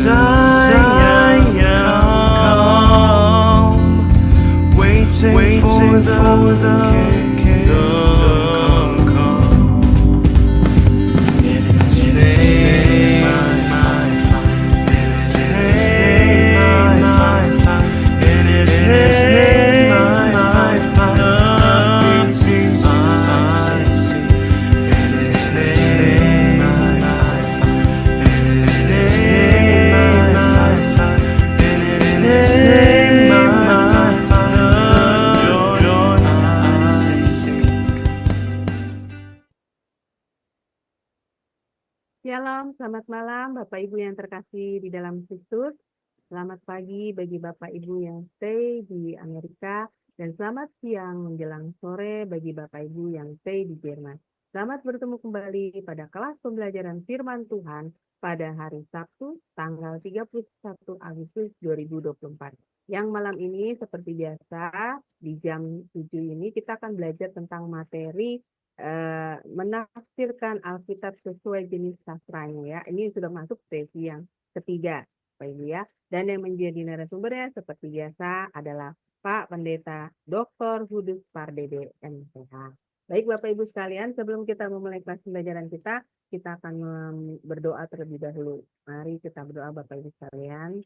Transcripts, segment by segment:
sayang kau, waiting for the kingdom come. In His name I find, in His name I find, in His name I find the peace I seek. In His name I find, in His name I find, in His name I find the joy I seek. Shalom, selamat malam Bapak Ibu yang terkasih di dalam Kristus. Selamat pagi bagi Bapak Ibu yang stay di Amerika dan selamat siang menjelang sore bagi Bapak Ibu yang stay di Jerman. Selamat bertemu kembali pada kelas pembelajaran firman Tuhan pada hari Sabtu tanggal 31 Agustus 2024. Yang malam ini seperti biasa di jam 7 ini kita akan belajar tentang materi menafsirkan Alkitab sesuai jenis sastranya ya. Ini sudah masuk sesi yang ketiga, Bapak Ibu ya. Dan yang menjadi narasumbernya seperti biasa adalah Pak Pendeta Dr. Hudus Pardede MPH. Baik Bapak Ibu sekalian, sebelum kita memulai kelas pembelajaran kita akan berdoa terlebih dahulu. Mari kita berdoa Bapak Ibu sekalian.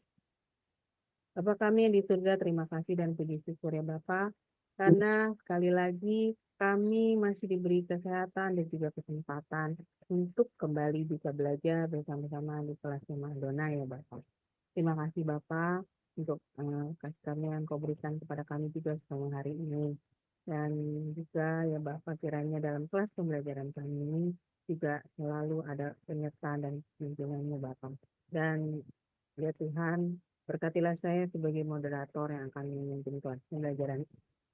Bapa kami yang di surga, terima kasih dan puji syukur ya Bapak. Karena sekali lagi kami masih diberi kesehatan dan juga kesempatan untuk kembali bisa belajar bersama-sama di kelas Madonna ya Bapak. Terima kasih Bapak untuk kasih kami yang kau berikan kepada kami juga selama hari ini. Dan juga ya Bapak kiranya dalam kelas pembelajaran kami ini juga selalu ada penyertaan dan bimbingannya Bapak. Dan ya Tuhan, berkatilah saya sebagai moderator yang akan memimpin kelas pembelajaran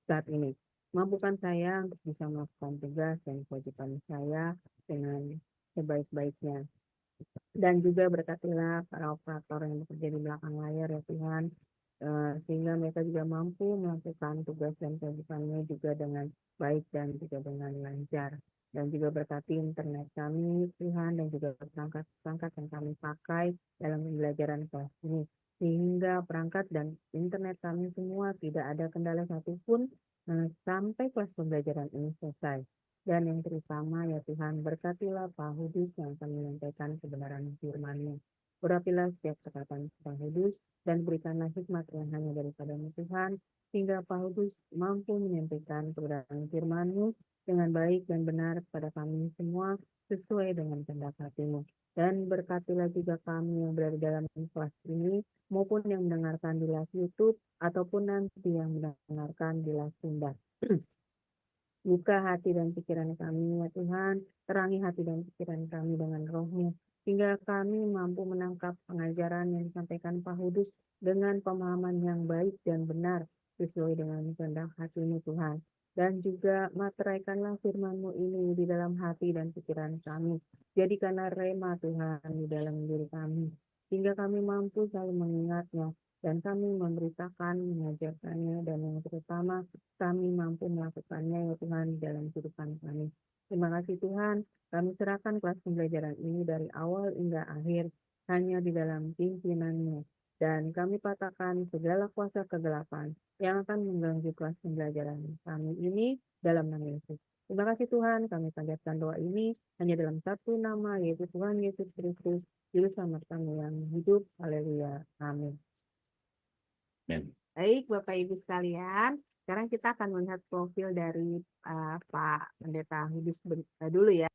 saat ini. Mampukan saya untuk bisa melakukan tugas dan kewajiban saya dengan sebaik-baiknya. Dan juga berkatilah para operator yang bekerja di belakang layar ya Tuhan, sehingga mereka juga mampu melakukan tugas dan kewajibannya juga dengan baik dan juga dengan lancar. Dan juga berkati internet kami Tuhan dan juga perangkat-perangkat yang kami pakai dalam pembelajaran kelas ini. Sehingga perangkat dan internet kami semua tidak ada kendala satupun sampai kelas pembelajaran ini selesai. Dan yang terutama ya Tuhan, berkatilah Pak Hudus yang akan menyampaikan kebenaran firman-Mu. Urapilah setiap perkataan Pak Hudus dan berikanlah hikmat yang hanya daripada-Mu Tuhan, sehingga Pak Hudus mampu menyampaikan kebenaran firman-Mu dengan baik dan benar kepada kami semua sesuai dengan kehendak hati-Mu. Dan berkatilah juga kami yang berada dalam kelas ini maupun yang mendengarkan di live YouTube ataupun nanti yang mendengarkan di live Sunda. Buka hati dan pikiran kami ya Tuhan, terangi hati dan pikiran kami dengan roh-Mu, sehingga kami mampu menangkap pengajaran yang disampaikan Pak Hudus dengan pemahaman yang baik dan benar sesuai dengan kehendak hati-Mu Tuhan. Dan juga materaikanlah firman-Mu ini di dalam hati dan pikiran kami. Jadikanlah rema Tuhan di dalam diri kami, sehingga kami mampu selalu mengingatnya, dan kami memberitakan, mengajarkannya, dan yang terutama kami mampu melakukannya ya Tuhan dalam kehidupan kami. Terima kasih Tuhan, kami serahkan kelas pembelajaran ini dari awal hingga akhir hanya di dalam pimpinan-Mu. Dan kami patahkan segala kuasa kegelapan yang akan mengganggu kelas pembelajaran kami ini dalam nama Yesus. Terima kasih Tuhan, kami panjatkan doa ini hanya dalam satu nama, yaitu Tuhan Yesus Kristus, Juru Selamat kami yang hidup. Haleluya. Amin. Baik Bapak Ibu sekalian, sekarang kita akan melihat profil dari Pak Pendeta Hudus dulu ya.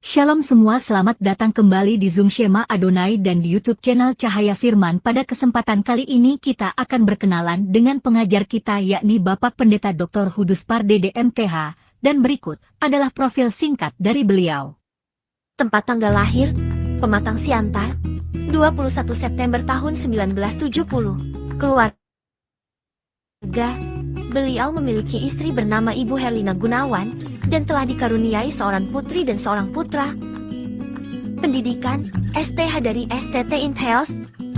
Shalom semua, selamat datang kembali di Zoom Shema Adonai dan di YouTube channel Cahaya Firman. Pada kesempatan kali ini kita akan berkenalan dengan pengajar kita yakni Bapak Pendeta Dr. Hudus Pardede MTH, dan berikut adalah profil singkat dari beliau. Tempat tanggal lahir, Pematang Siantar, 21 September tahun 1970. Keluarga, beliau memiliki istri bernama Ibu Herlina Gunawan, dan telah dikaruniai seorang putri dan seorang putra. Pendidikan, STH dari STT Intheos,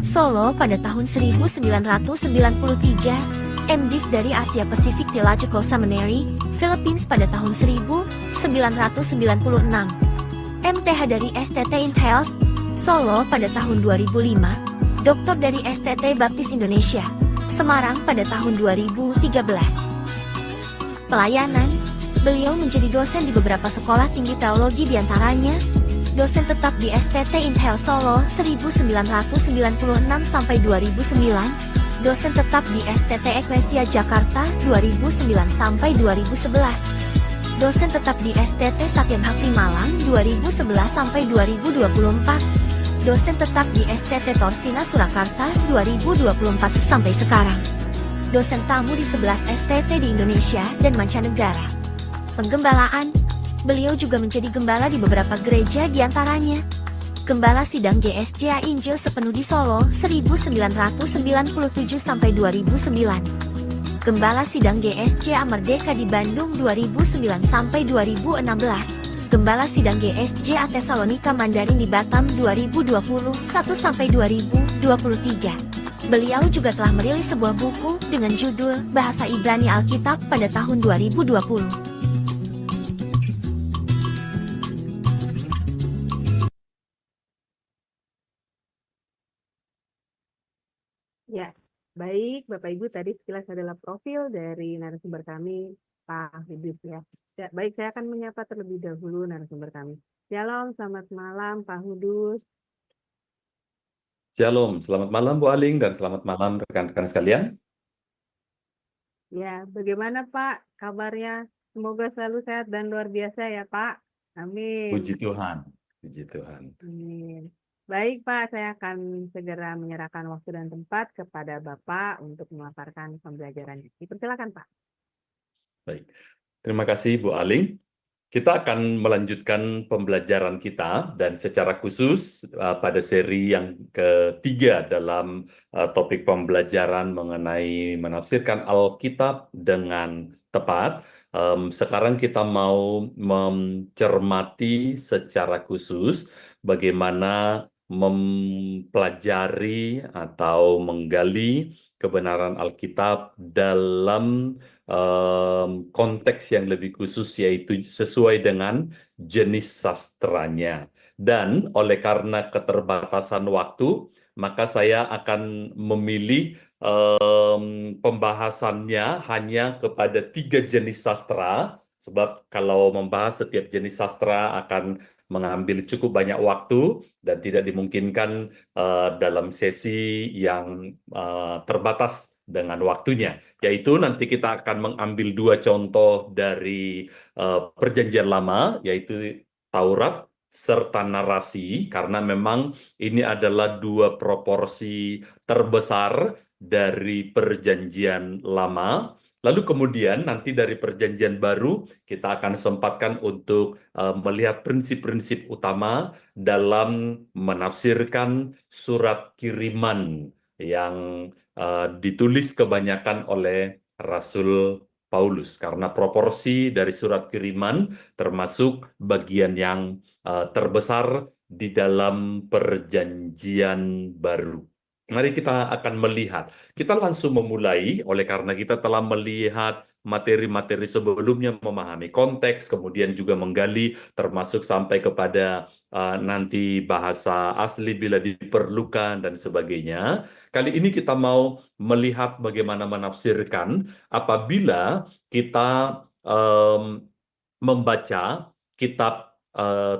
Solo pada tahun 1993, MDiv dari Asia Pacific Theological Seminary, Philippines pada tahun 1996. MTh dari STT Inteos, Solo pada tahun 2005, Doktor dari STT Baptis Indonesia, Semarang pada tahun 2013. Pelayanan, beliau menjadi dosen di beberapa sekolah tinggi teologi diantaranya, dosen tetap di STT Inteos Solo 1996 sampai 2009, dosen tetap di STT Eklesia Jakarta 2009 sampai 2011, dosen tetap di STT Satya Bhakti Malang 2011 sampai 2024, dosen tetap di STT Torsina Surakarta 2024 sampai sekarang, dosen tamu di 11 STT di Indonesia dan mancanegara. Penggembalaan, beliau juga menjadi gembala di beberapa gereja diantaranya Gembala Sidang GSJA Injil Sepenuh di Solo 1997 sampai 2009, Gembala Sidang GSJA Merdeka di Bandung 2009 sampai 2016, Gembala Sidang GSJA Tesalonika Mandarin di Batam 2021 sampai 2023. Beliau juga telah merilis sebuah buku dengan judul Bahasa Ibrani Alkitab pada tahun 2020. Ya, baik Bapak Ibu, tadi sekilas adalah profil dari narasumber kami, Pak Hudus ya. Ya, baik, saya akan menyapa terlebih dahulu narasumber kami. Shalom, selamat malam Pak Hudus. Shalom, selamat malam Bu Aling dan selamat malam rekan-rekan sekalian. Ya, bagaimana Pak kabarnya? Semoga selalu sehat dan luar biasa ya Pak. Amin. Puji Tuhan, puji Tuhan. Amin. Baik Pak, saya akan segera menyerahkan waktu dan tempat kepada Bapak untuk memaparkan pembelajaran. Dipersilakan Pak. Baik, terima kasih Bu Aling. Kita akan melanjutkan pembelajaran kita dan secara khusus pada seri yang ketiga dalam topik pembelajaran mengenai menafsirkan Alkitab dengan tepat. Sekarang kita mau mencermati secara khusus bagaimana mempelajari atau menggali kebenaran Alkitab dalam konteks yang lebih khusus, yaitu sesuai dengan jenis sastranya. Dan oleh karena keterbatasan waktu, maka saya akan memilih pembahasannya hanya kepada 3 jenis sastra, sebab kalau membahas setiap jenis sastra akan mengambil cukup banyak waktu dan tidak dimungkinkan dalam sesi yang terbatas dengan waktunya. Yaitu nanti kita akan mengambil 2 contoh dari Perjanjian Lama, yaitu Taurat serta narasi, karena memang ini adalah 2 proporsi terbesar dari Perjanjian Lama. Lalu kemudian nanti dari Perjanjian Baru kita akan sempatkan untuk melihat prinsip-prinsip utama dalam menafsirkan surat kiriman yang ditulis kebanyakan oleh Rasul Paulus. Karena proporsi dari surat kiriman termasuk bagian yang terbesar di dalam Perjanjian Baru. Mari kita akan melihat. Kita langsung memulai, oleh karena kita telah melihat materi-materi sebelumnya, memahami konteks, kemudian juga menggali, termasuk sampai kepada nanti bahasa asli bila diperlukan, dan sebagainya. Kali ini kita mau melihat bagaimana menafsirkan apabila kita membaca kitab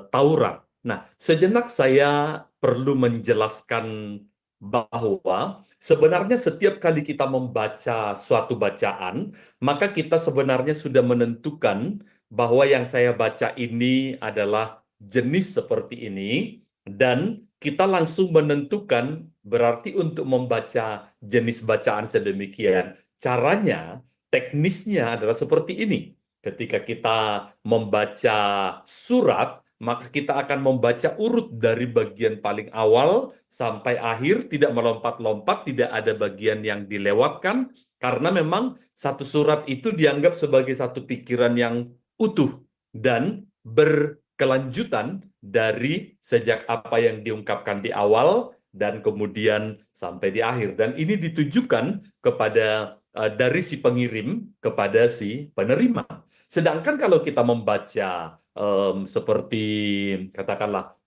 Taurat. Nah, sejenak saya perlu menjelaskan bahwa sebenarnya setiap kali kita membaca suatu bacaan, maka kita sebenarnya sudah menentukan bahwa yang saya baca ini adalah jenis seperti ini, dan kita langsung menentukan berarti untuk membaca jenis bacaan sedemikian, caranya, teknisnya adalah seperti ini. Ketika kita membaca surat, maka kita akan membaca urut dari bagian paling awal sampai akhir, tidak melompat-lompat, tidak ada bagian yang dilewatkan, karena memang satu surat itu dianggap sebagai satu pikiran yang utuh dan berkelanjutan dari sejak apa yang diungkapkan di awal dan kemudian sampai di akhir. Dan ini ditujukan kepada dari si pengirim kepada si penerima. Sedangkan kalau kita membaca seperti katakanlah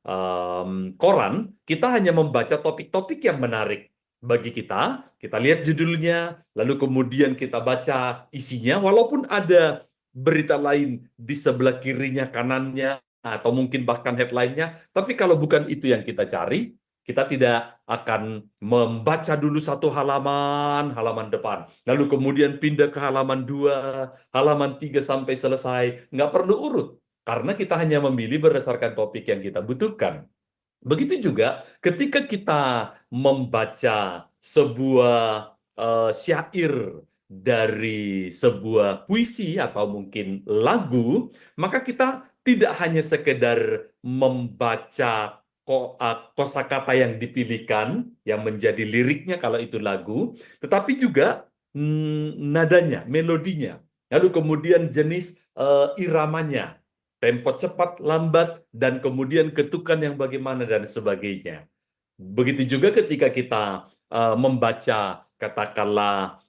koran, kita hanya membaca topik-topik yang menarik bagi kita. Kita lihat judulnya, lalu kemudian kita baca isinya, walaupun ada berita lain di sebelah kirinya, kanannya, atau mungkin bahkan headline-nya, tapi kalau bukan itu yang kita cari, kita tidak akan membaca dulu satu halaman depan, lalu kemudian pindah ke halaman 2, halaman 3 sampai selesai. Nggak perlu urut, karena kita hanya memilih berdasarkan topik yang kita butuhkan. Begitu juga ketika kita membaca sebuah syair dari sebuah puisi atau mungkin lagu, maka kita tidak hanya sekedar membaca kosakata yang dipilihkan, yang menjadi liriknya kalau itu lagu, tetapi juga nadanya, melodinya, lalu kemudian jenis iramanya, tempo cepat, lambat, dan kemudian ketukan yang bagaimana dan sebagainya. Begitu juga ketika kita membaca katakanlah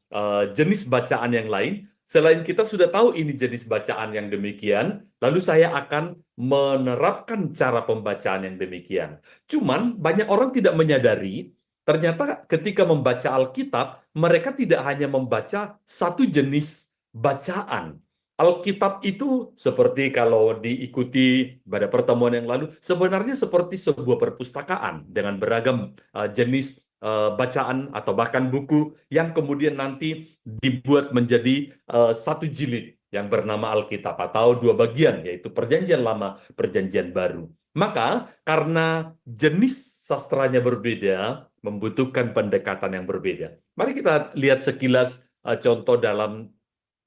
jenis bacaan yang lain, selain kita sudah tahu ini jenis bacaan yang demikian, lalu saya akan menerapkan cara pembacaan yang demikian. Cuman banyak orang tidak menyadari, ternyata ketika membaca Alkitab, mereka tidak hanya membaca satu jenis bacaan. Alkitab itu seperti kalau diikuti pada pertemuan yang lalu, sebenarnya seperti sebuah perpustakaan dengan beragam jenis bacaan atau bahkan buku yang kemudian nanti dibuat menjadi satu jilid yang bernama Alkitab atau 2 bagian, yaitu Perjanjian Lama, Perjanjian Baru. Maka karena jenis sastranya berbeda, membutuhkan pendekatan yang berbeda. Mari kita lihat sekilas contoh dalam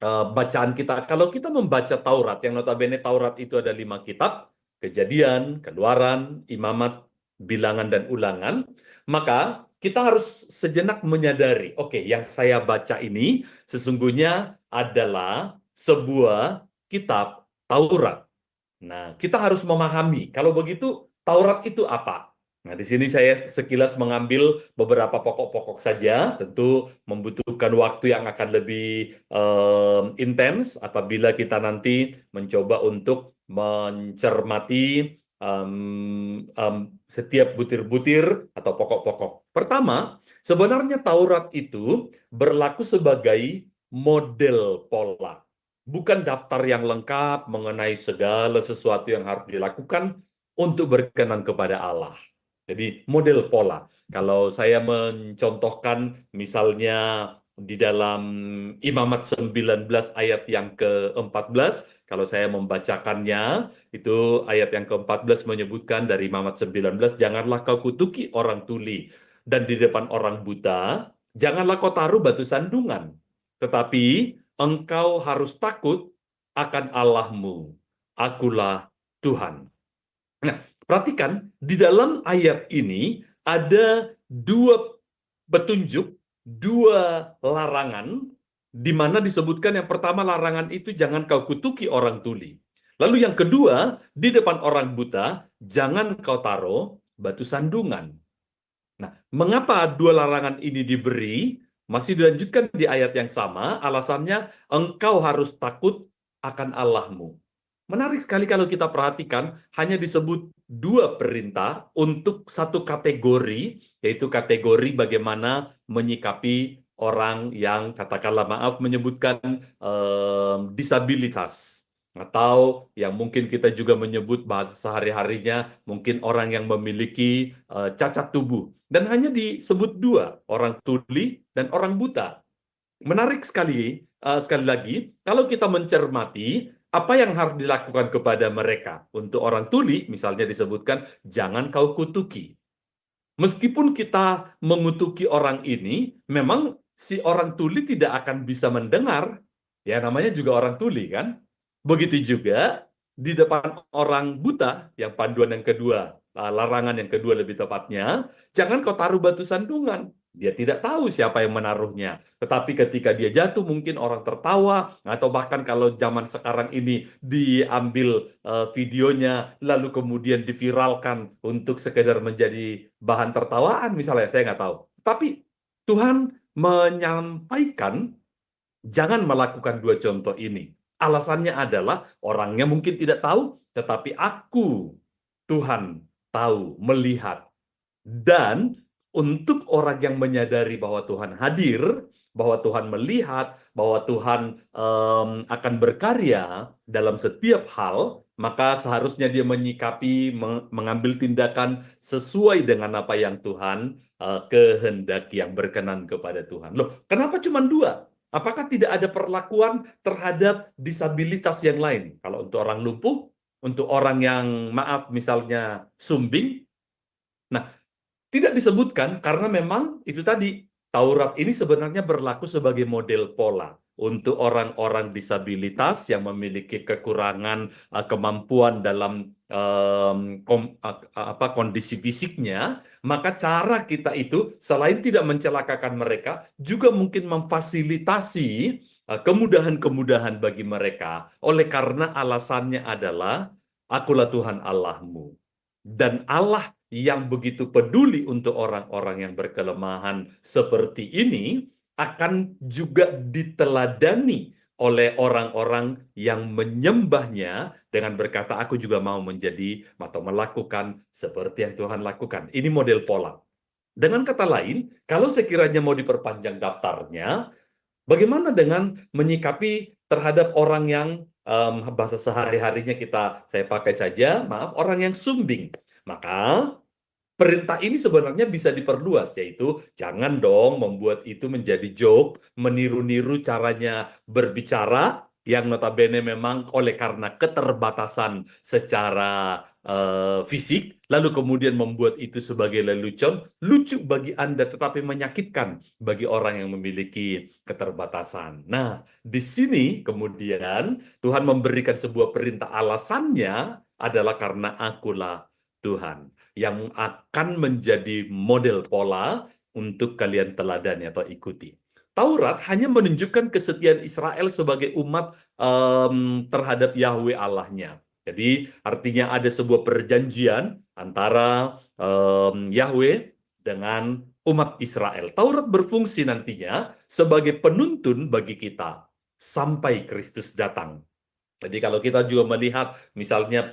bacaan kita. Kalau kita membaca Taurat, yang notabene Taurat itu ada 5 kitab, Kejadian, Keluaran, Imamat, Bilangan, dan Ulangan, maka kita harus sejenak menyadari, oke, yang saya baca ini sesungguhnya adalah sebuah kitab Taurat. Nah, kita harus memahami, kalau begitu Taurat itu apa? Nah, di sini saya sekilas mengambil beberapa pokok-pokok saja, tentu membutuhkan waktu yang akan lebih intens apabila kita nanti mencoba untuk mencermati setiap butir-butir atau pokok-pokok. Pertama, sebenarnya Taurat itu berlaku sebagai model pola, bukan daftar yang lengkap mengenai segala sesuatu yang harus dilakukan untuk berkenan kepada Allah. Jadi model pola. Kalau saya mencontohkan misalnya di dalam Imamat 19 ayat yang ke-14, kalau saya membacakannya, itu ayat yang ke-14 menyebutkan dari Imamat 19, janganlah kau kutuki orang tuli, dan di depan orang buta, janganlah kau taruh batu sandungan, tetapi engkau harus takut akan Allahmu, akulah Tuhan. Nah, perhatikan, di dalam ayat ini ada 2 petunjuk, 2 larangan, di mana disebutkan yang pertama larangan itu jangan kau kutuki orang tuli. Lalu yang kedua, di depan orang buta, jangan kau taruh batu sandungan. Nah, mengapa 2 larangan ini diberi? Masih dilanjutkan di ayat yang sama, alasannya engkau harus takut akan Allahmu. Menarik sekali kalau kita perhatikan, hanya disebut 2 perintah untuk satu kategori, yaitu kategori bagaimana menyikapi orang yang, katakanlah maaf, menyebutkan disabilitas. Atau yang mungkin kita juga menyebut bahasa sehari-harinya, mungkin orang yang memiliki cacat tubuh. Dan hanya disebut 2, orang tuli dan orang buta. Menarik sekali lagi, kalau kita mencermati, apa yang harus dilakukan kepada mereka? Untuk orang tuli, misalnya disebutkan, jangan kau kutuki. Meskipun kita mengutuki orang ini, memang si orang tuli tidak akan bisa mendengar. Ya, namanya juga orang tuli, kan? Begitu juga di depan orang buta, yang panduan yang kedua, larangan yang kedua lebih tepatnya, jangan kau taruh batu sandungan. Dia tidak tahu siapa yang menaruhnya. Tetapi ketika dia jatuh, mungkin orang tertawa, atau bahkan kalau zaman sekarang ini diambil videonya, lalu kemudian diviralkan untuk sekedar menjadi bahan tertawaan, misalnya, saya nggak tahu. Tapi Tuhan menyampaikan Jangan melakukan dua contoh ini. Alasannya adalah orangnya mungkin tidak tahu, tetapi aku, Tuhan, tahu, melihat. Dan untuk orang yang menyadari bahwa Tuhan hadir, bahwa Tuhan melihat, bahwa Tuhan akan berkarya dalam setiap hal, maka seharusnya dia menyikapi, mengambil tindakan sesuai dengan apa yang Tuhan kehendaki, yang berkenan kepada Tuhan. Loh, kenapa cuma dua? Apakah tidak ada perlakuan terhadap disabilitas yang lain? Kalau untuk orang lumpuh, untuk orang yang maaf misalnya sumbing, nah tidak disebutkan karena memang itu tadi, Taurat ini sebenarnya berlaku sebagai model pola untuk orang-orang disabilitas yang memiliki kekurangan kemampuan dalam kondisi fisiknya, maka cara kita itu selain tidak mencelakakan mereka, juga mungkin memfasilitasi kemudahan-kemudahan bagi mereka. Oleh karena alasannya adalah, akulah Tuhan Allahmu. Dan Allah yang begitu peduli untuk orang-orang yang berkelemahan seperti ini akan juga diteladani oleh orang-orang yang menyembahnya dengan berkata, aku juga mau menjadi atau melakukan seperti yang Tuhan lakukan. Ini model pola. Dengan kata lain, kalau sekiranya mau diperpanjang daftarnya, bagaimana dengan menyikapi terhadap orang yang bahasa sehari-harinya saya pakai saja, maaf, orang yang sumbing. Maka perintah ini sebenarnya bisa diperluas, yaitu jangan dong membuat itu menjadi joke, meniru-niru caranya berbicara, yang notabene memang oleh karena keterbatasan secara fisik, lalu kemudian membuat itu sebagai lelucon, lucu bagi Anda tetapi menyakitkan bagi orang yang memiliki keterbatasan. Nah, di sini kemudian Tuhan memberikan sebuah perintah, alasannya adalah karena akulah Tuhan, yang akan menjadi model pola untuk kalian teladani atau ikuti. Taurat hanya menunjukkan kesetiaan Israel sebagai umat terhadap Yahweh Allahnya. Jadi artinya ada sebuah perjanjian antara Yahweh dengan umat Israel. Taurat berfungsi nantinya sebagai penuntun bagi kita sampai Kristus datang. Jadi kalau kita juga melihat misalnya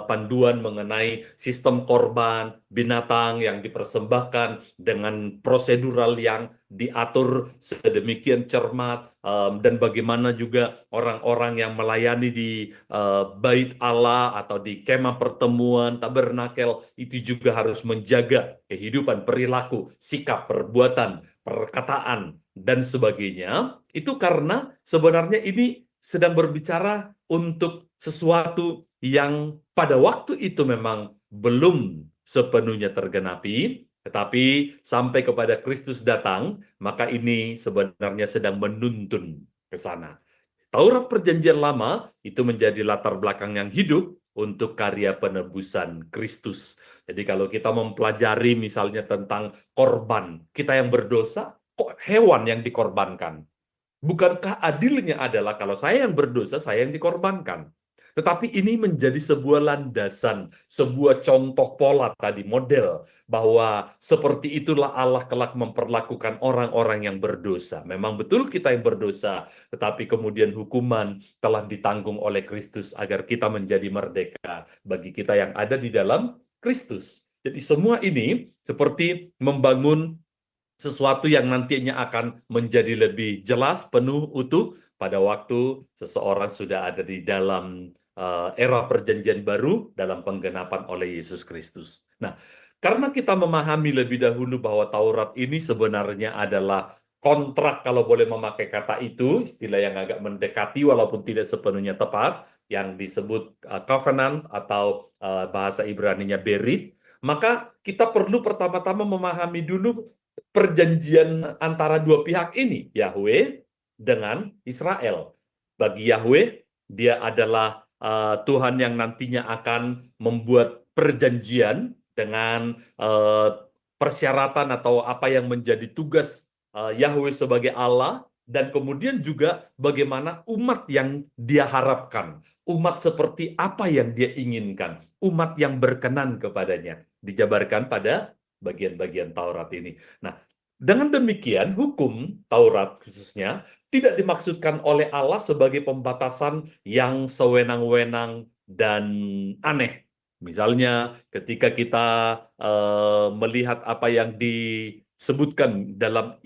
panduan mengenai sistem korban binatang yang dipersembahkan dengan prosedural yang diatur sedemikian cermat, dan bagaimana juga orang-orang yang melayani di bait Allah atau di kemah pertemuan, tabernakel, itu juga harus menjaga kehidupan, perilaku, sikap, perbuatan, perkataan, dan sebagainya. Itu karena sebenarnya ini sedang berbicara untuk sesuatu yang pada waktu itu memang belum sepenuhnya tergenapi, tetapi sampai kepada Kristus datang, maka ini sebenarnya sedang menuntun ke sana. Taurat Perjanjian Lama itu menjadi latar belakang yang hidup untuk karya penebusan Kristus. Jadi kalau kita mempelajari misalnya tentang korban, kita yang berdosa, kok hewan yang dikorbankan? Bukankah adilnya adalah kalau saya yang berdosa, saya yang dikorbankan? Tetapi ini menjadi sebuah landasan, sebuah contoh pola tadi, model, bahwa seperti itulah Allah kelak memperlakukan orang-orang yang berdosa. Memang betul kita yang berdosa, tetapi kemudian hukuman telah ditanggung oleh Kristus agar kita menjadi merdeka bagi kita yang ada di dalam Kristus. Jadi semua ini seperti membangun sesuatu yang nantinya akan menjadi lebih jelas, penuh, utuh pada waktu seseorang sudah ada di dalam era perjanjian baru dalam penggenapan oleh Yesus Kristus. Nah, karena kita memahami lebih dahulu bahwa Taurat ini sebenarnya adalah kontrak, kalau boleh memakai kata itu, istilah yang agak mendekati walaupun tidak sepenuhnya tepat, yang disebut covenant atau bahasa Ibraninya berit, maka kita perlu pertama-tama memahami dulu perjanjian antara dua pihak ini, Yahweh dengan Israel. Bagi Yahweh, dia adalah Tuhan yang nantinya akan membuat perjanjian dengan persyaratan atau apa yang menjadi tugas Yahweh sebagai Allah, dan kemudian juga bagaimana umat yang dia harapkan, umat seperti apa yang dia inginkan, umat yang berkenan kepadanya, dijabarkan pada bagian-bagian Taurat ini. Nah, Dengan demikian, hukum Taurat khususnya tidak dimaksudkan oleh Allah sebagai pembatasan yang sewenang-wenang dan aneh. Misalnya, ketika kita melihat apa yang disebutkan dalam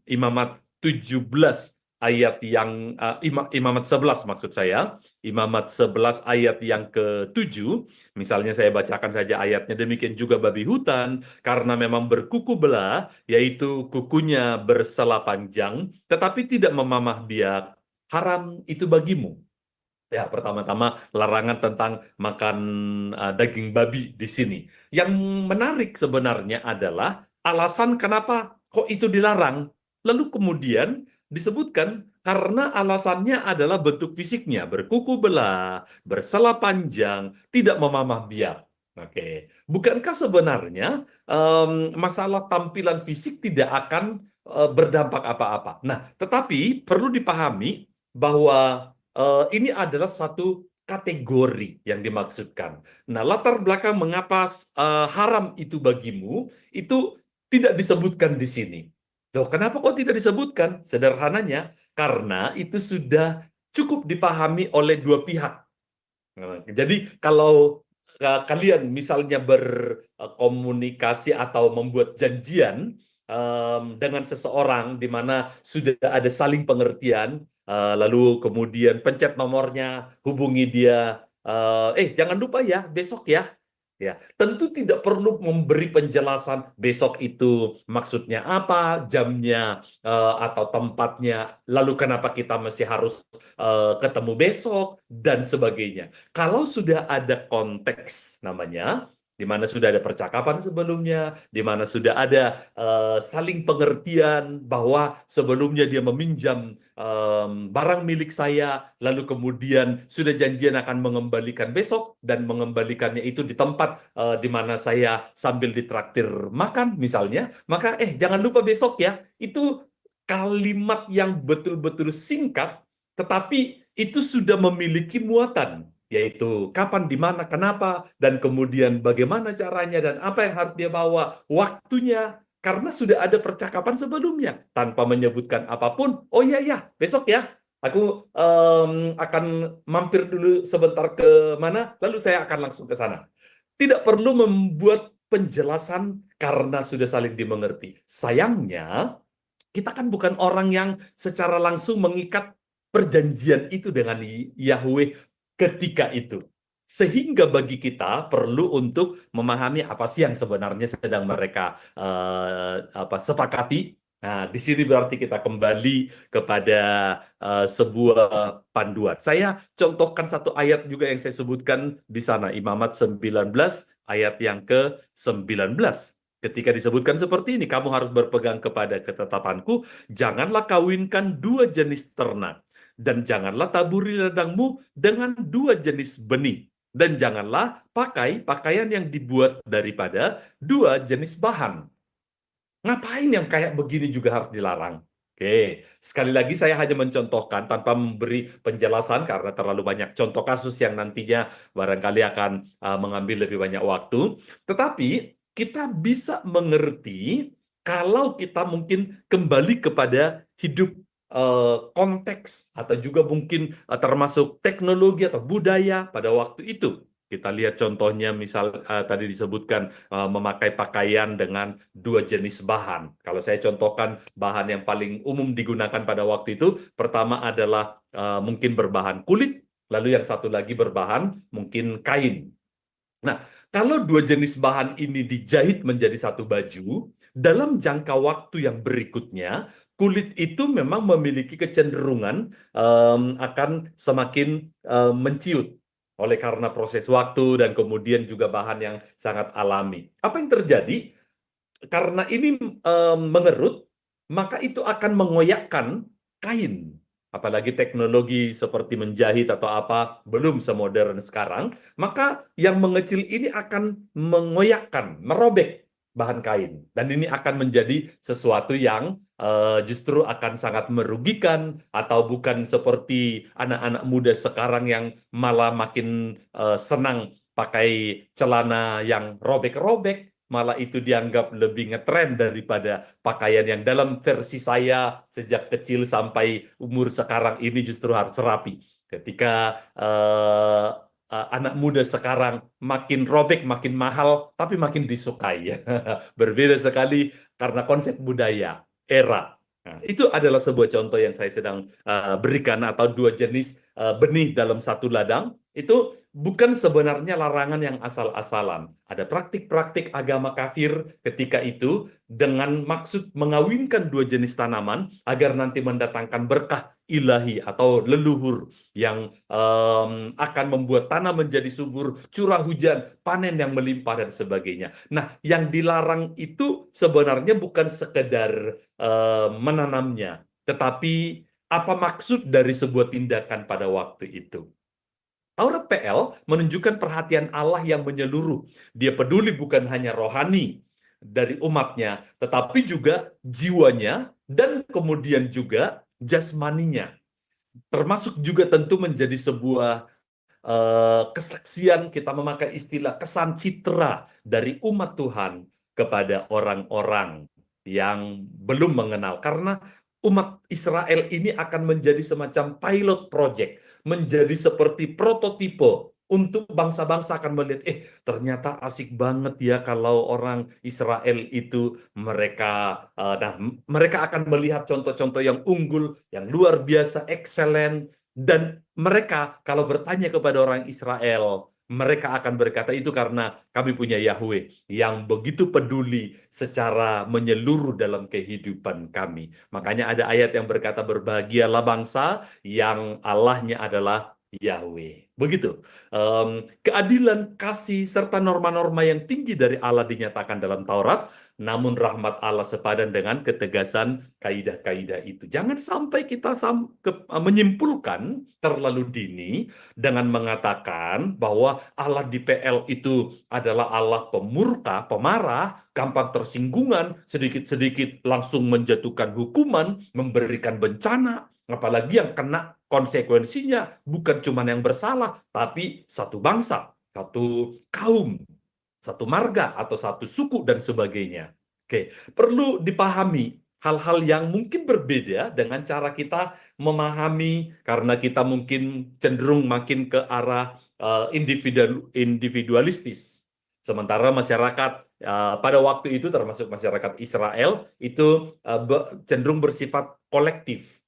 Imamat 17 ayat yang Imamat 11 maksud saya, Imamat 11 ayat yang ke-7, misalnya saya bacakan saja ayatnya, demikian juga babi hutan karena memang berkuku belah, yaitu kukunya bersela panjang, tetapi tidak memamah biak, haram itu bagimu. Ya, pertama-tama larangan tentang makan daging babi di sini. Yang menarik sebenarnya adalah alasan kenapa kok itu dilarang. Lalu kemudian disebutkan karena alasannya adalah bentuk fisiknya, berkuku belah, bersela panjang, tidak memamah biak. Oke, bukankah sebenarnya masalah tampilan fisik tidak akan berdampak apa-apa? Nah, tetapi perlu dipahami bahwa ini adalah satu kategori yang dimaksudkan. Nah, latar belakang mengapa haram itu bagimu itu tidak disebutkan di sini. Loh, kenapa kok tidak disebutkan? Sederhananya, karena itu sudah cukup dipahami oleh dua pihak. Nah, jadi kalau kalian misalnya berkomunikasi atau membuat janjian dengan seseorang di mana sudah ada saling pengertian, lalu kemudian pencet nomornya, hubungi dia, jangan lupa ya besok ya. Ya, tentu tidak perlu memberi penjelasan besok itu maksudnya apa, jamnya atau tempatnya, lalu kenapa kita masih harus ketemu besok dan sebagainya. Kalau sudah ada konteks namanya, di mana sudah ada percakapan sebelumnya, di mana sudah ada saling pengertian bahwa sebelumnya dia meminjam barang milik saya, lalu kemudian sudah janjian akan mengembalikan besok dan mengembalikannya itu di tempat di mana saya sambil ditraktir makan misalnya, maka jangan lupa besok ya. Itu kalimat yang betul-betul singkat, tetapi itu sudah memiliki muatan, yaitu kapan, di mana, kenapa, dan kemudian bagaimana caranya, dan apa yang harus dia bawa, waktunya, karena sudah ada percakapan sebelumnya, tanpa menyebutkan apapun. Oh iya, ya, besok ya, aku akan mampir dulu sebentar ke mana, lalu saya akan langsung ke sana. Tidak perlu membuat penjelasan karena sudah saling dimengerti. Sayangnya, kita kan bukan orang yang secara langsung mengikat perjanjian itu dengan Yahweh ketika itu. Sehingga bagi kita perlu untuk memahami apa sih yang sebenarnya sedang mereka sepakati. Nah, di sini berarti kita kembali kepada sebuah panduan. Saya contohkan satu ayat juga yang saya sebutkan di sana, Imamat 19 ayat yang ke-19. Ketika disebutkan seperti ini, kamu harus berpegang kepada ketetapanku, janganlah kawinkan dua jenis ternak, dan janganlah taburi ladangmu dengan dua jenis benih, dan janganlah pakai pakaian yang dibuat daripada dua jenis bahan. Ngapain yang kayak begini juga harus dilarang? Oke, sekali lagi saya hanya mencontohkan tanpa memberi penjelasan karena terlalu banyak contoh kasus yang nantinya barangkali akan mengambil lebih banyak waktu. Tetapi kita bisa mengerti kalau kita mungkin kembali kepada hidup konteks atau juga mungkin termasuk teknologi atau budaya pada waktu itu. Kita lihat contohnya, misal tadi disebutkan memakai pakaian dengan dua jenis bahan. Kalau saya contohkan bahan yang paling umum digunakan pada waktu itu, pertama adalah mungkin berbahan kulit, lalu yang satu lagi berbahan mungkin kain. Nah, kalau dua jenis bahan ini dijahit menjadi satu baju, dalam jangka waktu yang berikutnya, kulit itu memang memiliki kecenderungan akan semakin menciut oleh karena proses waktu dan kemudian juga bahan yang sangat alami. Apa yang terjadi? Karena ini mengerut, maka itu akan mengoyakkan kain. Apalagi teknologi seperti menjahit atau apa belum semodern sekarang, maka yang mengecil ini akan mengoyakkan, merobek bahan kain. Dan ini akan menjadi sesuatu yang justru akan sangat merugikan, atau bukan seperti anak-anak muda sekarang yang malah makin senang pakai celana yang robek-robek. malah itu dianggap lebih ngetren daripada pakaian yang dalam versi saya sejak kecil sampai umur sekarang ini justru harus rapi. Ketika anak muda sekarang makin robek, makin mahal, tapi makin disukai. Berbeda sekali karena konsep budaya, era. Nah, itu adalah sebuah contoh yang saya sedang berikan, atau dua jenis benih dalam satu ladang. Itu bukan sebenarnya larangan yang asal-asalan. Ada praktik-praktik agama kafir ketika itu dengan maksud mengawinkan dua jenis tanaman agar nanti mendatangkan berkah ilahi atau leluhur yang akan membuat tanah menjadi subur, curah hujan, panen yang melimpah, dan sebagainya. Nah, yang dilarang itu sebenarnya bukan sekedar menanamnya, tetapi apa maksud dari sebuah tindakan pada waktu itu. Taurat PL menunjukkan perhatian Allah yang menyeluruh. Dia peduli bukan hanya rohani dari umatnya, tetapi juga jiwanya dan kemudian juga jasmaninya. Termasuk juga tentu menjadi sebuah kesaksian, kita memakai istilah kesan citra dari umat Tuhan kepada orang-orang yang belum mengenal. Karena umat Israel ini akan menjadi semacam pilot project, menjadi seperti prototipe untuk bangsa-bangsa akan melihat, ternyata asik banget ya kalau orang Israel itu mereka akan melihat contoh-contoh yang unggul, yang luar biasa, excellent, dan mereka kalau bertanya kepada orang Israel, mereka akan berkata itu karena kami punya Yahweh yang begitu peduli secara menyeluruh dalam kehidupan kami. Makanya ada ayat yang berkata, berbahagialah bangsa yang Allahnya adalah Yahweh. Begitu. Keadilan, kasih, serta norma-norma yang tinggi dari Allah dinyatakan dalam Taurat, namun rahmat Allah sepadan dengan ketegasan kaidah-kaidah itu. Jangan sampai kita menyimpulkan terlalu dini dengan mengatakan bahwa Allah di PL itu adalah Allah pemurka, pemarah, gampang tersinggungan, sedikit-sedikit langsung menjatuhkan hukuman, memberikan bencana, apalagi yang kena konsekuensinya bukan cuma yang bersalah, tapi satu bangsa, satu kaum, satu marga, atau satu suku, dan sebagainya. Oke, perlu dipahami hal-hal yang mungkin berbeda dengan cara kita memahami, karena kita mungkin cenderung makin ke arah individualistis. Sementara masyarakat pada waktu itu, termasuk masyarakat Israel, itu cenderung bersifat kolektif.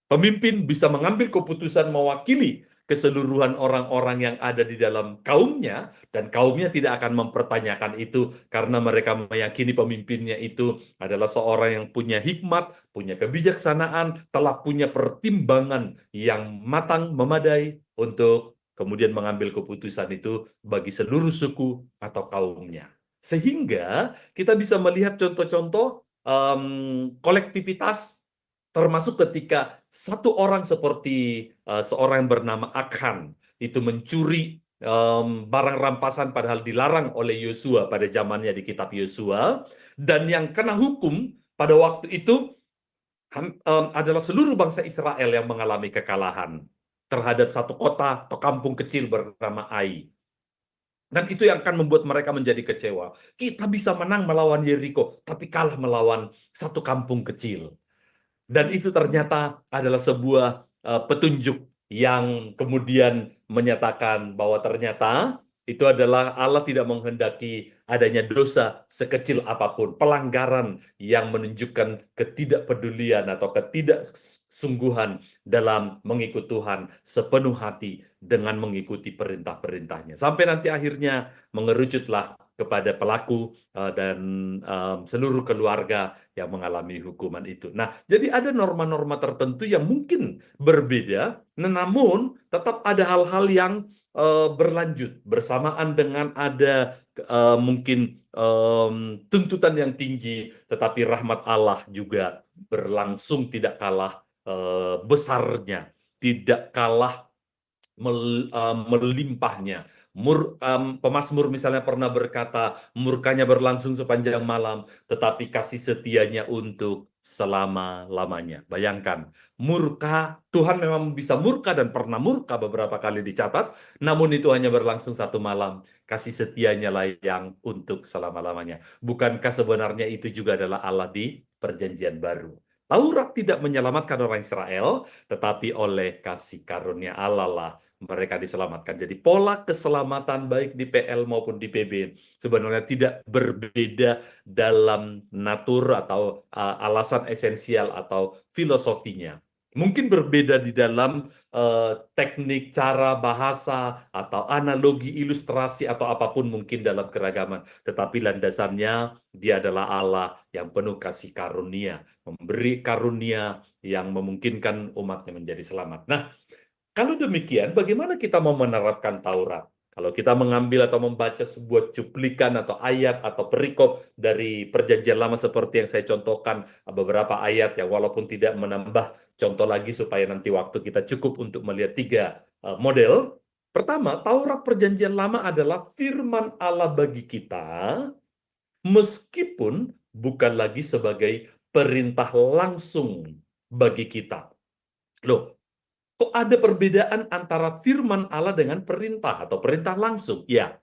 Pemimpin bisa mengambil keputusan mewakili keseluruhan orang-orang yang ada di dalam kaumnya, dan kaumnya tidak akan mempertanyakan itu karena mereka meyakini pemimpinnya itu adalah seorang yang punya hikmat, punya kebijaksanaan, telah punya pertimbangan yang matang, memadai untuk kemudian mengambil keputusan itu bagi seluruh suku atau kaumnya. Sehingga kita bisa melihat contoh-contoh kolektivitas, termasuk ketika satu orang seperti seorang yang bernama Akhan itu mencuri barang rampasan padahal dilarang oleh Yosua pada zamannya di kitab Yosua, dan yang kena hukum pada waktu itu adalah seluruh bangsa Israel yang mengalami kekalahan terhadap satu kota atau kampung kecil bernama Ai. Dan itu yang akan membuat mereka menjadi kecewa. Kita bisa menang melawan Yeriko, tapi kalah melawan satu kampung kecil. Dan itu ternyata adalah sebuah petunjuk yang kemudian menyatakan bahwa ternyata itu adalah Allah tidak menghendaki adanya dosa sekecil apapun, pelanggaran yang menunjukkan ketidakpedulian atau ketidaksungguhan dalam mengikut Tuhan sepenuh hati dengan mengikuti perintah-perintahnya. Sampai nanti akhirnya mengerucutlah kepada pelaku dan seluruh keluarga yang mengalami hukuman itu. Nah, jadi ada norma-norma tertentu yang mungkin berbeda, namun tetap ada hal-hal yang berlanjut bersamaan dengan ada mungkin tuntutan yang tinggi, tetapi rahmat Allah juga berlangsung tidak kalah besarnya, tidak kalah melimpahnya. Pemazmur misalnya pernah berkata, murkanya berlangsung sepanjang malam, tetapi kasih setianya untuk selama-lamanya. Bayangkan, Tuhan memang bisa murka dan pernah murka beberapa kali dicatat, namun itu hanya berlangsung satu malam. Kasih setianya lah yang untuk selama-lamanya. Bukankah sebenarnya itu juga adalah Allah di Perjanjian Baru? Taurat tidak menyelamatkan orang Israel, tetapi oleh kasih karunia Allah lah mereka diselamatkan. Jadi pola keselamatan baik di PL maupun di PB sebenarnya tidak berbeda dalam natur atau alasan esensial atau filosofinya. Mungkin berbeda di dalam teknik, cara, bahasa, atau analogi, ilustrasi, atau apapun mungkin dalam keragaman. Tetapi landasannya dia adalah Allah yang penuh kasih karunia, memberi karunia yang memungkinkan umatnya menjadi selamat. Nah, kalau demikian, bagaimana kita mau menerapkan Taurat? Kalau kita mengambil atau membaca sebuah cuplikan atau ayat atau perikop dari Perjanjian Lama seperti yang saya contohkan, beberapa ayat yang walaupun tidak menambah contoh lagi supaya nanti waktu kita cukup untuk melihat 3 model. Pertama, Taurat Perjanjian Lama adalah firman Allah bagi kita, meskipun bukan lagi sebagai perintah langsung bagi kita. Loh, kok ada perbedaan antara firman Allah dengan perintah atau perintah langsung? Ya,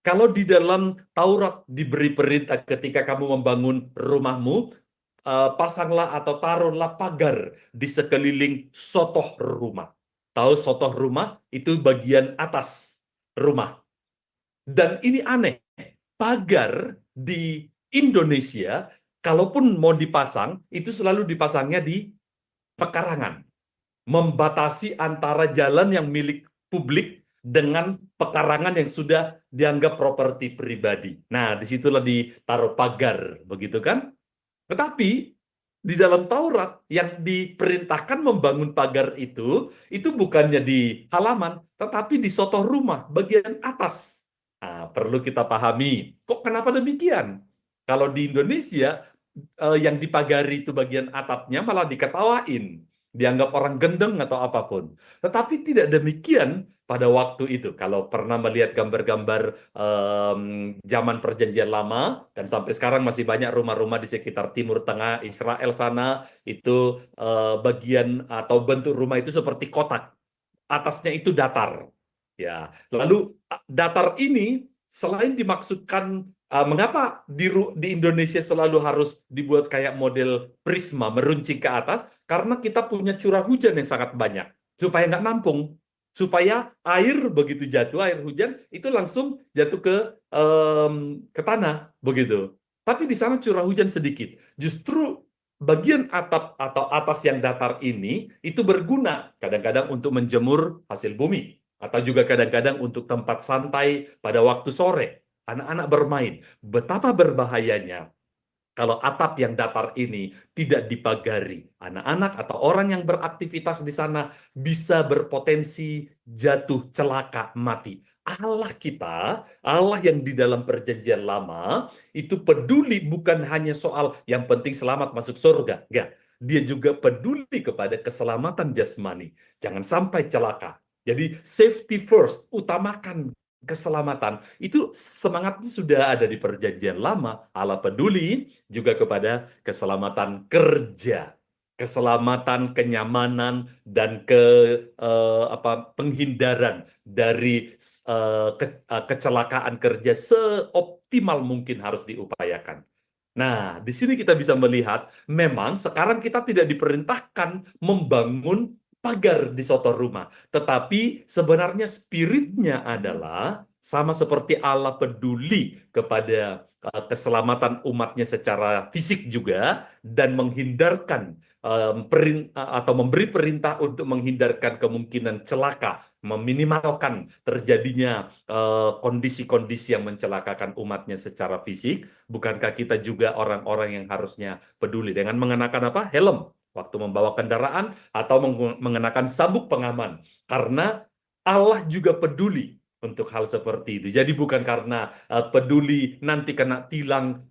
kalau di dalam Taurat diberi perintah ketika kamu membangun rumahmu, pasanglah atau taruhlah pagar di sekeliling sotoh rumah. Tahu sotoh rumah itu bagian atas rumah. Dan ini aneh, pagar di Indonesia, kalaupun mau dipasang, itu selalu dipasangnya di pekarangan. Membatasi antara jalan yang milik publik dengan pekarangan yang sudah dianggap properti pribadi. Nah, disitulah ditaruh pagar, begitu kan? Tetapi di dalam Taurat yang diperintahkan membangun pagar itu bukannya di halaman, tetapi di sotoh rumah, bagian atas. Nah, perlu kita pahami, kok kenapa demikian? Kalau di Indonesia, yang dipagari itu bagian atapnya malah diketawain, dianggap orang gendeng atau apapun. Tetapi tidak demikian pada waktu itu. Kalau pernah melihat gambar-gambar zaman Perjanjian Lama, dan sampai sekarang masih banyak rumah-rumah di sekitar Timur Tengah, Israel sana, itu bagian atau bentuk rumah itu seperti kotak. Atasnya itu datar. Ya, lalu datar ini selain dimaksudkan mengapa di Indonesia selalu harus dibuat kayak model prisma meruncing ke atas? Karena kita punya curah hujan yang sangat banyak, supaya nggak nampung, supaya air begitu jatuh, air hujan itu langsung jatuh ke tanah, begitu. Tapi di sana curah hujan sedikit. Justru bagian atap atau atas yang datar ini itu berguna kadang-kadang untuk menjemur hasil bumi, atau juga kadang-kadang untuk tempat santai pada waktu sore. Anak-anak bermain. Betapa berbahayanya kalau atap yang datar ini tidak dipagari. Anak-anak atau orang yang beraktivitas di sana bisa berpotensi jatuh celaka mati. Allah kita, Allah yang di dalam Perjanjian Lama, itu peduli bukan hanya soal yang penting selamat masuk surga. Enggak. Dia juga peduli kepada keselamatan jasmani. Jangan sampai celaka. Jadi safety first, utamakan keselamatan. Itu semangatnya sudah ada di Perjanjian Lama. Allah peduli juga kepada keselamatan kerja, keselamatan, kenyamanan, dan penghindaran dari kecelakaan kerja seoptimal mungkin harus diupayakan. Nah, di sini kita bisa melihat memang sekarang kita tidak diperintahkan membangun pagar di sotoh rumah. Tetapi sebenarnya spiritnya adalah sama seperti Allah peduli kepada keselamatan umatnya secara fisik juga, dan menghindarkan atau memberi perintah untuk menghindarkan kemungkinan celaka, meminimalkan terjadinya kondisi-kondisi yang mencelakakan umatnya secara fisik. Bukankah kita juga orang-orang yang harusnya peduli dengan mengenakan apa? Helm waktu membawa kendaraan, atau mengenakan sabuk pengaman, karena Allah juga peduli untuk hal seperti itu. Jadi bukan karena peduli nanti kena tilang,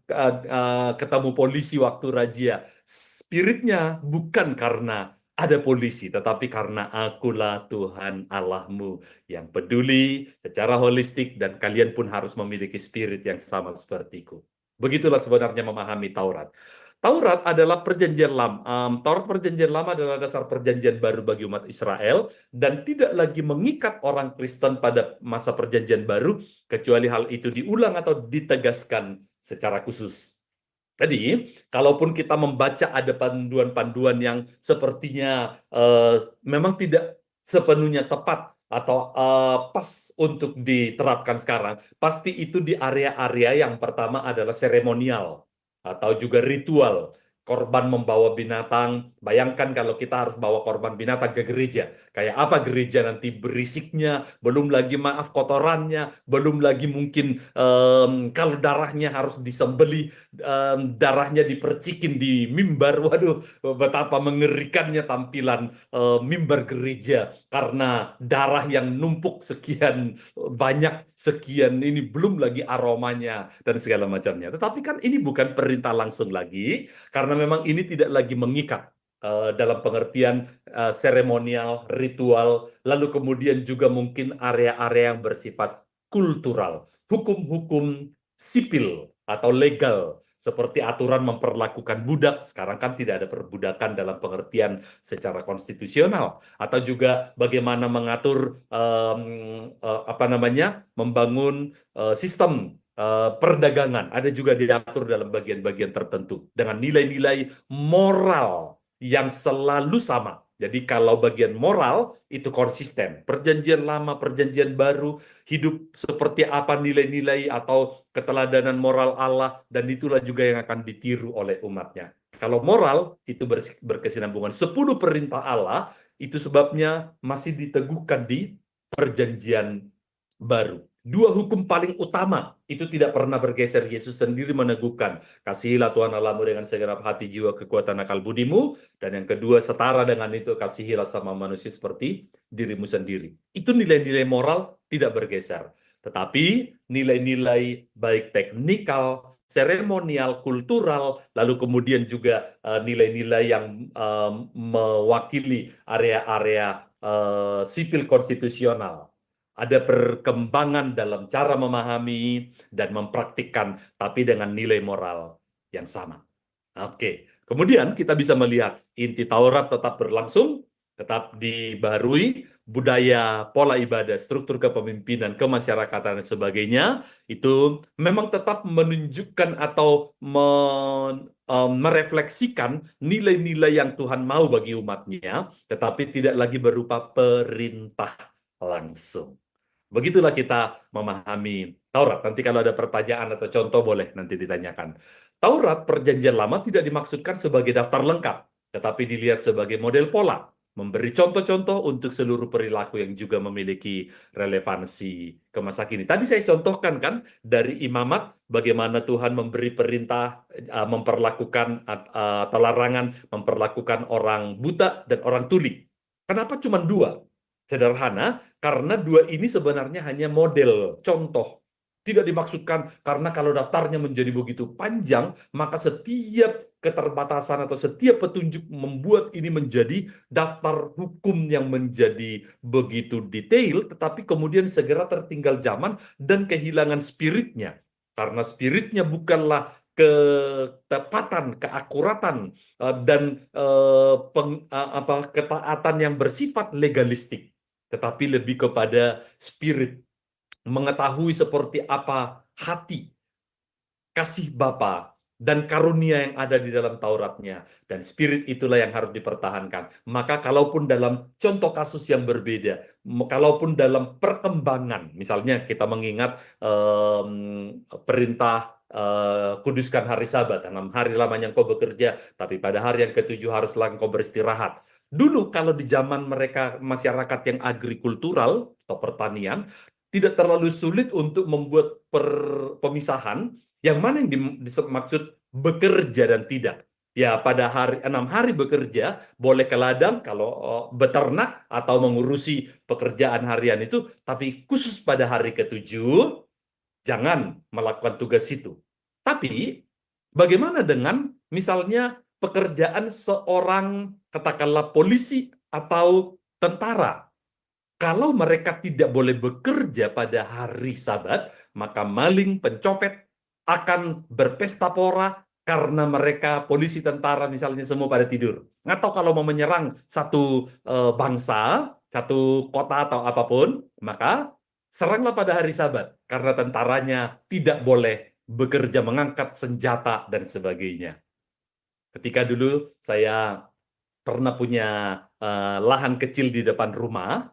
ketemu polisi waktu razia. Spiritnya bukan karena ada polisi, tetapi karena akulah Tuhan Allahmu yang peduli secara holistik dan kalian pun harus memiliki spirit yang sama sepertiku. Begitulah sebenarnya memahami Taurat. Taurat adalah perjanjian lama. Taurat perjanjian lama adalah dasar perjanjian baru bagi umat Israel dan tidak lagi mengikat orang Kristen pada masa perjanjian baru kecuali hal itu diulang atau ditegaskan secara khusus. Jadi, kalaupun kita membaca ada panduan-panduan yang sepertinya memang tidak sepenuhnya tepat atau pas untuk diterapkan sekarang, pasti itu di area-area yang pertama adalah seremonial atau juga ritual. Korban membawa binatang, bayangkan kalau kita harus bawa korban binatang ke gereja. Kayak apa gereja nanti berisiknya, belum lagi maaf kotorannya, belum lagi mungkin kalau darahnya harus disembeli, darahnya dipercikin di mimbar. Waduh, betapa mengerikannya tampilan mimbar gereja karena darah yang numpuk sekian banyak, sekian ini belum lagi aromanya dan segala macamnya. Tetapi kan ini bukan perintah langsung lagi, karena memang ini tidak lagi mengikat dalam pengertian seremonial, ritual, lalu kemudian juga mungkin area-area yang bersifat kultural, hukum-hukum sipil atau legal, seperti aturan memperlakukan budak. Sekarang kan tidak ada perbudakan dalam pengertian secara konstitusional, atau juga bagaimana mengatur membangun sistem perdagangan, ada juga diatur dalam bagian-bagian tertentu dengan nilai-nilai moral yang selalu sama. Jadi kalau bagian moral itu konsisten, perjanjian lama, perjanjian baru, hidup seperti apa nilai-nilai atau keteladanan moral Allah, dan itulah juga yang akan ditiru oleh umatnya. Kalau moral itu berkesinambungan, 10 perintah Allah itu sebabnya masih diteguhkan di perjanjian baru. 2 hukum paling utama itu tidak pernah bergeser. Yesus sendiri meneguhkan, kasihilah Tuhan Allahmu dengan segenap hati, jiwa, kekuatan, akal budimu, dan yang kedua setara dengan itu, kasihilah sama manusia seperti dirimu sendiri. Itu nilai-nilai moral tidak bergeser. Tetapi nilai-nilai baik teknikal, seremonial, kultural, lalu kemudian juga nilai-nilai yang mewakili area-area sipil konstitusional. Ada perkembangan dalam cara memahami dan mempraktikkan, tapi dengan nilai moral yang sama. Oke, kemudian kita bisa melihat inti Taurat tetap berlangsung, tetap dibaharui, budaya, pola ibadah, struktur kepemimpinan, kemasyarakatan, dan sebagainya, itu memang tetap menunjukkan atau merefleksikan nilai-nilai yang Tuhan mau bagi umatnya, tetapi tidak lagi berupa perintah langsung. Begitulah kita memahami Taurat. Nanti kalau ada pertanyaan atau contoh boleh nanti ditanyakan. Taurat Perjanjian Lama tidak dimaksudkan sebagai daftar lengkap, tetapi dilihat sebagai model pola, memberi contoh-contoh untuk seluruh perilaku yang juga memiliki relevansi ke masa kini. Tadi saya contohkan kan dari imamat, bagaimana Tuhan memberi perintah memperlakukan atau larangan memperlakukan orang buta dan orang tuli. Kenapa cuma 2? Sederhana, karena 2 ini sebenarnya hanya model, contoh. Tidak dimaksudkan karena kalau daftarnya menjadi begitu panjang, maka setiap keterbatasan atau setiap petunjuk membuat ini menjadi daftar hukum yang menjadi begitu detail, tetapi kemudian segera tertinggal zaman dan kehilangan spiritnya. Karena spiritnya bukanlah ketepatan, keakuratan, dan ketaatan yang bersifat legalistik, tetapi lebih kepada spirit, mengetahui seperti apa hati, kasih Bapa, dan karunia yang ada di dalam Tauratnya. Dan spirit itulah yang harus dipertahankan. Maka kalaupun dalam contoh kasus yang berbeda, kalaupun dalam perkembangan, misalnya kita mengingat perintah kuduskan hari Sabat, 6 hari lamanya engkau bekerja, tapi pada hari yang ke-7 haruslah engkau beristirahat. Dulu kalau di zaman mereka masyarakat yang agrikultural atau pertanian, tidak terlalu sulit untuk membuat pemisahan yang mana yang dimaksud bekerja dan tidak. Ya, pada 6 hari bekerja, boleh ke ladang kalau beternak atau mengurusi pekerjaan harian itu, tapi khusus pada hari ke-7, jangan melakukan tugas itu. Tapi, bagaimana dengan misalnya pekerjaan seorang katakanlah polisi atau tentara, kalau mereka tidak boleh bekerja pada hari Sabat, maka maling, pencopet akan berpesta pora karena mereka polisi, tentara misalnya semua pada tidur. Atau kalau mau menyerang satu bangsa, satu kota atau apapun, maka seranglah pada hari Sabat karena tentaranya tidak boleh bekerja, mengangkat senjata dan sebagainya. Ketika dulu saya pernah punya lahan kecil di depan rumah,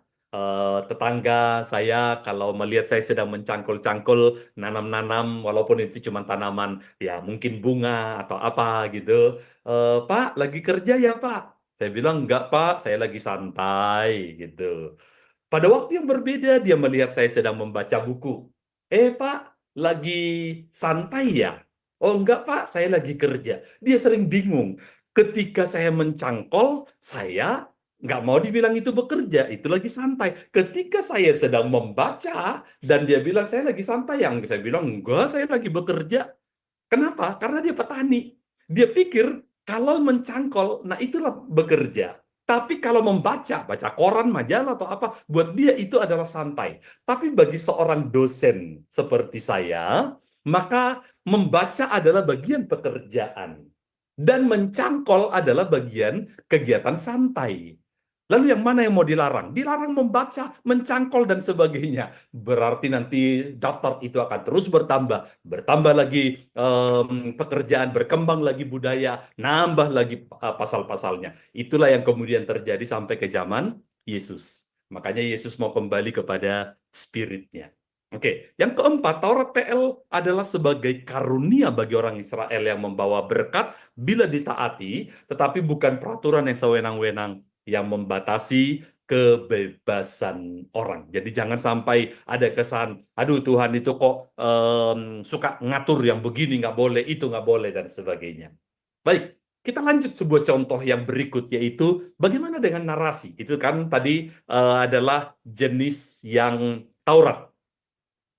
tetangga saya kalau melihat saya sedang mencangkul-cangkul nanam-nanam, walaupun itu cuma tanaman ya mungkin bunga atau apa gitu, Pak lagi kerja ya Pak? Saya bilang enggak Pak, saya lagi santai gitu. Pada waktu yang berbeda dia melihat saya sedang membaca buku. Pak, lagi santai ya? Oh enggak Pak, saya lagi kerja. Dia sering bingung. Ketika saya mencangkol, saya nggak mau dibilang itu bekerja, itu lagi santai. Ketika saya sedang membaca, dan dia bilang saya lagi santai, yang saya bilang enggak, saya lagi bekerja. Kenapa? Karena dia petani. Dia pikir kalau mencangkol, nah itulah bekerja. Tapi kalau membaca, baca koran, majalah atau apa, buat dia itu adalah santai. Tapi bagi seorang dosen seperti saya, maka membaca adalah bagian pekerjaan. Dan mencangkol adalah bagian kegiatan santai. Lalu yang mana yang mau dilarang? Dilarang membaca, mencangkol, dan sebagainya. Berarti nanti daftar itu akan terus bertambah. Bertambah lagi pekerjaan, berkembang lagi budaya, nambah lagi pasal-pasalnya. Itulah yang kemudian terjadi sampai ke zaman Yesus. Makanya Yesus mau kembali kepada spiritnya. Oke, yang keempat, Taurat PL adalah sebagai karunia bagi orang Israel yang membawa berkat bila ditaati, tetapi bukan peraturan yang sewenang-wenang yang membatasi kebebasan orang. Jadi jangan sampai ada kesan, aduh Tuhan itu kok suka ngatur yang begini nggak boleh, itu nggak boleh, dan sebagainya. Baik, kita lanjut sebuah contoh yang berikut, yaitu bagaimana dengan narasi. Itu kan tadi adalah jenis yang Taurat.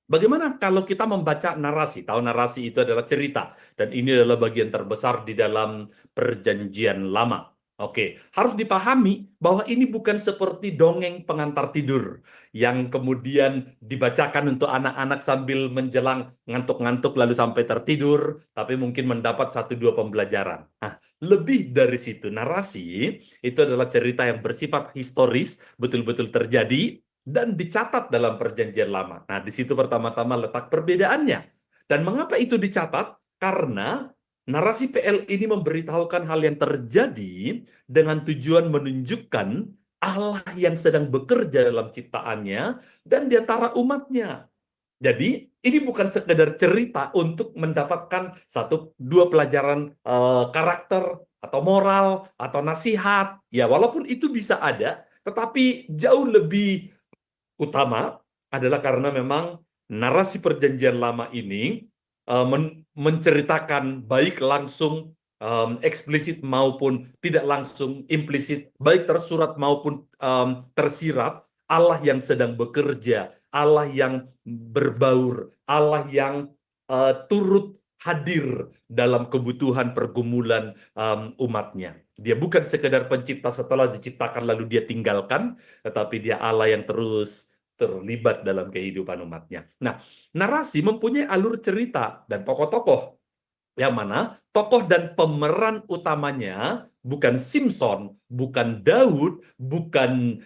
Bagaimana kalau kita membaca narasi? Tahu narasi itu adalah cerita, dan ini adalah bagian terbesar di dalam Perjanjian Lama. Oke, harus dipahami bahwa ini bukan seperti dongeng pengantar tidur yang kemudian dibacakan untuk anak-anak sambil menjelang ngantuk-ngantuk lalu sampai tertidur, tapi mungkin mendapat 1-2 pembelajaran. Nah, lebih dari situ, narasi itu adalah cerita yang bersifat historis, betul-betul terjadi, dan dicatat dalam Perjanjian Lama. Nah, di situ pertama-tama letak perbedaannya. Dan mengapa itu dicatat? Karena narasi PL ini memberitahukan hal yang terjadi dengan tujuan menunjukkan Allah yang sedang bekerja dalam ciptaannya dan di antara umatnya. Jadi, ini bukan sekedar cerita untuk mendapatkan 1-2 pelajaran karakter atau moral atau nasihat. Ya, walaupun itu bisa ada, tetapi jauh lebih utama adalah karena memang narasi Perjanjian Lama ini menceritakan baik langsung eksplisit maupun tidak langsung implisit, baik tersurat maupun tersirat, Allah yang sedang bekerja, Allah yang berbaur, Allah yang turut hadir dalam kebutuhan pergumulan umatnya. Dia bukan sekedar pencipta setelah diciptakan lalu dia tinggalkan, tetapi dia Allah yang terus terlibat dalam kehidupan umatnya. Nah, narasi mempunyai alur cerita dan tokoh-tokoh, yang mana tokoh dan pemeran utamanya bukan Simpson, bukan Daud, bukan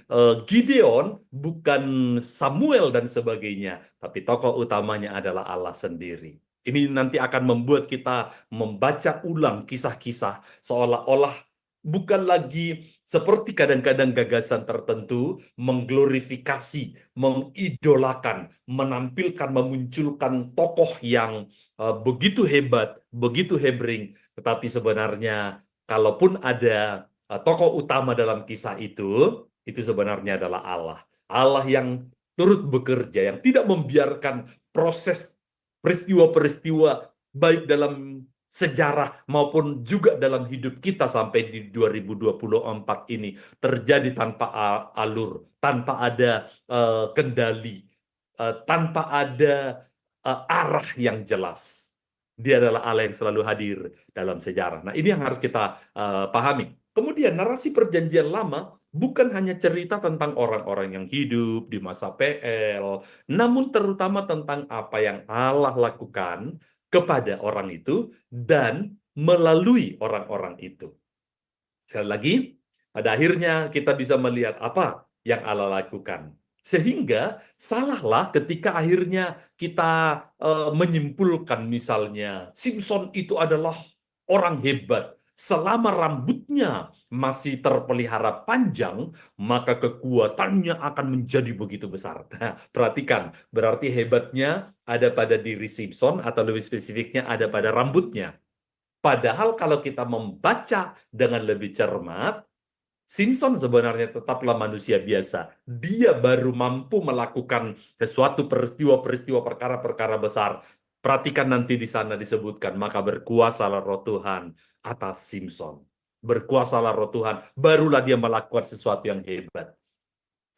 Gideon, bukan Samuel dan sebagainya, tapi tokoh utamanya adalah Allah sendiri. Ini nanti akan membuat kita membaca ulang kisah-kisah seolah-olah bukan lagi seperti kadang-kadang gagasan tertentu mengglorifikasi, mengidolakan, menampilkan, memunculkan tokoh yang begitu hebat, begitu hebring, tetapi sebenarnya kalaupun ada tokoh utama dalam kisah itu sebenarnya adalah Allah. Allah yang turut bekerja, yang tidak membiarkan proses peristiwa-peristiwa baik dalam sejarah maupun juga dalam hidup kita sampai di 2024 ini terjadi tanpa alur, tanpa ada kendali, tanpa ada arah yang jelas. Dia adalah Allah yang selalu hadir dalam sejarah. Nah, ini yang harus kita pahami. Kemudian narasi perjanjian lama bukan hanya cerita tentang orang-orang yang hidup di masa PL, namun terutama tentang apa yang Allah lakukan kepada orang itu dan melalui orang-orang itu. Sekali lagi, pada akhirnya kita bisa melihat apa yang Allah lakukan. Sehingga salahlah ketika akhirnya kita menyimpulkan misalnya Simpson itu adalah orang hebat. Selama rambutnya masih terpelihara panjang, maka kekuatannya akan menjadi begitu besar. Nah, perhatikan, berarti hebatnya ada pada diri Simpson atau lebih spesifiknya ada pada rambutnya. Padahal kalau kita membaca dengan lebih cermat, Simpson sebenarnya tetaplah manusia biasa. Dia baru mampu melakukan sesuatu peristiwa-peristiwa perkara-perkara besar. Perhatikan nanti di sana disebutkan, maka berkuasalah roh Tuhan atas Simpson. Berkuasalah roh Tuhan, barulah dia melakukan sesuatu yang hebat.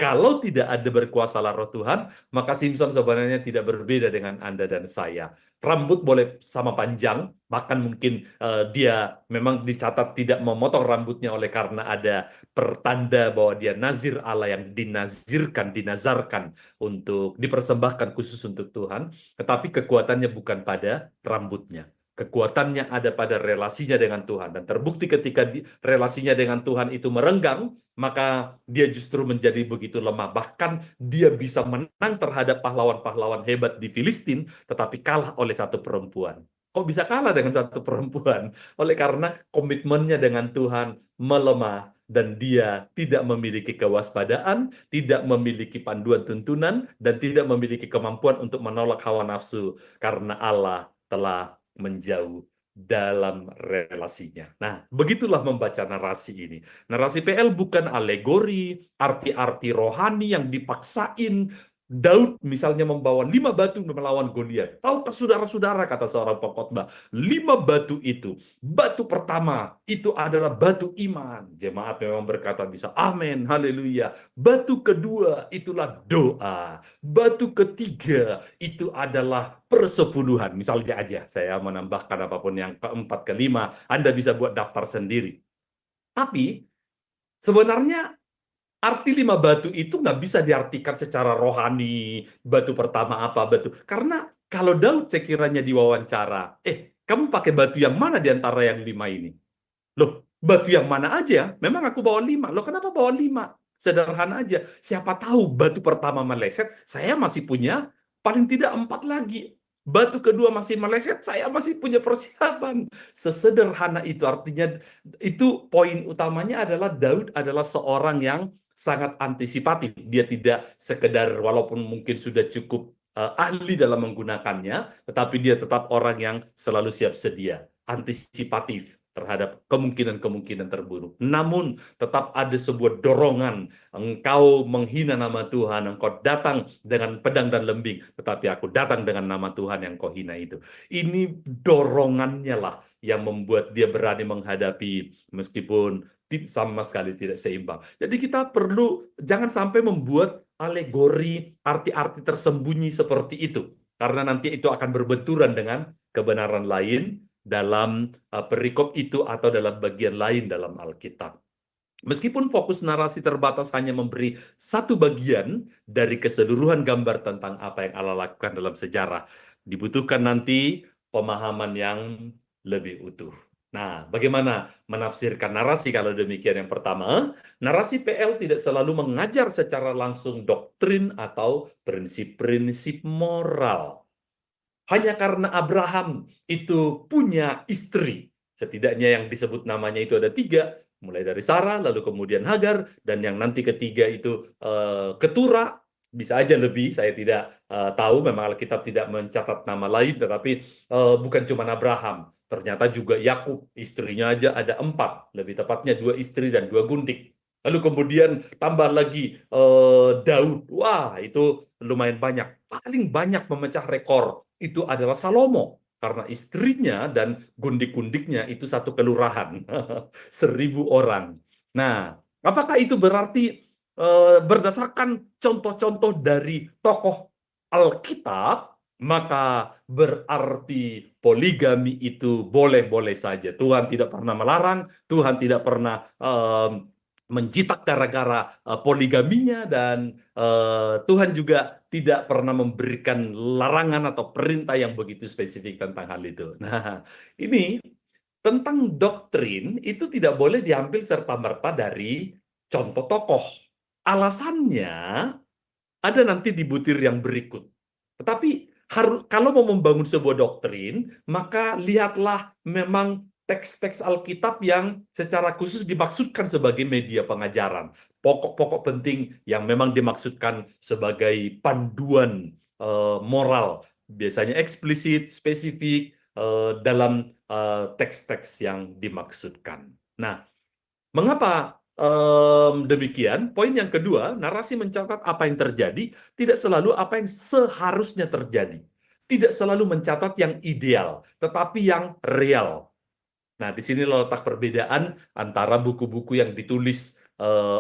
Kalau tidak ada berkuasalah roh Tuhan, maka Simpson sebenarnya tidak berbeda dengan Anda dan saya. Rambut boleh sama panjang, bahkan mungkin dia memang dicatat tidak memotong rambutnya oleh karena ada pertanda bahwa dia nazir Allah yang dinazarkan untuk dipersembahkan khusus untuk Tuhan, tetapi kekuatannya bukan pada rambutnya. Kekuatannya ada pada relasinya dengan Tuhan. Dan terbukti ketika relasinya dengan Tuhan itu merenggang, maka dia justru menjadi begitu lemah. Bahkan dia bisa menang terhadap pahlawan-pahlawan hebat di Filistin, tetapi kalah oleh satu perempuan. Kok bisa kalah dengan satu perempuan? Oleh karena komitmennya dengan Tuhan melemah, dan dia tidak memiliki kewaspadaan, tidak memiliki panduan tuntunan, dan tidak memiliki kemampuan untuk menolak hawa nafsu, karena Allah telah menjauh dalam relasinya. Nah, begitulah membaca narasi ini. Narasi PL bukan alegori, arti-arti rohani yang dipaksain. Daud misalnya membawa 5 batu melawan Goliat. Tahukah saudara-saudara, kata seorang pengkhotbah, 5 batu itu, batu pertama itu adalah batu iman. Jemaat memang berkata bisa amin, haleluya. Batu kedua itulah doa. Batu ketiga itu adalah persepuluhan. Misalnya aja, saya menambahkan apapun yang keempat, kelima, Anda bisa buat daftar sendiri. Tapi sebenarnya arti 5 batu itu nggak bisa diartikan secara rohani. Batu pertama apa batu? Karena kalau Daud sekiranya diwawancara, kamu pakai batu yang mana di antara yang 5 ini? Loh, batu yang mana aja? Memang aku bawa 5. Loh, kenapa bawa 5? Sederhana aja. Siapa tahu batu pertama meleset, saya masih punya paling tidak 4 lagi. Batu kedua masih meleset, saya masih punya persiapan. Sesederhana itu, artinya itu poin utamanya adalah Daud adalah seorang yang sangat antisipatif. Dia tidak sekedar walaupun mungkin sudah cukup ahli dalam menggunakannya, tetapi dia tetap orang yang selalu siap sedia, antisipatif terhadap kemungkinan-kemungkinan terburuk. Namun tetap ada sebuah dorongan, engkau menghina nama Tuhan, engkau datang dengan pedang dan lembing, tetapi aku datang dengan nama Tuhan yang kau hina itu. Ini dorongannya lah yang membuat dia berani menghadapi meskipun sama sekali tidak seimbang. Jadi kita perlu jangan sampai membuat alegori, arti-arti tersembunyi seperti itu. Karena nanti itu akan berbenturan dengan kebenaran lain dalam perikop itu atau dalam bagian lain dalam Alkitab. Meskipun fokus narasi terbatas hanya memberi satu bagian dari keseluruhan gambar tentang apa yang Allah lakukan dalam sejarah, dibutuhkan nanti pemahaman yang lebih utuh. Nah, bagaimana menafsirkan narasi kalau demikian? Yang pertama, narasi PL tidak selalu mengajar secara langsung doktrin atau prinsip-prinsip moral. Hanya karena Abraham itu punya istri, setidaknya yang disebut namanya itu ada 3, mulai dari Sarah, lalu kemudian Hagar, dan yang nanti ketiga itu Ketura, bisa aja lebih, saya tidak tahu, memang Alkitab tidak mencatat nama lain, tetapi bukan cuma Abraham, ternyata juga Yakub, istrinya aja ada 4, lebih tepatnya 2 istri dan 2 gundik. Lalu kemudian tambah lagi Daud, wah itu lumayan banyak, paling banyak memecah rekor itu adalah Salomo, karena istrinya dan gundik-gundiknya itu satu kelurahan, 1000 orang. Nah, apakah itu berarti berdasarkan contoh-contoh dari tokoh Alkitab, maka berarti poligami itu boleh-boleh saja. Tuhan tidak pernah melarang, Tuhan tidak pernah mencitak gara-gara poligaminya, dan Tuhan juga tidak pernah memberikan larangan atau perintah yang begitu spesifik tentang hal itu. Nah, ini tentang doktrin itu tidak boleh diambil serta-merta dari contoh tokoh. Alasannya ada nanti di butir yang berikut. Tetapi kalau mau membangun sebuah doktrin, maka lihatlah memang teks-teks Alkitab yang secara khusus dimaksudkan sebagai media pengajaran. Pokok-pokok penting yang memang dimaksudkan sebagai panduan moral. Biasanya eksplisit, spesifik dalam teks-teks yang dimaksudkan. Nah, mengapa demikian? Poin yang kedua, narasi mencatat apa yang terjadi, tidak selalu apa yang seharusnya terjadi. Tidak selalu mencatat yang ideal, tetapi yang real. Nah, di sini letak perbedaan antara buku-buku yang ditulis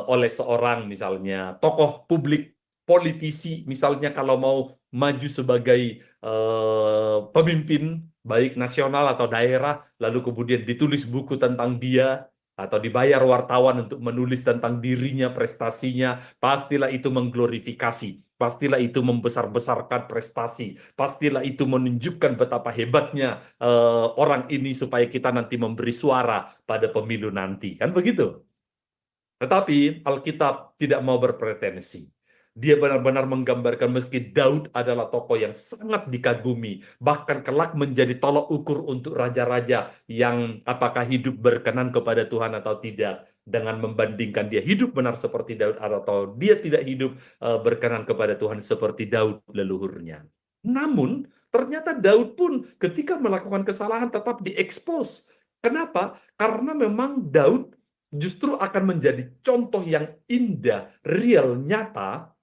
oleh seorang misalnya tokoh publik, politisi, misalnya kalau mau maju sebagai pemimpin, baik nasional atau daerah, lalu kemudian ditulis buku tentang dia, atau dibayar wartawan untuk menulis tentang dirinya, prestasinya, pastilah itu mengglorifikasi, pastilah itu membesar-besarkan prestasi, pastilah itu menunjukkan betapa hebatnya orang ini supaya kita nanti memberi suara pada pemilu nanti. Kan begitu? Tetapi Alkitab tidak mau berpretensi. Dia benar-benar menggambarkan meski Daud adalah tokoh yang sangat dikagumi, bahkan kelak menjadi tolok ukur untuk raja-raja yang apakah hidup berkenan kepada Tuhan atau tidak, dengan membandingkan dia hidup benar seperti Daud atau dia tidak hidup berkenan kepada Tuhan seperti Daud leluhurnya. Namun ternyata Daud pun ketika melakukan kesalahan tetap diekspos. Kenapa? Karena memang Daud justru akan menjadi contoh yang indah, real, nyata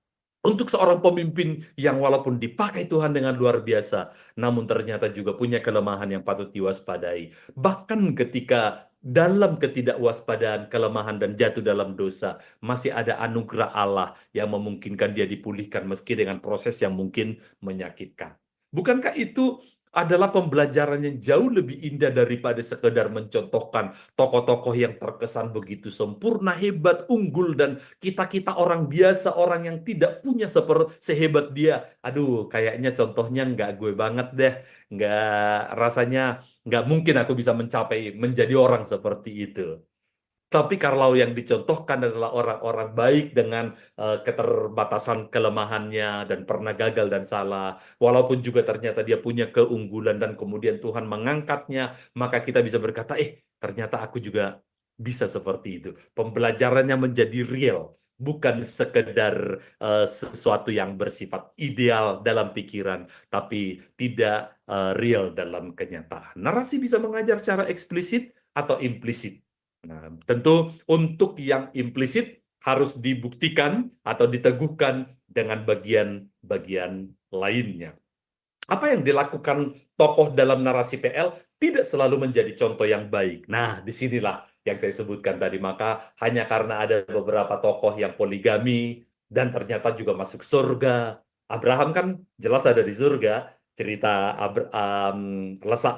untuk seorang pemimpin yang walaupun dipakai Tuhan dengan luar biasa, namun ternyata juga punya kelemahan yang patut diwaspadai. Bahkan ketika dalam ketidakwaspadaan, kelemahan, dan jatuh dalam dosa, masih ada anugerah Allah yang memungkinkan dia dipulihkan meski dengan proses yang mungkin menyakitkan. Bukankah itu adalah pembelajaran yang jauh lebih indah daripada sekedar mencontohkan tokoh-tokoh yang terkesan begitu sempurna, hebat, unggul, dan kita-kita orang biasa, orang yang tidak punya sehebat dia. Aduh, kayaknya contohnya nggak gue banget deh. Rasanya nggak mungkin aku bisa menjadi orang seperti itu. Tapi kalau yang dicontohkan adalah orang-orang baik dengan keterbatasan kelemahannya dan pernah gagal dan salah, walaupun juga ternyata dia punya keunggulan dan kemudian Tuhan mengangkatnya, maka kita bisa berkata, ternyata aku juga bisa seperti itu. Pembelajarannya menjadi real, bukan sekedar sesuatu yang bersifat ideal dalam pikiran, tapi tidak real dalam kenyataan. Narasi bisa mengajar secara eksplisit atau implisit. Nah, tentu untuk yang implisit harus dibuktikan atau diteguhkan dengan bagian-bagian lainnya. Apa yang dilakukan tokoh dalam narasi PL tidak selalu menjadi contoh yang baik. Nah, disinilah yang saya sebutkan tadi. Maka hanya karena ada beberapa tokoh yang poligami dan ternyata juga masuk surga. Abraham kan jelas ada di surga. Cerita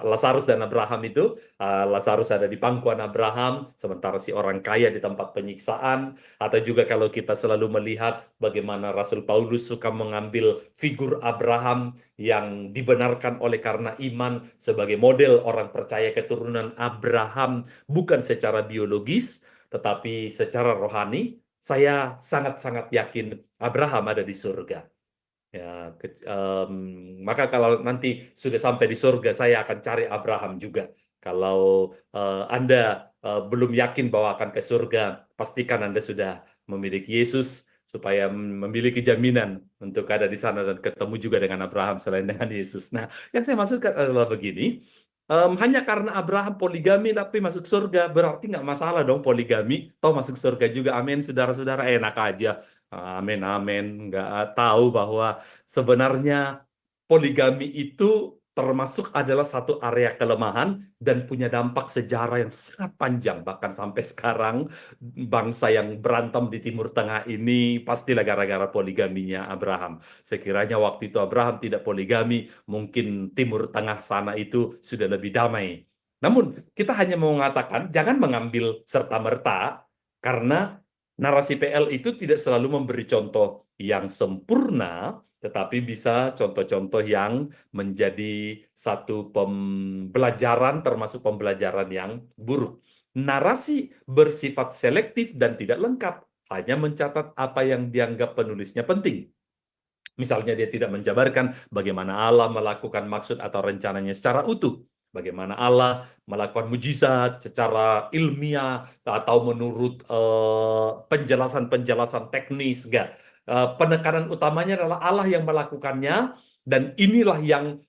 Lazarus dan Abraham itu, Lazarus ada di pangkuan Abraham, sementara si orang kaya di tempat penyiksaan. Atau juga kalau kita selalu melihat bagaimana Rasul Paulus suka mengambil figur Abraham yang dibenarkan oleh karena iman sebagai model orang percaya keturunan Abraham, bukan secara biologis, tetapi secara rohani. Saya sangat-sangat yakin Abraham ada di surga. Ya, maka kalau nanti sudah sampai di surga, saya akan cari Abraham juga. Kalau Anda belum yakin bahwa akan ke surga, pastikan Anda sudah memiliki Yesus supaya memiliki jaminan untuk ada di sana dan ketemu juga dengan Abraham selain dengan Yesus. Nah, yang saya maksudkan adalah begini, hanya karena Abraham poligami tapi masuk surga, berarti nggak masalah dong poligami, toh masuk surga juga, amin saudara-saudara, enak aja. Amin, amin. Nggak tahu bahwa sebenarnya poligami itu termasuk adalah satu area kelemahan dan punya dampak sejarah yang sangat panjang. Bahkan sampai sekarang bangsa yang berantem di Timur Tengah ini pastilah gara-gara poligaminya Abraham. Sekiranya waktu itu Abraham tidak poligami, mungkin Timur Tengah sana itu sudah lebih damai. Namun kita hanya mau mengatakan jangan mengambil serta-merta karena narasi PL itu tidak selalu memberi contoh yang sempurna, tetapi bisa contoh-contoh yang menjadi satu pembelajaran, termasuk pembelajaran yang buruk. Narasi bersifat selektif dan tidak lengkap, hanya mencatat apa yang dianggap penulisnya penting. Misalnya dia tidak menjabarkan bagaimana Allah melakukan maksud atau rencananya secara utuh. Bagaimana Allah melakukan mujizat secara ilmiah atau menurut penjelasan-penjelasan teknis. Enggak. Penekanan utamanya adalah Allah yang melakukannya dan inilah yang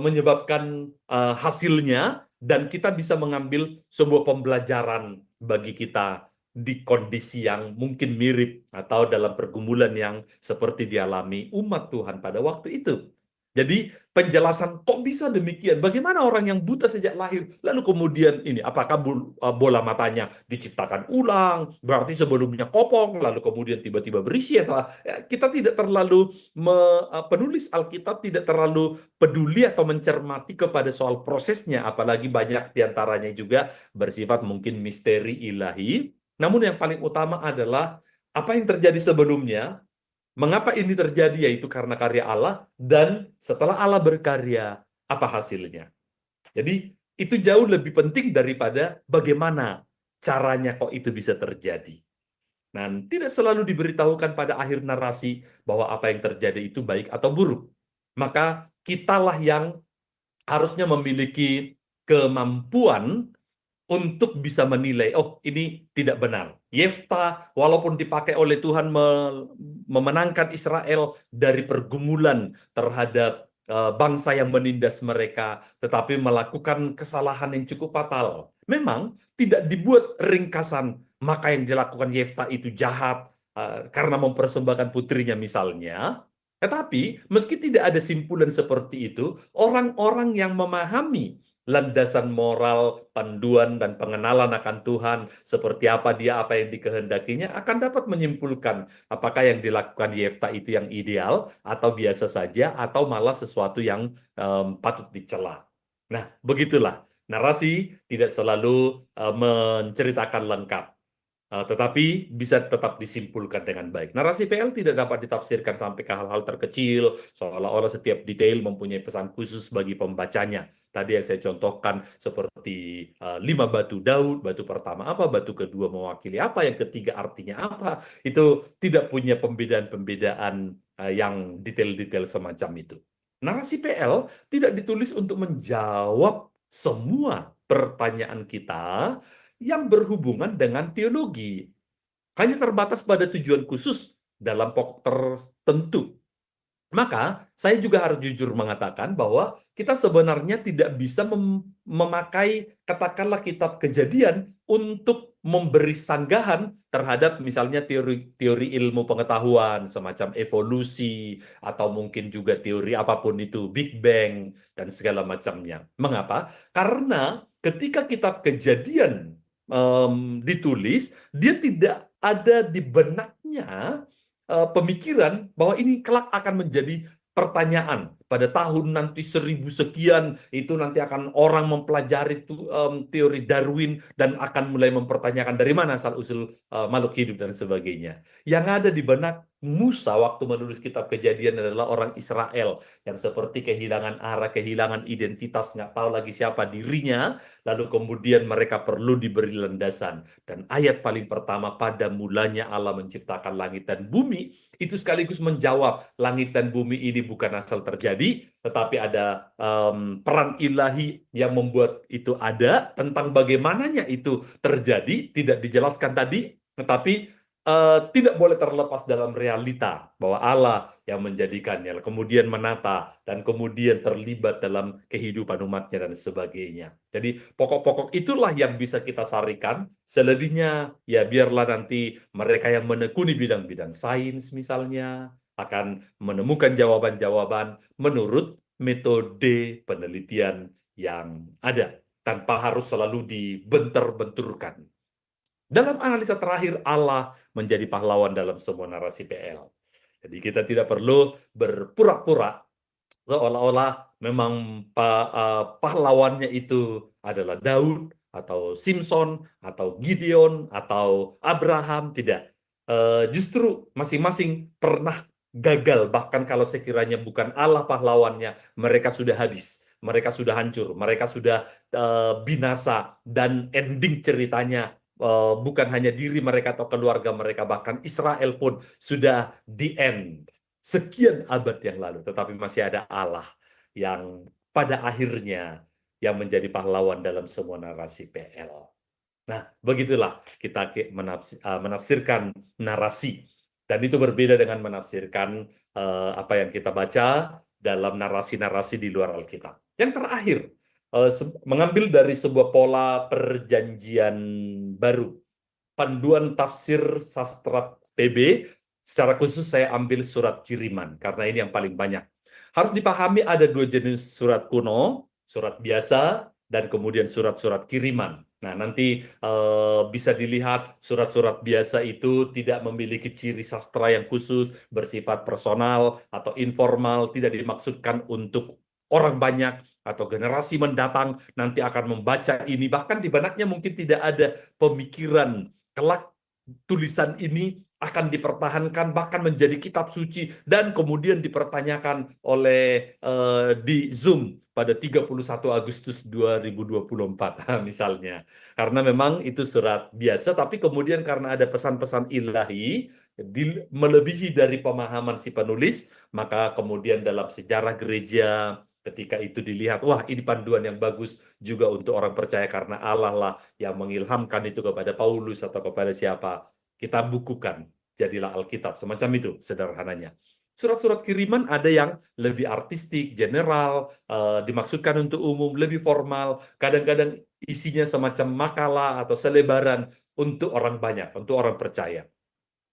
menyebabkan hasilnya dan kita bisa mengambil sebuah pembelajaran bagi kita di kondisi yang mungkin mirip atau dalam pergumulan yang seperti dialami umat Tuhan pada waktu itu. Jadi penjelasan kok bisa demikian? Bagaimana orang yang buta sejak lahir? Lalu kemudian ini, apakah bola matanya diciptakan ulang? Berarti sebelumnya kopong, lalu kemudian tiba-tiba berisi? Atau kita tidak terlalu, penulis Alkitab tidak terlalu peduli atau mencermati kepada soal prosesnya. Apalagi banyak diantaranya juga bersifat mungkin misteri ilahi. Namun yang paling utama adalah apa yang terjadi sebelumnya. Mengapa ini terjadi? Yaitu karena karya Allah, dan setelah Allah berkarya, apa hasilnya? Jadi, itu jauh lebih penting daripada bagaimana caranya kok itu bisa terjadi. Dan tidak selalu diberitahukan pada akhir narasi bahwa apa yang terjadi itu baik atau buruk. Maka kitalah yang harusnya memiliki kemampuan untuk bisa menilai, oh ini tidak benar. Yefta, walaupun dipakai oleh Tuhan memenangkan Israel dari pergumulan terhadap bangsa yang menindas mereka, tetapi melakukan kesalahan yang cukup fatal. Memang tidak dibuat ringkasan, maka yang dilakukan Yefta itu jahat, karena mempersembahkan putrinya misalnya. Tetapi, meski tidak ada simpulan seperti itu, orang-orang yang memahami landasan moral, panduan, dan pengenalan akan Tuhan, seperti apa dia, apa yang dikehendakinya, akan dapat menyimpulkan apakah yang dilakukan Yefta itu yang ideal, atau biasa saja, atau malah sesuatu yang patut dicela. Nah, begitulah. Narasi tidak selalu menceritakan lengkap. Tetapi bisa tetap disimpulkan dengan baik. Narasi PL tidak dapat ditafsirkan sampai ke hal-hal terkecil, seolah-olah setiap detail mempunyai pesan khusus bagi pembacanya. Tadi yang saya contohkan seperti 5 batu Daud, batu pertama apa, batu kedua mewakili apa, yang ketiga artinya apa, itu tidak punya pembedaan-pembedaan yang detail-detail semacam itu. Narasi PL tidak ditulis untuk menjawab semua pertanyaan kita yang berhubungan dengan teologi. Hanya terbatas pada tujuan khusus dalam pokok tertentu. Maka, saya juga harus jujur mengatakan bahwa kita sebenarnya tidak bisa memakai, katakanlah, kitab Kejadian untuk memberi sanggahan terhadap misalnya teori ilmu pengetahuan, semacam evolusi, atau mungkin juga teori apapun itu, Big Bang, dan segala macamnya. Mengapa? Karena ketika kitab Kejadian ditulis, dia tidak ada di benaknya pemikiran bahwa ini kelak akan menjadi pertanyaan. Pada tahun nanti 1000 sekian, itu nanti akan orang mempelajari teori Darwin dan akan mulai mempertanyakan dari mana asal-usul makhluk hidup dan sebagainya. Yang ada di benak Musa waktu menulis kitab Kejadian adalah orang Israel yang seperti kehilangan arah, kehilangan identitas, nggak tahu lagi siapa dirinya, lalu kemudian mereka perlu diberi landasan. Dan ayat paling pertama, pada mulanya Allah menciptakan langit dan bumi, itu sekaligus menjawab langit dan bumi ini bukan asal terjadi, tetapi ada peran ilahi yang membuat itu ada. Tentang bagaimananya itu terjadi tidak dijelaskan tadi, tetapi tidak boleh terlepas dalam realita bahwa Allah yang menjadikannya, kemudian menata, dan kemudian terlibat dalam kehidupan umatnya dan sebagainya. Jadi pokok-pokok itulah yang bisa kita sarikan. Selebihnya ya biarlah nanti mereka yang menekuni bidang-bidang sains misalnya akan menemukan jawaban-jawaban menurut metode penelitian yang ada, tanpa harus selalu dibentur-benturkan. Dalam analisa terakhir, Allah menjadi pahlawan dalam semua narasi PL. Jadi kita tidak perlu berpura-pura seolah-olah memang pahlawannya itu adalah Daud, atau Simpson, atau Gideon, atau Abraham. Tidak. Justru masing-masing pernah gagal, bahkan kalau sekiranya bukan Allah pahlawannya, mereka sudah habis. Mereka sudah hancur, mereka sudah binasa, dan ending ceritanya bukan hanya diri mereka atau keluarga mereka, bahkan Israel pun sudah the end sekian abad yang lalu, tetapi masih ada Allah yang pada akhirnya yang menjadi pahlawan dalam semua narasi PL. Nah, begitulah kita menafsirkan narasi, dan itu berbeda dengan menafsirkan apa yang kita baca dalam narasi-narasi di luar Alkitab. Yang terakhir, mengambil dari sebuah pola perjanjian baru, panduan tafsir sastra PB. Secara khusus saya ambil surat kiriman, karena ini yang paling banyak. Harus dipahami ada dua jenis surat kuno, surat biasa, dan kemudian surat-surat kiriman. Nah, nanti bisa dilihat surat-surat biasa itu tidak memiliki ciri sastra yang khusus, bersifat personal atau informal, tidak dimaksudkan untuk orang banyak atau generasi mendatang nanti akan membaca ini. Bahkan di benaknya mungkin tidak ada pemikiran kelak tulisan ini akan dipertahankan, bahkan menjadi kitab suci, dan kemudian dipertanyakan oleh di Zoom pada 31 Agustus 2024 misalnya. Karena memang itu surat biasa, tapi kemudian karena ada pesan-pesan ilahi melebihi dari pemahaman si penulis, maka kemudian dalam sejarah gereja ketika itu dilihat, wah ini panduan yang bagus juga untuk orang percaya karena Allah lah yang mengilhamkan itu kepada Paulus atau kepada siapa, kita bukukan, jadilah Alkitab, semacam itu sederhananya. Surat-surat kiriman ada yang lebih artistik, general, dimaksudkan untuk umum, lebih formal, kadang-kadang isinya semacam makalah atau selebaran untuk orang banyak, untuk orang percaya.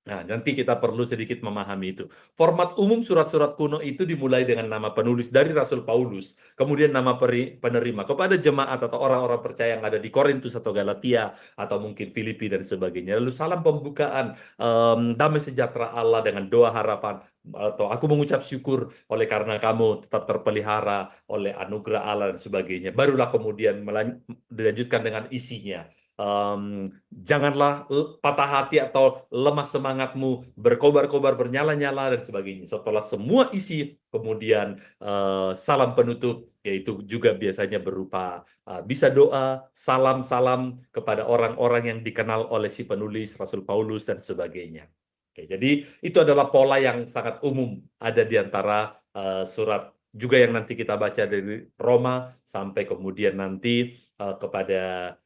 Nah, nanti kita perlu sedikit memahami itu. Format umum surat-surat kuno itu dimulai dengan nama penulis dari Rasul Paulus, kemudian nama penerima kepada jemaat atau orang-orang percaya yang ada di Korintus atau Galatia, atau mungkin Filipi dan sebagainya. Lalu salam pembukaan, damai sejahtera Allah dengan doa harapan, atau aku mengucap syukur oleh karena kamu tetap terpelihara oleh anugerah Allah dan sebagainya. Barulah kemudian dilanjutkan dengan isinya. Janganlah patah hati atau lemah semangatmu, berkobar-kobar, bernyala-nyala dan sebagainya. Setelah semua isi, kemudian salam penutup, yaitu juga biasanya berupa bisa doa, salam-salam kepada orang-orang yang dikenal oleh si penulis, Rasul Paulus dan sebagainya. Oke, jadi itu adalah pola yang sangat umum ada di antara surat juga yang nanti kita baca dari Roma sampai kemudian nanti kepada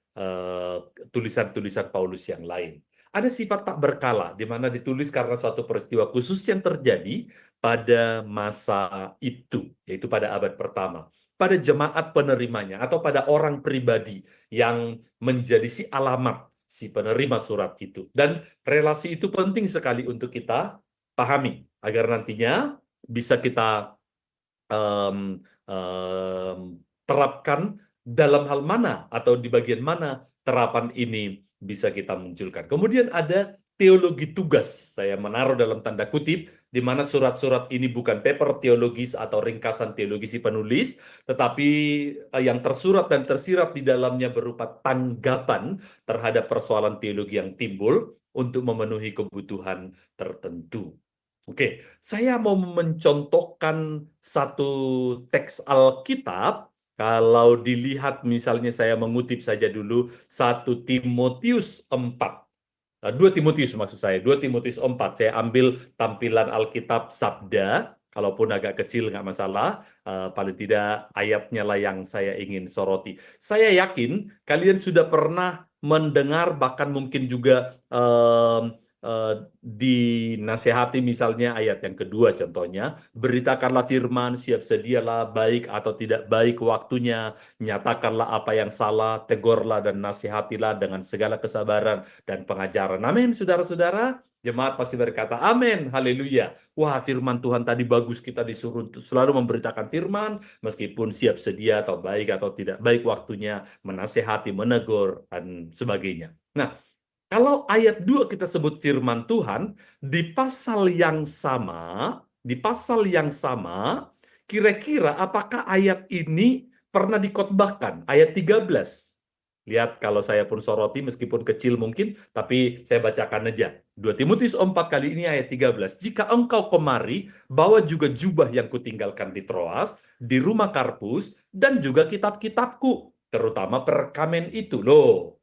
tulisan-tulisan Paulus yang lain. Ada sifat tak berkala, di mana ditulis karena suatu peristiwa khusus yang terjadi pada masa itu, yaitu pada abad pertama. Pada jemaat penerimanya, atau pada orang pribadi yang menjadi si alamat, si penerima surat itu. Dan relasi itu penting sekali untuk kita pahami, agar nantinya bisa kita terapkan dalam hal mana atau di bagian mana terapan ini bisa kita munculkan. Kemudian ada teologi tugas, saya menaruh dalam tanda kutip, di mana surat-surat ini bukan paper teologis atau ringkasan teologi si penulis, tetapi yang tersurat dan tersirat di dalamnya berupa tanggapan terhadap persoalan teologi yang timbul untuk memenuhi kebutuhan tertentu. Oke, saya mau mencontohkan satu teks Alkitab. Kalau dilihat misalnya saya mengutip saja dulu 1 Timotius 4. 2 Timotius maksud saya, 2 Timotius 4. Saya ambil tampilan Alkitab Sabda, kalaupun agak kecil nggak masalah, paling tidak ayatnya lah yang saya ingin soroti. Saya yakin kalian sudah pernah mendengar, bahkan mungkin juga dinasehati misalnya ayat yang kedua contohnya, beritakanlah firman, siap sedialah baik atau tidak baik waktunya, nyatakanlah apa yang salah, tegurlah dan nasihatilah dengan segala kesabaran dan pengajaran. Amin, saudara-saudara. Jemaat pasti berkata, amin, haleluya. Wah, firman Tuhan tadi bagus, kita disuruh untuk selalu memberitakan firman, meskipun siap sedia atau baik atau tidak baik waktunya, menasehati, menegur, dan sebagainya. Nah, kalau ayat 2 kita sebut firman Tuhan, di pasal yang sama, kira-kira apakah ayat ini pernah dikhotbahkan? Ayat 13. Lihat, kalau saya pun soroti, meskipun kecil mungkin, tapi saya bacakan aja. 2 Timotius 4 kali ini ayat 13. Jika engkau kemari, bawa juga jubah yang kutinggalkan di Troas, di rumah Karpus, dan juga kitab-kitabku, terutama perkamen itu. Loh,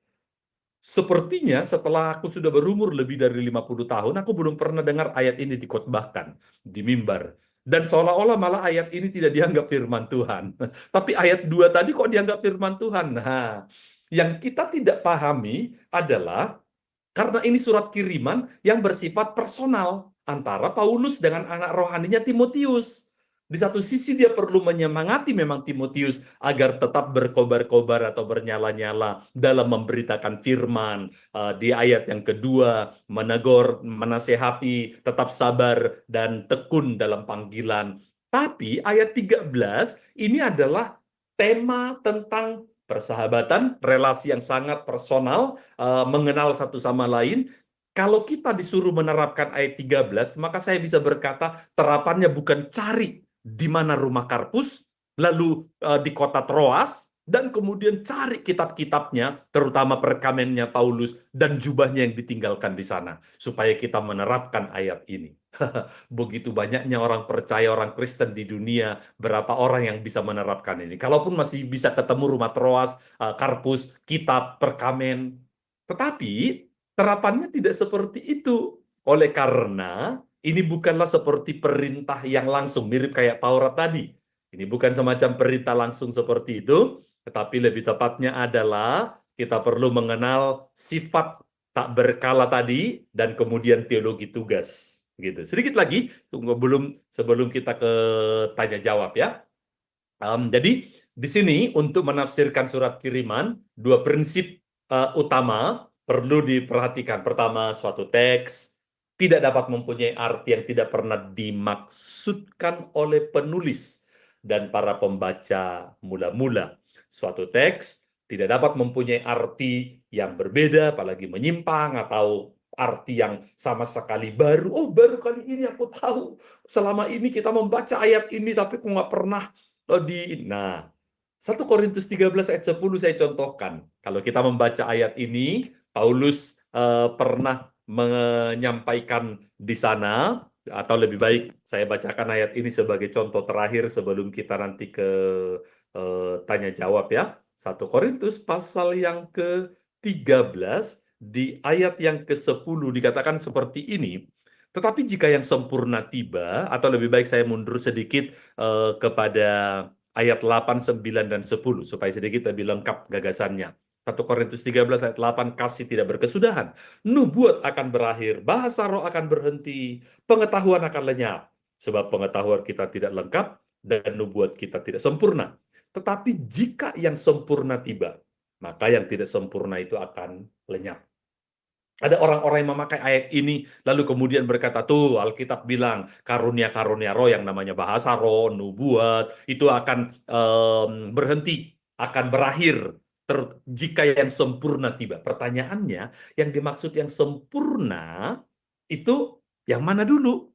sepertinya setelah aku sudah berumur lebih dari 50 tahun, aku belum pernah dengar ayat ini dikhotbahkan di mimbar. Dan seolah-olah malah ayat ini tidak dianggap firman Tuhan. Tapi ayat 2 tadi kok dianggap firman Tuhan. Nah, yang kita tidak pahami adalah karena ini surat kiriman yang bersifat personal antara Paulus dengan anak rohaninya Timotius. Di satu sisi dia perlu menyemangati memang Timotius agar tetap berkobar-kobar atau bernyala-nyala dalam memberitakan firman. Di ayat yang kedua, menegur, menasehati, tetap sabar dan tekun dalam panggilan. Tapi ayat 13 ini adalah tema tentang persahabatan, relasi yang sangat personal, mengenal satu sama lain. Kalau kita disuruh menerapkan ayat 13, maka saya bisa berkata terapannya bukan cari di mana rumah Karpus, lalu di kota Troas, dan kemudian cari kitab-kitabnya, terutama perkamennya Paulus, dan jubahnya yang ditinggalkan di sana, supaya kita menerapkan ayat ini. Begitu banyaknya orang percaya, orang Kristen di dunia, berapa orang yang bisa menerapkan ini. Kalaupun masih bisa ketemu rumah Troas, Karpus, kitab, perkamen. Tetapi terapannya tidak seperti itu. Oleh karena ini bukanlah seperti perintah yang langsung, mirip kayak Taurat tadi. Ini bukan semacam perintah langsung seperti itu, tetapi lebih tepatnya adalah kita perlu mengenal sifat tak berkala tadi, dan kemudian teologi tugas. Gitu. Sedikit lagi sebelum kita ke tanya jawab ya. Jadi di sini untuk menafsirkan surat kiriman, dua prinsip utama perlu diperhatikan. Pertama, suatu teks tidak dapat mempunyai arti yang tidak pernah dimaksudkan oleh penulis dan para pembaca mula-mula. Suatu teks tidak dapat mempunyai arti yang berbeda, apalagi menyimpang atau arti yang sama sekali baru. Oh, baru kali ini aku tahu. Selama ini kita membaca ayat ini, tapi aku nggak pernah Nah, 1 Korintus 13 ayat 10 saya contohkan. Kalau kita membaca ayat ini, Paulus pernah menyampaikan di sana, atau lebih baik saya bacakan ayat ini sebagai contoh terakhir sebelum kita nanti ke tanya jawab ya. 1 Korintus pasal yang ke-13, di ayat yang ke-10 dikatakan seperti ini. Tetapi jika yang sempurna tiba, atau lebih baik saya mundur sedikit kepada ayat 8, 9, dan 10, supaya sedikit lebih lengkap gagasannya. 1 Korintus 13 ayat 8, kasih tidak berkesudahan, nubuat akan berakhir, bahasa roh akan berhenti, pengetahuan akan lenyap, sebab pengetahuan kita tidak lengkap dan nubuat kita tidak sempurna. Tetapi jika yang sempurna tiba, maka yang tidak sempurna itu akan lenyap. Ada orang-orang yang memakai ayat ini, lalu kemudian berkata, tuh Alkitab bilang, karunia-karunia roh yang namanya bahasa roh, nubuat, itu akan berhenti, akan berakhir, jika yang sempurna tiba. Pertanyaannya, yang dimaksud yang sempurna, itu yang mana dulu?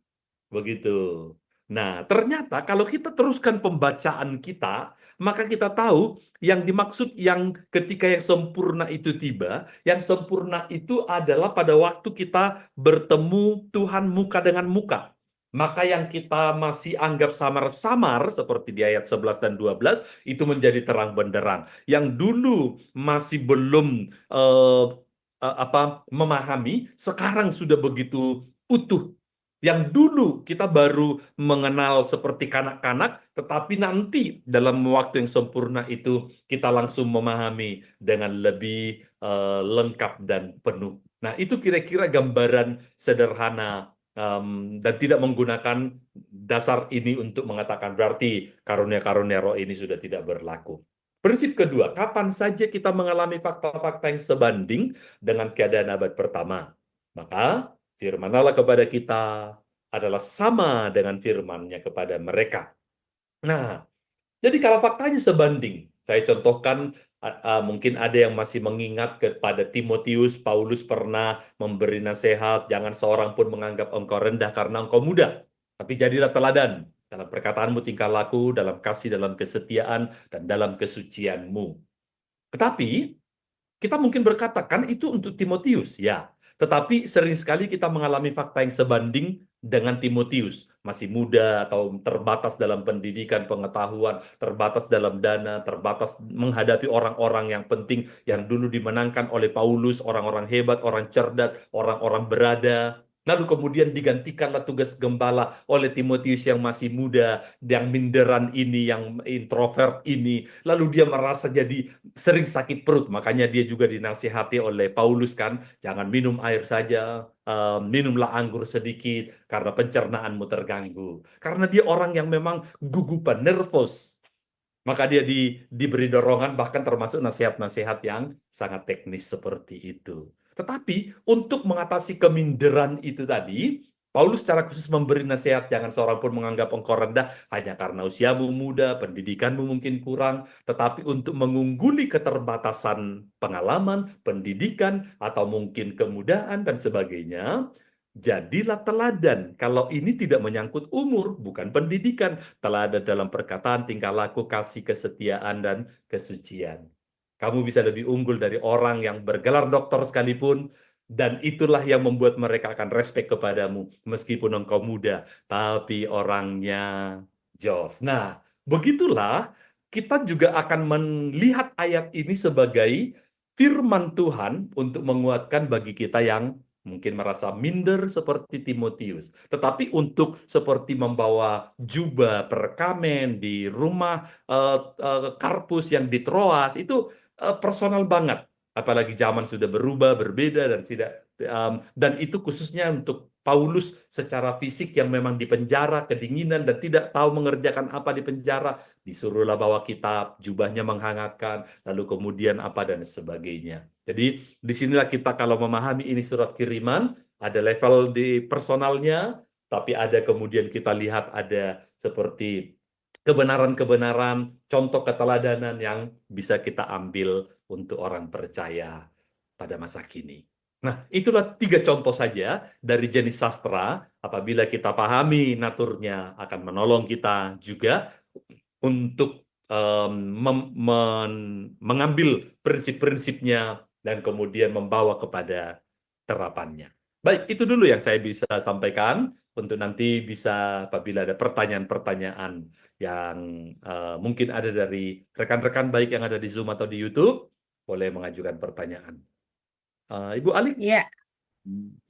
Begitu. Nah, ternyata kalau kita teruskan pembacaan kita, maka kita tahu yang dimaksud yang ketika yang sempurna itu tiba, yang sempurna itu adalah pada waktu kita bertemu Tuhan muka dengan muka. Maka yang kita masih anggap samar-samar, seperti di ayat 11 dan 12, itu menjadi terang benderang. Yang dulu masih belum memahami, sekarang sudah begitu utuh. Yang dulu kita baru mengenal seperti kanak-kanak, tetapi nanti dalam waktu yang sempurna itu kita langsung memahami dengan lebih lengkap dan penuh. Nah, itu kira-kira gambaran sederhana, dan tidak menggunakan dasar ini untuk mengatakan berarti karunia-karunia roh ini sudah tidak berlaku. Prinsip kedua, kapan saja kita mengalami fakta-fakta yang sebanding dengan keadaan abad pertama, maka firman Allah kepada kita adalah sama dengan firman-Nya kepada mereka. Nah, jadi kalau faktanya sebanding, saya contohkan mungkin ada yang masih mengingat kepada Timotius, Paulus pernah memberi nasihat, jangan seorang pun menganggap engkau rendah karena engkau muda, tapi jadilah teladan dalam perkataanmu, tingkah laku, dalam kasih, dalam kesetiaan, dan dalam kesucianmu. Tetapi kita mungkin berkata, kan itu untuk Timotius, ya. Tetapi sering sekali kita mengalami fakta yang sebanding dengan Timotius. Masih muda atau terbatas dalam pendidikan, pengetahuan, terbatas dalam dana, terbatas menghadapi orang-orang yang penting yang dulu dimenangkan oleh Paulus, orang-orang hebat, orang cerdas, orang-orang berada. Lalu kemudian digantikanlah tugas gembala oleh Timotius yang masih muda, yang minderan ini, yang introvert ini. Lalu dia merasa jadi sering sakit perut, makanya dia juga dinasihati oleh Paulus kan, jangan minum air saja, minumlah anggur sedikit karena pencernaanmu terganggu. Karena dia orang yang memang gugupan, nervous. Maka dia diberi dorongan bahkan termasuk nasihat-nasihat yang sangat teknis seperti itu. Tetapi untuk mengatasi keminderan itu tadi, Paulus secara khusus memberi nasihat, jangan seorang pun menganggap engkau rendah hanya karena usiamu muda, pendidikanmu mungkin kurang, tetapi untuk mengungguli keterbatasan pengalaman, pendidikan, atau mungkin kemudahan dan sebagainya, jadilah teladan. Kalau ini tidak menyangkut umur, bukan pendidikan, teladan dalam perkataan, tingkah laku, kasih, kesetiaan, dan kesucian. Kamu bisa lebih unggul dari orang yang bergelar doktor sekalipun, dan itulah yang membuat mereka akan respect kepadamu, meskipun engkau muda, tapi orangnya jos. Nah, begitulah kita juga akan melihat ayat ini sebagai firman Tuhan untuk menguatkan bagi kita yang mungkin merasa minder seperti Timotius. Tetapi untuk seperti membawa jubah perkamen di rumah Karpus yang di Troas, itu personal banget. Apalagi zaman sudah berubah, berbeda, dan itu khususnya untuk Paulus secara fisik yang memang di penjara, kedinginan, dan tidak tahu mengerjakan apa di penjara. Disuruhlah bawa kitab, jubahnya menghangatkan, lalu kemudian apa dan sebagainya. Jadi disinilah kita kalau memahami ini surat kiriman, ada level di personalnya, tapi ada kemudian kita lihat ada seperti kebenaran-kebenaran, contoh keteladanan yang bisa kita ambil untuk orang percaya pada masa kini. Nah, itulah 3 contoh saja dari jenis sastra. Apabila kita pahami naturnya, akan menolong kita juga untuk mengambil prinsip-prinsipnya dan kemudian membawa kepada terapannya. Baik, itu dulu yang saya bisa sampaikan. Untuk nanti bisa apabila ada pertanyaan-pertanyaan yang mungkin ada dari rekan-rekan baik yang ada di Zoom atau di YouTube, boleh mengajukan pertanyaan. Ibu Ali, Ya,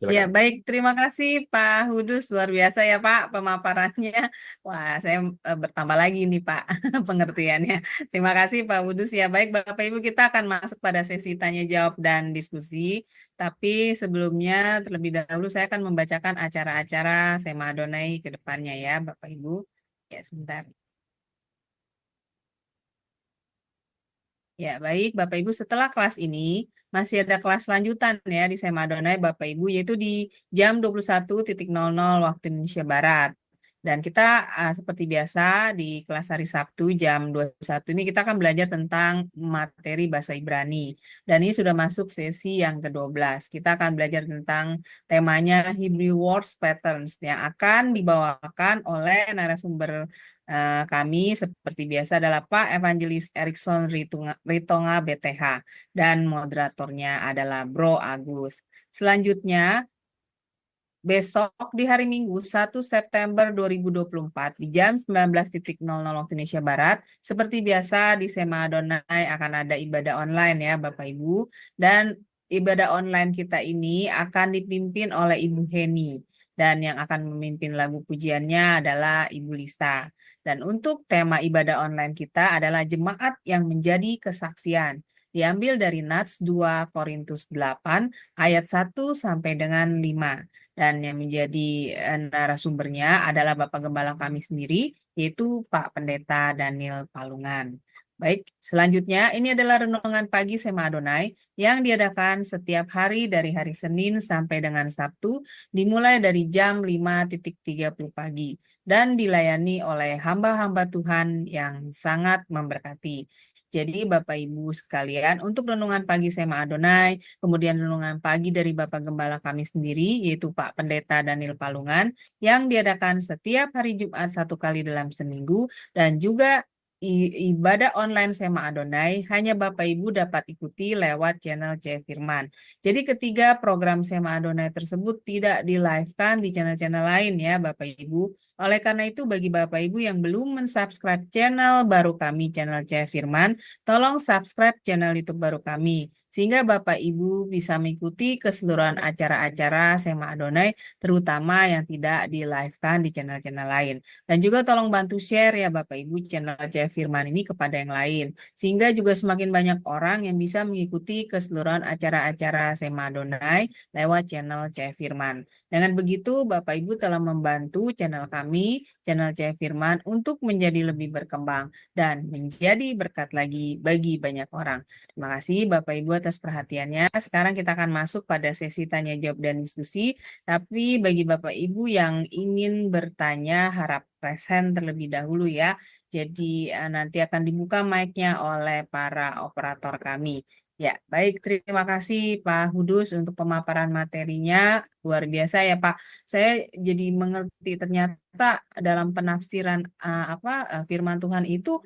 ya silakan. baik. Terima kasih Pak Hudus. Luar biasa ya Pak pemaparannya. Wah, saya bertambah lagi nih Pak pengertiannya. Terima kasih Pak Hudus ya. Baik Bapak Ibu, kita akan masuk pada sesi tanya jawab dan diskusi. Tapi sebelumnya terlebih dahulu saya akan membacakan acara-acara Sema Adonai ke depannya ya Bapak Ibu. Ya, sebentar. Ya, baik Bapak Ibu, setelah kelas ini masih ada kelas lanjutan ya di Sema Adonai Bapak Ibu, yaitu di jam 21.00 waktu Indonesia Barat. Dan kita seperti biasa di kelas hari Sabtu jam 21 ini kita akan belajar tentang materi bahasa Ibrani. Dan ini sudah masuk sesi yang ke-12. Kita akan belajar tentang temanya Hebrew Words Patterns yang akan dibawakan oleh narasumber kami seperti biasa adalah Pak Evangelis Erikson Ritonga BTH dan moderatornya adalah Bro Agus. Selanjutnya besok di hari Minggu 1 September 2024 di jam 19.00 waktu Indonesia Barat, seperti biasa di Sema Adonai akan ada ibadah online ya Bapak Ibu, dan ibadah online kita ini akan dipimpin oleh Ibu Heni, dan yang akan memimpin lagu pujiannya adalah Ibu Lisa. Dan untuk tema ibadah online kita adalah jemaat yang menjadi kesaksian. Diambil dari Nats 2 Korintus 8 ayat 1 sampai dengan 5. Dan yang menjadi narasumbernya adalah Bapak Gembala kami sendiri, yaitu Pak Pendeta Daniel Palungan. Baik, selanjutnya ini adalah renungan pagi Sema Adonai yang diadakan setiap hari dari hari Senin sampai dengan Sabtu, dimulai dari jam 5.30 pagi dan dilayani oleh hamba-hamba Tuhan yang sangat memberkati. Jadi Bapak Ibu sekalian, untuk renungan pagi Sema Adonai, kemudian renungan pagi dari Bapak Gembala kami sendiri, yaitu Pak Pendeta Daniel Palungan, yang diadakan setiap hari Jumat 1 kali dalam seminggu, dan juga ibadah online Sema Adonai hanya Bapak Ibu dapat ikuti lewat channel C Firman. Jadi ketiga program Sema Adonai tersebut tidak di-live-kan di channel-channel lain ya Bapak Ibu. Oleh karena itu bagi Bapak Ibu yang belum mensubscribe channel baru kami, channel C Firman, tolong subscribe channel YouTube baru kami. Sehingga Bapak Ibu bisa mengikuti keseluruhan acara-acara Sema Adonai, terutama yang tidak di-live-kan di channel-channel lain. Dan juga tolong bantu share ya Bapak Ibu channel C Firman ini kepada yang lain. Sehingga juga semakin banyak orang yang bisa mengikuti keseluruhan acara-acara Sema Adonai lewat channel C Firman. Dengan begitu Bapak Ibu telah membantu channel kami, channel C Firman untuk menjadi lebih berkembang dan menjadi berkat lagi bagi banyak orang. Terima kasih Bapak Ibu atas perhatiannya. Sekarang kita akan masuk pada sesi tanya jawab dan diskusi. Tapi bagi Bapak Ibu yang ingin bertanya harap present terlebih dahulu ya. Jadi nanti akan dibuka mic-nya oleh para operator kami. Ya, baik. Terima kasih Pak Hudus untuk pemaparan materinya. Luar biasa ya Pak. Saya jadi mengerti ternyata dalam penafsiran firman Tuhan itu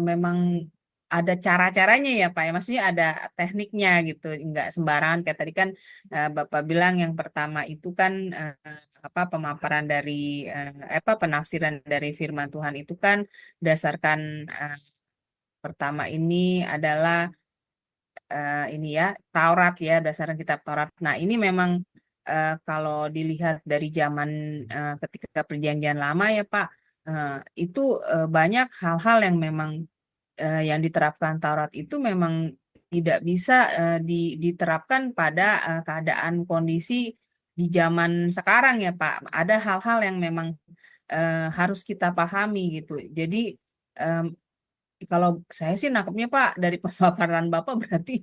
memang ada cara-caranya ya Pak ya. Maksudnya ada tekniknya gitu. Enggak sembarangan kayak tadi kan Bapak bilang yang pertama itu kan pemaparan dari penafsiran dari firman Tuhan itu kan berdasarkan pertama ini adalah ini ya Taurat ya, berdasarkan kitab Taurat. Nah, ini memang kalau dilihat dari zaman ketika Perjanjian Lama ya Pak, itu banyak hal-hal yang memang yang diterapkan Taurat itu memang tidak bisa diterapkan pada keadaan kondisi di zaman sekarang ya Pak. Ada hal-hal yang memang harus kita pahami gitu. Jadi kalau saya sih nangkepnya Pak dari pemaparan Bapak berarti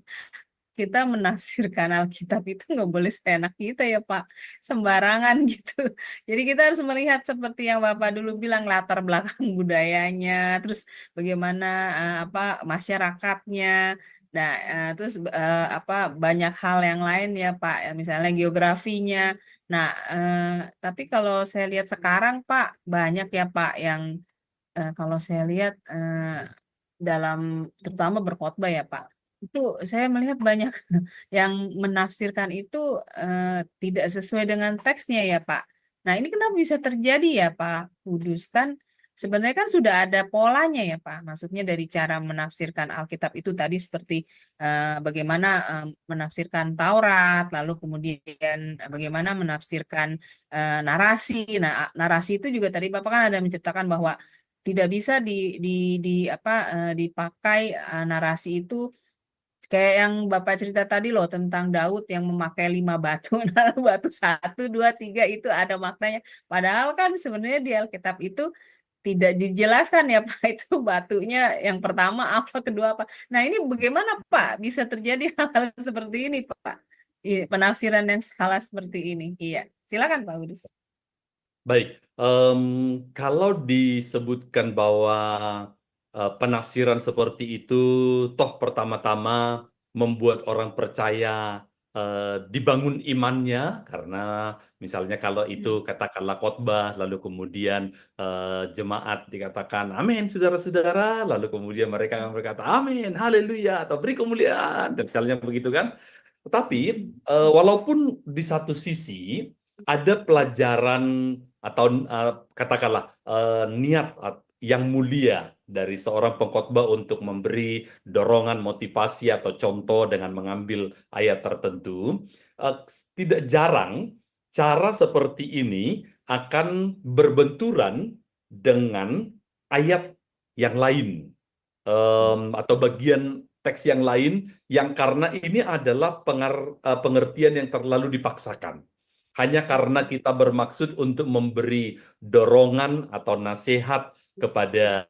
kita menafsirkan Alkitab itu nggak boleh seenak kita ya Pak, sembarangan gitu. Jadi kita harus melihat seperti yang Bapak dulu bilang latar belakang budayanya, terus bagaimana masyarakatnya. Nah, terus banyak hal yang lain ya Pak, ya, misalnya geografinya. Nah, tapi kalau saya lihat sekarang Pak, banyak ya Pak yang kalau saya lihat dalam terutama berkhotbah ya Pak, itu saya melihat banyak yang menafsirkan itu tidak sesuai dengan teksnya ya Pak. Nah ini kenapa bisa terjadi ya Pak Kudus? Kan sebenarnya kan sudah ada polanya ya Pak. Maksudnya dari cara menafsirkan Alkitab itu tadi seperti bagaimana menafsirkan Taurat, lalu kemudian bagaimana menafsirkan narasi. Nah narasi itu juga tadi Bapak kan ada menceritakan bahwa tidak bisa dipakai narasi itu kayak yang Bapak cerita tadi loh tentang Daud yang memakai 5 batu, nah batu 1, 2, 3 itu ada maknanya. Padahal kan sebenarnya di Alkitab itu tidak dijelaskan ya Pak itu batunya yang pertama apa, kedua apa. Nah ini bagaimana Pak bisa terjadi hal seperti ini Pak? Iya, penafsiran yang salah seperti ini. Iya, silakan Pak Udus. Baik, kalau disebutkan bahwa penafsiran seperti itu toh pertama-tama membuat orang percaya dibangun imannya, karena misalnya kalau itu katakanlah khotbah, lalu kemudian jemaat dikatakan amin saudara-saudara, lalu kemudian mereka akan berkata amin, haleluya, atau beri kemuliaan, dan misalnya begitu kan. Tetapi walaupun di satu sisi ada pelajaran atau katakanlah niat yang mulia dari seorang pengkhotbah untuk memberi dorongan, motivasi atau contoh dengan mengambil ayat tertentu, tidak jarang cara seperti ini akan berbenturan dengan ayat yang lain atau bagian teks yang lain yang karena ini adalah pengertian yang terlalu dipaksakan. Hanya karena kita bermaksud untuk memberi dorongan atau nasihat kepada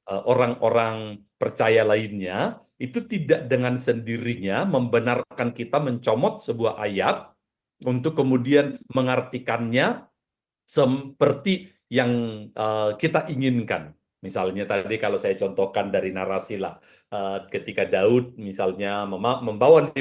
orang-orang percaya lainnya, itu tidak dengan sendirinya membenarkan kita mencomot sebuah ayat untuk kemudian mengartikannya seperti yang kita inginkan. Misalnya tadi kalau saya contohkan dari narasi lah, ketika Daud misalnya membawa 5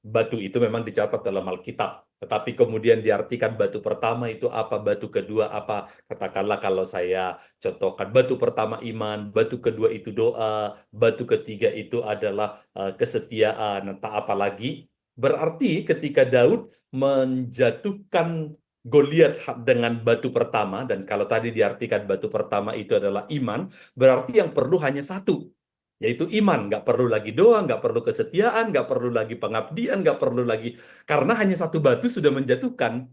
batu itu memang dicatat dalam Alkitab. Tetapi kemudian diartikan batu pertama itu apa, batu kedua apa. Katakanlah kalau saya contohkan batu pertama iman, batu kedua itu doa, batu ketiga itu adalah kesetiaan, entah apa lagi. Berarti ketika Daud menjatuhkan Goliat dengan batu pertama, dan kalau tadi diartikan batu pertama itu adalah iman, berarti yang perlu hanya satu, yaitu iman. Nggak perlu lagi doa, nggak perlu kesetiaan, nggak perlu lagi pengabdian, nggak perlu lagi, karena hanya satu batu sudah menjatuhkan.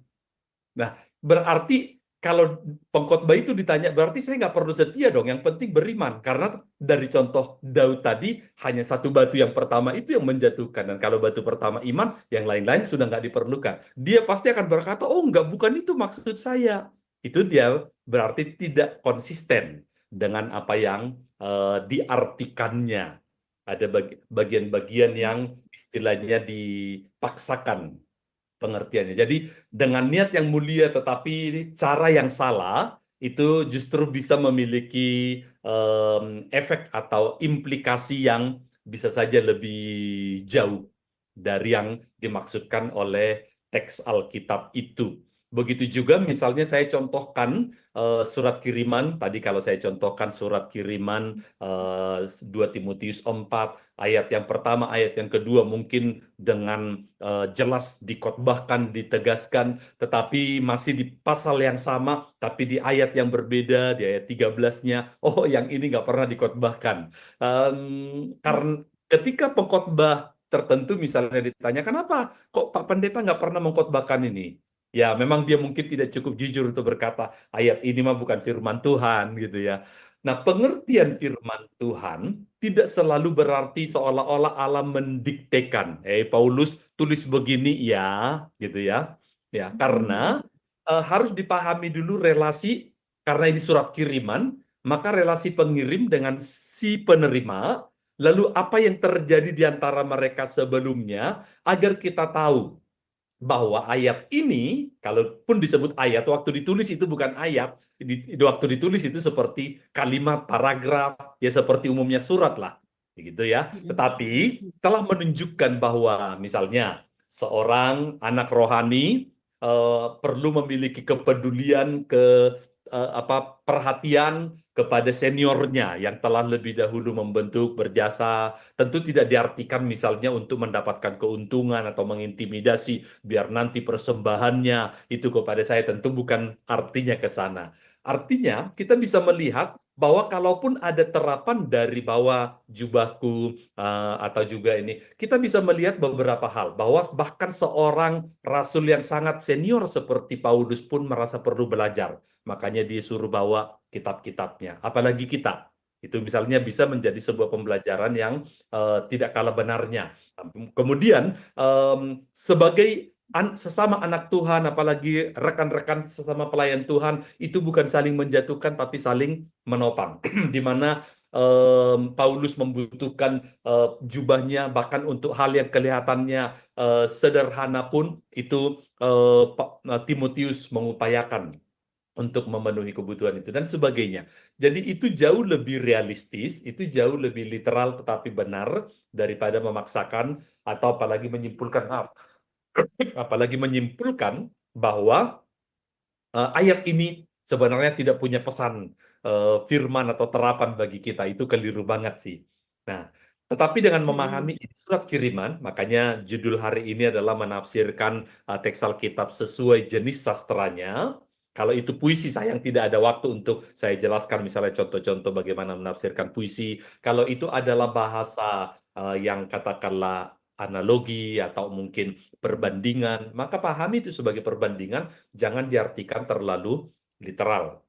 Nah, berarti kalau pengkhotbah itu ditanya, berarti saya nggak perlu setia dong, yang penting beriman. Karena dari contoh Daud tadi, hanya satu batu yang pertama itu yang menjatuhkan. Dan kalau batu pertama iman, yang lain-lain sudah nggak diperlukan. Dia pasti akan berkata, oh nggak, bukan itu maksud saya. Itu dia berarti tidak konsisten dengan apa yang diartikannya. Ada bagian-bagian yang istilahnya dipaksakan pengertiannya. Jadi dengan niat yang mulia tetapi cara yang salah itu justru bisa memiliki efek atau implikasi yang bisa saja lebih jauh dari yang dimaksudkan oleh teks Alkitab itu. Begitu juga misalnya saya contohkan surat kiriman, tadi kalau saya contohkan surat kiriman 2 Timotius 4, ayat yang pertama, ayat yang kedua mungkin dengan jelas dikotbahkan, ditegaskan, tetapi masih di pasal yang sama, tapi di ayat yang berbeda, di ayat 13-nya, oh yang ini nggak pernah dikotbahkan. Karena ketika pengkhotbah tertentu misalnya ditanya, kenapa kok Pak Pendeta nggak pernah mengkhotbahkan ini? Ya, memang dia mungkin tidak cukup jujur untuk berkata, ayat ini mah bukan firman Tuhan, gitu ya. Nah, pengertian firman Tuhan tidak selalu berarti seolah-olah Allah mendiktekan. Paulus tulis begini ya, gitu ya. Ya, karena harus dipahami dulu relasi, karena ini surat kiriman, maka relasi pengirim dengan si penerima, lalu apa yang terjadi di antara mereka sebelumnya, agar kita tahu bahwa ayat ini, kalaupun disebut ayat, waktu ditulis itu bukan ayat, waktu ditulis itu seperti kalimat, paragraf, ya seperti umumnya surat lah, gitu ya. Tetapi telah menunjukkan bahwa misalnya seorang anak rohani perlu memiliki kepedulian, perhatian kepada seniornya yang telah lebih dahulu membentuk, berjasa. Tentu tidak diartikan misalnya untuk mendapatkan keuntungan atau mengintimidasi biar nanti persembahannya itu kepada saya, tentu bukan artinya ke sana. Artinya kita bisa melihat bahwa kalaupun ada terapan dari bawah jubahku atau juga ini, kita bisa melihat beberapa hal, bahwa bahkan seorang rasul yang sangat senior seperti Paulus pun merasa perlu belajar. Makanya dia suruh bawa kitab-kitabnya. Apalagi kita. Itu misalnya bisa menjadi sebuah pembelajaran yang tidak kalah benarnya. Kemudian sebagai sesama anak Tuhan, apalagi rekan-rekan sesama pelayan Tuhan, itu bukan saling menjatuhkan tapi saling menopang. Di mana Paulus membutuhkan jubahnya bahkan untuk hal yang kelihatannya sederhana pun itu Timotius mengupayakan untuk memenuhi kebutuhan itu dan sebagainya. Jadi itu jauh lebih realistis, itu jauh lebih literal tetapi benar daripada memaksakan atau apalagi menyimpulkan bahwa ayat ini sebenarnya tidak punya pesan firman atau terapan bagi kita. Itu keliru banget sih. Nah, tetapi dengan memahami ini surat kiriman, makanya judul hari ini adalah menafsirkan teks Alkitab sesuai jenis sastranya. Kalau itu puisi, sayang tidak ada waktu untuk saya jelaskan misalnya contoh-contoh bagaimana menafsirkan puisi. Kalau itu adalah bahasa yang katakanlah analogi atau mungkin perbandingan, maka pahami itu sebagai perbandingan, jangan diartikan terlalu literal.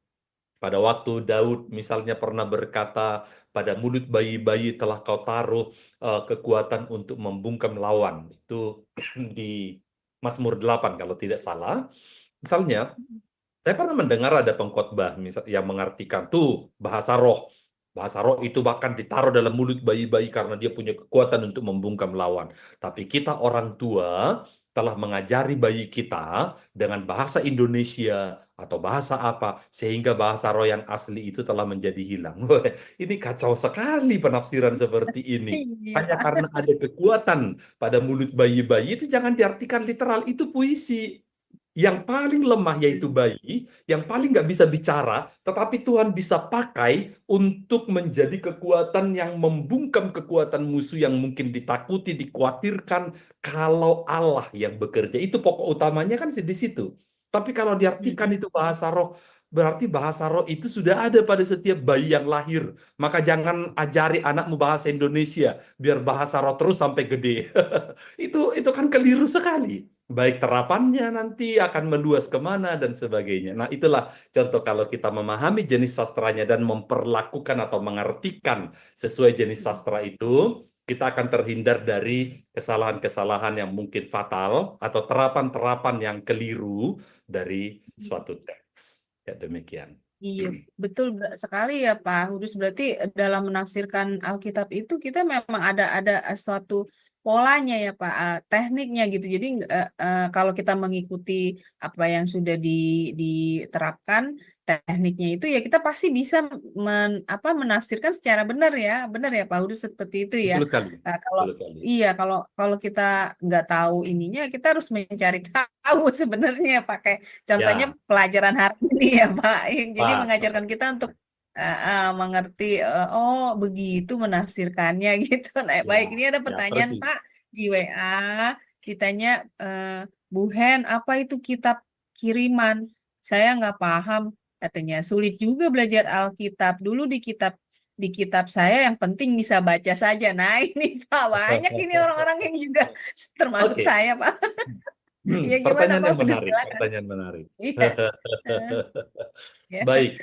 Pada waktu Daud misalnya pernah berkata, pada mulut bayi-bayi telah kau taruh kekuatan untuk membungkam lawan. Itu di Mazmur 8 kalau tidak salah. Misalnya, saya pernah mendengar ada pengkhotbah yang mengartikan tuh bahasa roh. Bahasa roh itu bahkan ditaruh dalam mulut bayi-bayi karena dia punya kekuatan untuk membungkam lawan. Tapi kita orang tua telah mengajari bayi kita dengan bahasa Indonesia atau bahasa apa, sehingga bahasa roh yang asli itu telah menjadi hilang. Ini kacau sekali penafsiran seperti ini. Iya, Hanya Pak. karena ada kekuatan pada mulut bayi-bayi itu jangan diartikan literal, itu puisi. Yang paling lemah yaitu bayi, yang paling nggak bisa bicara, tetapi Tuhan bisa pakai untuk menjadi kekuatan yang membungkam kekuatan musuh yang mungkin ditakuti, dikhawatirkan kalau Allah yang bekerja. Itu pokok utamanya kan di situ. Tapi kalau diartikan itu bahasa roh, berarti bahasa roh itu sudah ada pada setiap bayi yang lahir. Maka jangan ajari anakmu bahasa Indonesia, biar bahasa roh terus sampai gede. Itu kan keliru sekali. Baik terapannya nanti akan meluas kemana dan sebagainya. Nah, itulah contoh kalau kita memahami jenis sastranya dan memperlakukan atau mengartikan sesuai jenis sastra itu, kita akan terhindar dari kesalahan-kesalahan yang mungkin fatal atau terapan-terapan yang keliru dari suatu teks. Ya, demikian. Iya, betul sekali ya Pak Hudus. Berarti dalam menafsirkan Alkitab itu kita memang ada suatu polanya ya Pak, tekniknya gitu. Jadi kalau kita mengikuti apa yang sudah diterapkan tekniknya itu ya kita pasti bisa menafsirkan secara benar ya Pak Hudus seperti itu ya. Betul sekali. Kalau Betul sekali. iya kalau kita nggak tahu ininya kita harus mencari tahu sebenarnya pakai contohnya Ya, pelajaran hari ini ya Pak. Jadi Pak. mengajarkan kita untuk mengerti oh begitu menafsirkannya gitu. Nah, baik ini ada Ya, pertanyaan persis. Pak di WA kitanya Bu Hen apa itu kitab kiriman? Saya nggak paham katanya sulit juga belajar Alkitab dulu di kitab saya yang penting bisa baca saja. Nah ini Pak banyak ini orang-orang yang juga termasuk Oke. saya Pak. Ya gimana Pertanyaan Pak? yang Udah menarik, silakan. pertanyaan menarik. Iya. Ya. Baik,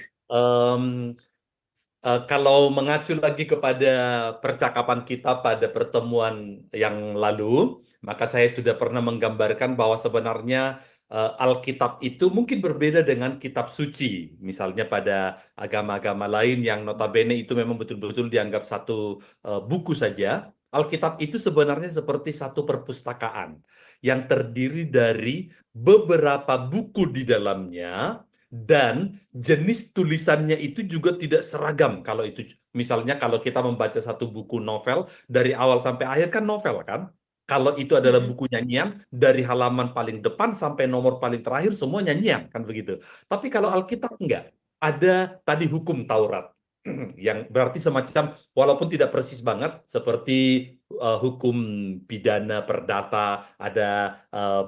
kalau mengacu lagi kepada percakapan kita pada pertemuan yang lalu, maka saya sudah pernah menggambarkan bahwa sebenarnya Alkitab itu mungkin berbeda dengan kitab suci. Misalnya pada agama-agama lain yang notabene itu memang betul-betul dianggap satu buku saja. Alkitab itu sebenarnya seperti satu perpustakaan yang terdiri dari beberapa buku di dalamnya, dan jenis tulisannya itu juga tidak seragam. Kalau itu misalnya kalau kita membaca satu buku novel dari awal sampai akhir kan novel kan. Kalau itu adalah buku nyanyian dari halaman paling depan sampai nomor paling terakhir semua nyanyian kan begitu. Tapi kalau Alkitab enggak. Ada tadi hukum Taurat yang berarti semacam walaupun tidak persis banget seperti hukum pidana perdata, ada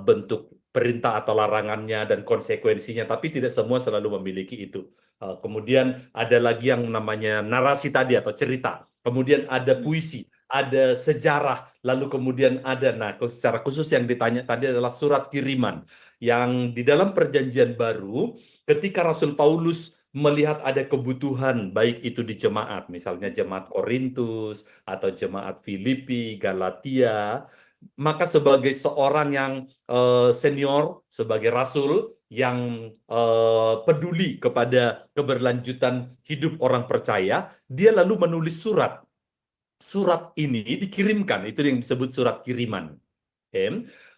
bentuk perintah atau larangannya dan konsekuensinya, tapi tidak semua selalu memiliki itu. Kemudian ada lagi yang namanya narasi tadi atau cerita. Kemudian ada puisi, ada sejarah, lalu kemudian ada, nah secara khusus yang ditanya tadi adalah surat kiriman. Yang di dalam perjanjian baru, ketika Rasul Paulus melihat ada kebutuhan, baik itu di jemaat, misalnya jemaat Korintus, atau jemaat Filipi, Galatia, maka sebagai seorang yang senior, sebagai rasul yang peduli kepada keberlanjutan hidup orang percaya, dia lalu menulis surat. Surat ini dikirimkan, itu yang disebut surat kiriman.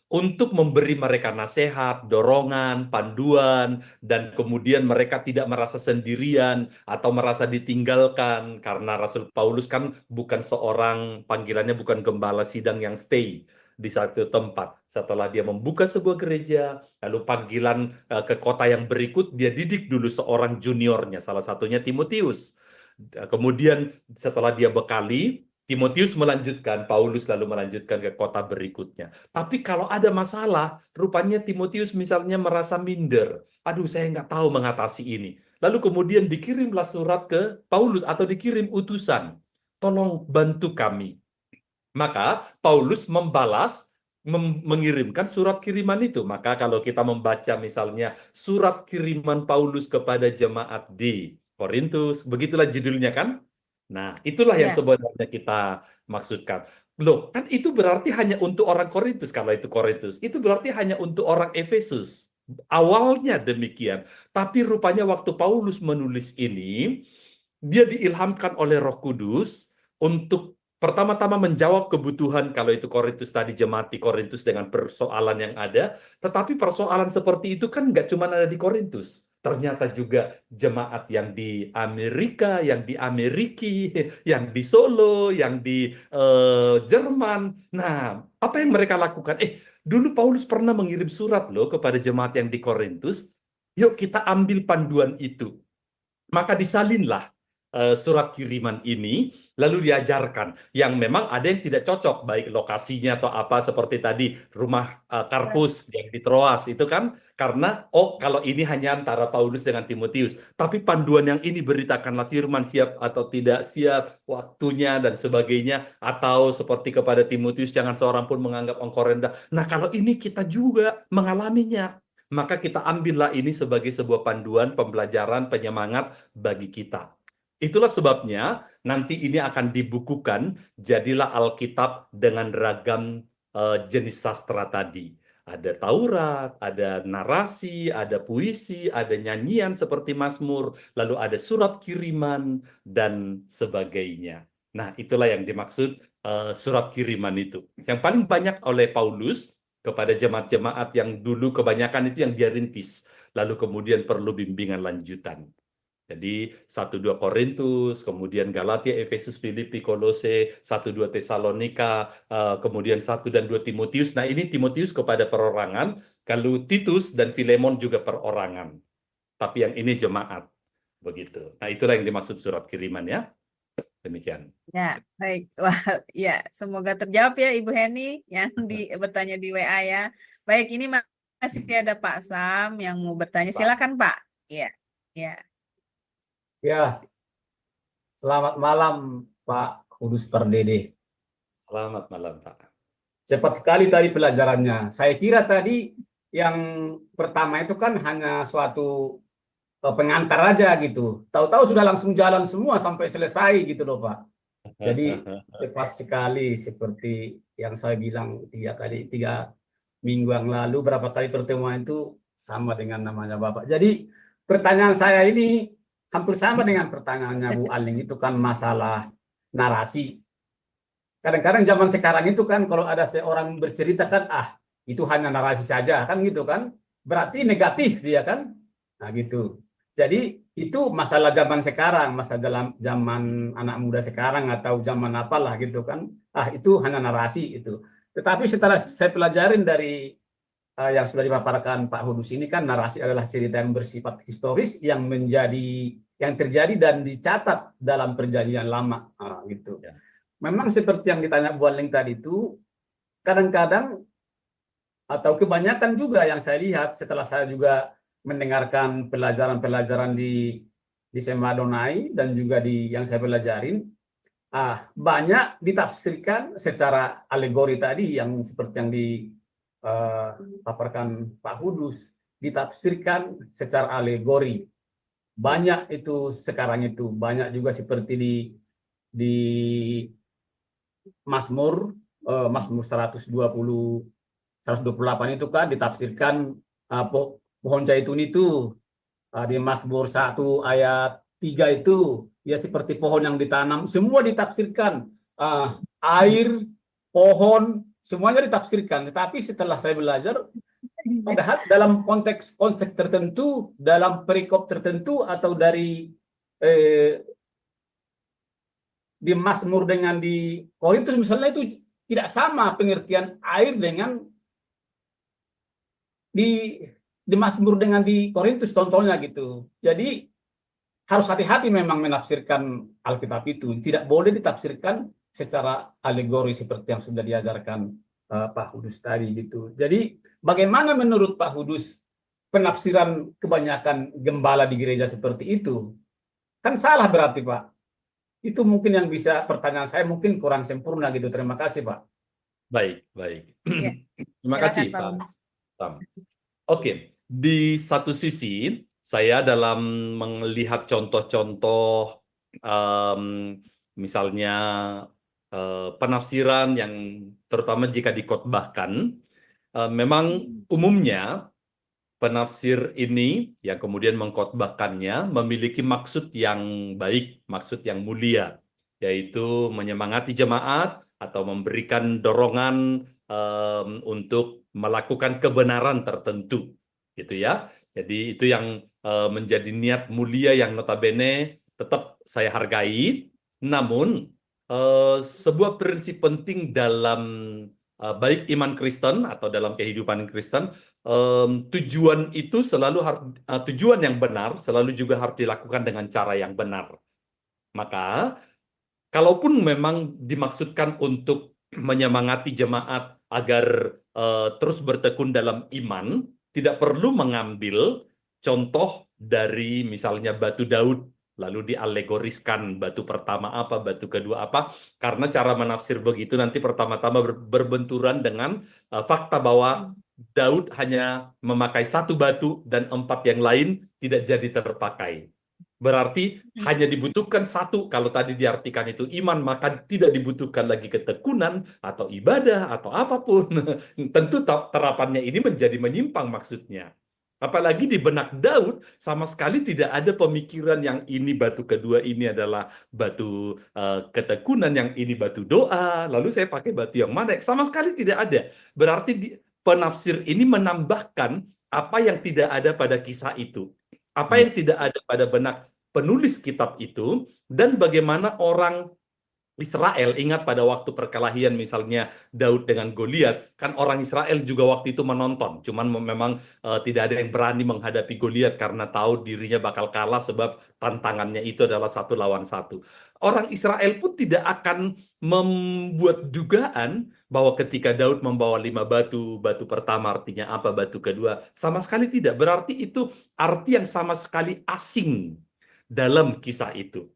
Untuk memberi mereka nasihat, dorongan, panduan, dan kemudian mereka tidak merasa sendirian atau merasa ditinggalkan, karena Rasul Paulus kan bukan seorang, panggilannya bukan gembala sidang yang stay di satu tempat. Setelah dia membuka sebuah gereja, lalu panggilan ke kota yang berikut, dia didik dulu seorang juniornya, salah satunya Timotius. Kemudian setelah dia bekali, Timotius melanjutkan, Paulus lalu melanjutkan ke kota berikutnya. Tapi kalau ada masalah, rupanya Timotius misalnya merasa minder. Aduh, saya nggak tahu mengatasi ini. Lalu kemudian dikirimlah surat ke Paulus atau dikirim utusan. Tolong bantu kami. Maka Paulus membalas, mengirimkan surat kiriman itu. Maka kalau kita membaca misalnya surat kiriman Paulus kepada jemaat di Korintus, begitulah judulnya kan? Nah, itulah yang sebenarnya kita maksudkan. Loh, kan itu berarti hanya untuk orang Korintus. Kalau itu Korintus, itu berarti hanya untuk orang Efesus. Awalnya demikian. Tapi rupanya waktu Paulus menulis ini, dia diilhamkan oleh Roh Kudus untuk pertama-tama menjawab kebutuhan, kalau itu Korintus tadi, jemaat di Korintus dengan persoalan yang ada, tetapi persoalan seperti itu kan nggak cuma ada di Korintus. Ternyata juga jemaat yang di Amerika, yang di Ameriki, yang di Solo, yang di Jerman. Nah, apa yang mereka lakukan? Dulu Paulus pernah mengirim surat loh kepada jemaat yang di Korintus. Yuk kita ambil panduan itu. Maka disalinlah surat kiriman ini, lalu diajarkan. Yang memang ada yang tidak cocok, baik lokasinya atau apa, seperti tadi rumah Karpus yang di Troas, itu kan karena, kalau ini hanya antara Paulus dengan Timotius. Tapi panduan yang ini, beritakanlah firman, siap atau tidak siap, waktunya dan sebagainya. Atau seperti kepada Timotius, jangan seorang pun menganggap engkau rendah. Nah, kalau ini kita juga mengalaminya, maka kita ambillah ini sebagai sebuah panduan, pembelajaran, penyemangat bagi kita. Itulah sebabnya nanti ini akan dibukukan, jadilah Alkitab dengan ragam jenis sastra tadi. Ada Taurat, ada narasi, ada puisi, ada nyanyian seperti Mazmur, lalu ada surat kiriman, dan sebagainya. Nah, itulah yang dimaksud surat kiriman itu. Yang paling banyak oleh Paulus kepada jemaat-jemaat yang dulu kebanyakan itu yang dia rintis, lalu kemudian perlu bimbingan lanjutan. Jadi 1-2 Korintus, kemudian Galatia, Efesus, Filipi, Kolose, 1-2 Tesalonika, kemudian 1 dan 2 Timotius. Nah, ini Timotius kepada perorangan, kalau Titus dan Filemon juga perorangan. Tapi yang ini jemaat. Begitu. Nah, itulah yang dimaksud surat kiriman ya. Demikian. Ya, baik. Wah, ya, semoga terjawab ya Ibu Heni yang bertanya di WA ya. Baik, ini masih ada Pak Sam yang mau bertanya. Silakan Pak. Iya, ya. Ya, selamat malam Pak Kudus Pardede. Selamat malam Pak. Cepat sekali tadi pelajarannya. Saya kira tadi yang pertama itu kan hanya suatu pengantar aja gitu. Tahu-tahu sudah langsung jalan semua sampai selesai gitu loh Pak. Jadi cepat sekali seperti yang saya bilang 3 minggu yang lalu, berapa kali pertemuan itu sama dengan namanya Bapak. Jadi pertanyaan saya ini hampir sama dengan pertanyaannya Bu Aling, itu kan masalah narasi. Kadang-kadang zaman sekarang itu kan kalau ada seorang bercerita kan, itu hanya narasi saja kan gitu kan, berarti negatif dia kan. Nah gitu. Jadi itu masalah zaman sekarang, masalah zaman anak muda sekarang atau zaman apalah gitu kan. Itu hanya narasi itu. Tetapi setelah saya pelajarin dari yang sudah dipaparkan Pak Hudus ini kan, narasi adalah cerita yang bersifat historis yang terjadi dan dicatat dalam perjanjian lama gitu. Ya. Memang seperti yang ditanya Bu Aling tadi itu, kadang-kadang atau kebanyakan juga yang saya lihat setelah saya juga mendengarkan pelajaran-pelajaran di SMA Adonai dan juga yang saya pelajarin, banyak ditafsirkan secara alegori tadi, yang seperti yang dipaparkan Pak Hudus, ditafsirkan secara alegori. Banyak itu sekarang itu, banyak juga seperti di Mazmur 128 itu kan ditafsirkan pohon zaitun itu, di Mazmur 1 ayat 3 itu ya seperti pohon yang ditanam, semua ditafsirkan, air, pohon, semuanya ditafsirkan. Tetapi setelah saya belajar, padahal dalam konteks tertentu, dalam perikop tertentu, atau dari di Mazmur dengan di Korintus misalnya, itu tidak sama pengertian air dengan di Mazmur dengan di Korintus contohnya gitu. Jadi harus hati-hati memang menafsirkan Alkitab itu, tidak boleh ditafsirkan secara alegori seperti yang sudah diajarkan Pak Hudus tadi gitu. Jadi bagaimana menurut Pak Hudus penafsiran kebanyakan gembala di gereja seperti itu? Kan salah berarti Pak. Itu mungkin yang bisa, pertanyaan saya mungkin kurang sempurna gitu. Terima kasih Pak. Baik. Ya. Terima kasih Pak Sam. Oke, di satu sisi saya dalam melihat contoh-contoh misalnya penafsiran yang terutama jika dikotbahkan, memang umumnya penafsir ini yang kemudian mengkhotbahkannya memiliki maksud yang baik, maksud yang mulia, yaitu menyemangati jemaat atau memberikan dorongan untuk melakukan kebenaran tertentu, gitu ya. Jadi itu yang menjadi niat mulia yang notabene tetap saya hargai. Namun sebuah prinsip penting dalam baik iman Kristen atau dalam kehidupan Kristen, tujuan itu selalu harus tujuan yang benar selalu juga harus dilakukan dengan cara yang benar. Maka kalaupun memang dimaksudkan untuk menyemangati jemaat agar terus bertekun dalam iman, tidak perlu mengambil contoh dari misalnya batu Daud, lalu dialegoriskan batu pertama apa, batu kedua apa, karena cara menafsir begitu nanti pertama-tama berbenturan dengan fakta bahwa Daud hanya memakai satu batu dan 4 yang lain tidak jadi terpakai. Berarti hanya dibutuhkan satu, kalau tadi diartikan itu iman, maka tidak dibutuhkan lagi ketekunan atau ibadah atau apapun. Tentu terapannya ini menjadi menyimpang maksudnya. Apalagi di benak Daud sama sekali tidak ada pemikiran yang ini batu kedua ini adalah batu ketekunan, yang ini batu doa, lalu saya pakai batu yang mana? Sama sekali tidak ada. Berarti penafsir ini menambahkan apa yang tidak ada pada kisah itu. Apa yang tidak ada pada benak penulis kitab itu, dan bagaimana orang Israel, ingat pada waktu perkelahian misalnya Daud dengan Goliat, kan orang Israel juga waktu itu menonton, cuman memang tidak ada yang berani menghadapi Goliat karena tahu dirinya bakal kalah sebab tantangannya itu adalah 1 lawan 1. Orang Israel pun tidak akan membuat dugaan bahwa ketika Daud membawa 5 batu, batu pertama artinya apa, batu kedua, sama sekali tidak. Berarti itu arti yang sama sekali asing dalam kisah itu.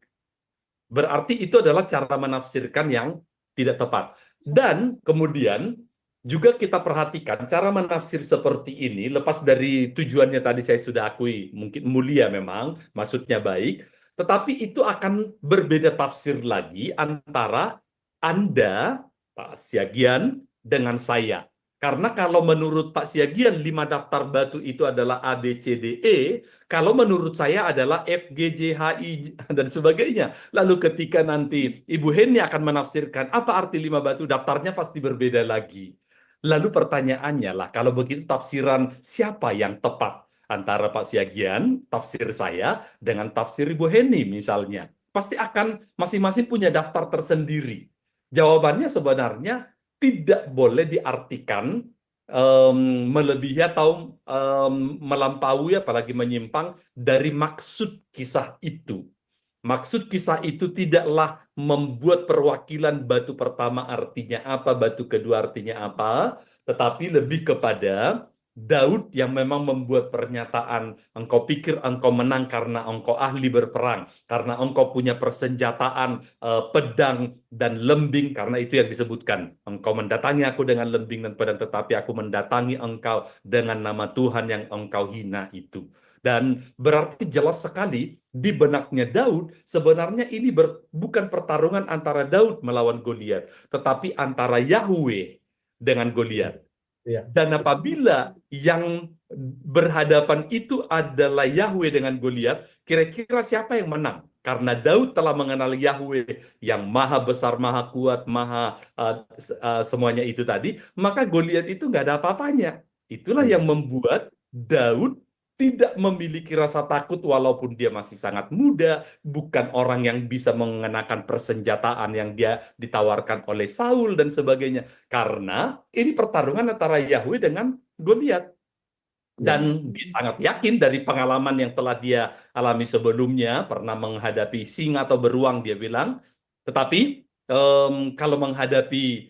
Berarti itu adalah cara menafsirkan yang tidak tepat. Dan kemudian juga kita perhatikan cara menafsir seperti ini, lepas dari tujuannya tadi saya sudah akui, mungkin mulia memang, maksudnya baik, tetapi itu akan berbeda tafsir lagi antara Anda, Pak Siagian, dengan saya. Karena kalau menurut Pak Siagian 5 daftar batu itu adalah A, B, C, D, E, kalau menurut saya adalah F, G, J, H, I, dan sebagainya. Lalu ketika nanti Ibu Heni akan menafsirkan apa arti 5 batu, daftarnya pasti berbeda lagi. Lalu pertanyaannya lah, kalau begitu tafsiran siapa yang tepat? Antara Pak Siagian, tafsir saya, dengan tafsir Ibu Heni misalnya. Pasti akan masing-masing punya daftar tersendiri. Jawabannya sebenarnya tidak boleh diartikan melebihi atau melampaui, apalagi menyimpang dari maksud kisah itu. Maksud kisah itu tidaklah membuat perwakilan batu pertama artinya apa, batu kedua artinya apa, tetapi lebih kepada Daud yang memang membuat pernyataan, engkau pikir engkau menang karena engkau ahli berperang, karena engkau punya persenjataan pedang dan lembing, karena itu yang disebutkan. Engkau mendatangi aku dengan lembing dan pedang, tetapi aku mendatangi engkau dengan nama Tuhan yang engkau hina itu. Dan berarti jelas sekali di benaknya Daud, sebenarnya ini bukan pertarungan antara Daud melawan Goliat, tetapi antara Yahweh dengan Goliat. Ya. Dan apabila yang berhadapan itu adalah Yahweh dengan Goliat, kira-kira siapa yang menang? Karena Daud telah mengenal Yahweh yang maha besar, maha kuat, maha semuanya itu tadi, maka Goliat itu nggak ada apa-apanya. Itulah yang membuat Daud tidak memiliki rasa takut walaupun dia masih sangat muda, bukan orang yang bisa mengenakan persenjataan yang dia ditawarkan oleh Saul dan sebagainya. Karena ini pertarungan antara Yahweh dengan Goliat. Dan dia sangat yakin dari pengalaman yang telah dia alami sebelumnya, pernah menghadapi singa atau beruang, dia bilang. Tetapi kalau menghadapi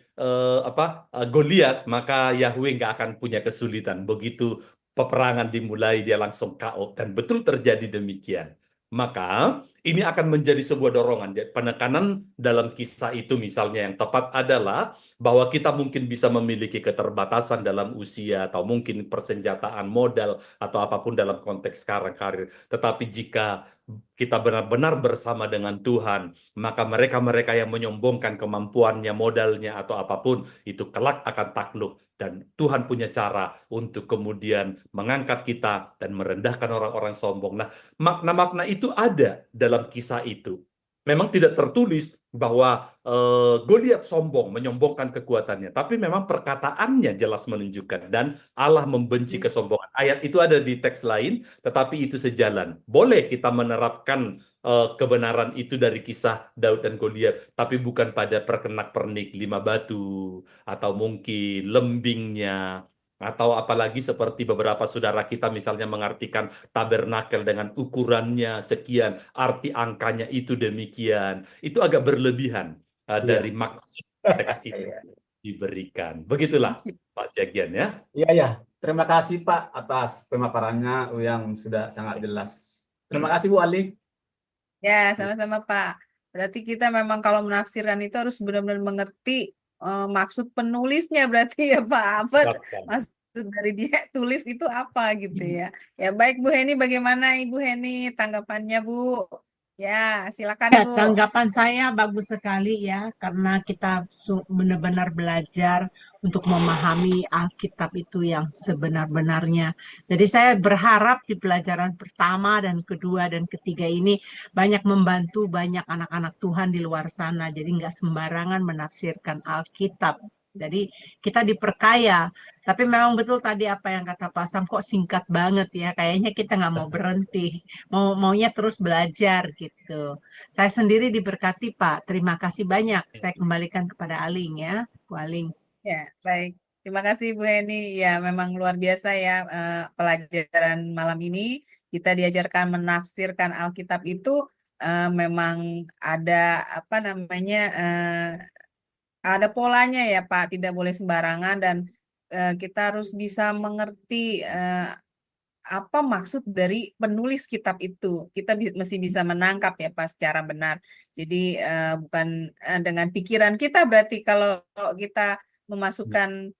Goliat, maka Yahweh nggak akan punya kesulitan. Begitu peperangan dimulai, dia langsung KO, dan betul terjadi demikian. Maka ini akan menjadi sebuah dorongan. Jadi, penekanan dalam kisah itu misalnya yang tepat adalah bahwa kita mungkin bisa memiliki keterbatasan dalam usia atau mungkin persenjataan, modal, atau apapun dalam konteks sekarang karir. Tetapi jika kita benar-benar bersama dengan Tuhan, maka mereka-mereka yang menyombongkan kemampuannya, modalnya, atau apapun, itu kelak akan takluk. Dan Tuhan punya cara untuk kemudian mengangkat kita dan merendahkan orang-orang sombong. Nah, makna-makna itu ada dalam kisah itu. Memang tidak tertulis bahwa Goliat sombong, menyombongkan kekuatannya. Tapi memang perkataannya jelas menunjukkan. Dan Allah membenci kesombongan. Ayat itu ada di teks lain, tetapi itu sejalan. Boleh kita menerapkan kebenaran itu dari kisah Daud dan Goliat, tapi bukan pada perkenak-pernik 5 batu, atau mungkin lembingnya, atau apalagi seperti beberapa saudara kita misalnya mengartikan tabernakel dengan ukurannya sekian, arti angkanya itu demikian. Itu agak berlebihan dari maksud teks itu diberikan. Begitulah Pak Syagian ya. Iya, ya. Terima kasih Pak atas pemaparannya yang sudah sangat jelas. Terima kasih Bu Ali. Ya, sama-sama Pak. Berarti kita memang kalau menafsirkan itu harus benar-benar mengerti maksud penulisnya berarti ya Pak. Apa maksud dari dia tulis itu apa gitu ya. Ya baik Bu Heni, bagaimana Ibu Heni tanggapannya Bu? Ya, silakan Ya, Bu. tanggapan saya bagus sekali ya, karena kita benar-benar belajar untuk memahami Alkitab itu yang sebenar-benarnya. Jadi saya berharap di pelajaran pertama dan kedua dan ketiga ini banyak membantu banyak anak-anak Tuhan di luar sana. Jadi nggak sembarangan menafsirkan Alkitab. Jadi kita diperkaya. Tapi memang betul tadi apa yang kata Pak Sam, kok singkat banget ya. Kayaknya kita nggak mau berhenti. Maunya terus belajar gitu. Saya sendiri diberkati Pak. Terima kasih banyak. Saya kembalikan kepada Aling ya. Bu Aling. Ya, baik. Terima kasih Bu Heni. Ya, memang luar biasa ya pelajaran malam ini. Kita diajarkan menafsirkan Alkitab itu memang ada apa namanya ada polanya ya Pak. Tidak boleh sembarangan dan kita harus bisa mengerti apa maksud dari penulis kitab itu. Kita mesti bisa menangkap ya Pak secara benar. Jadi bukan dengan pikiran kita, berarti kalau kita memasukkan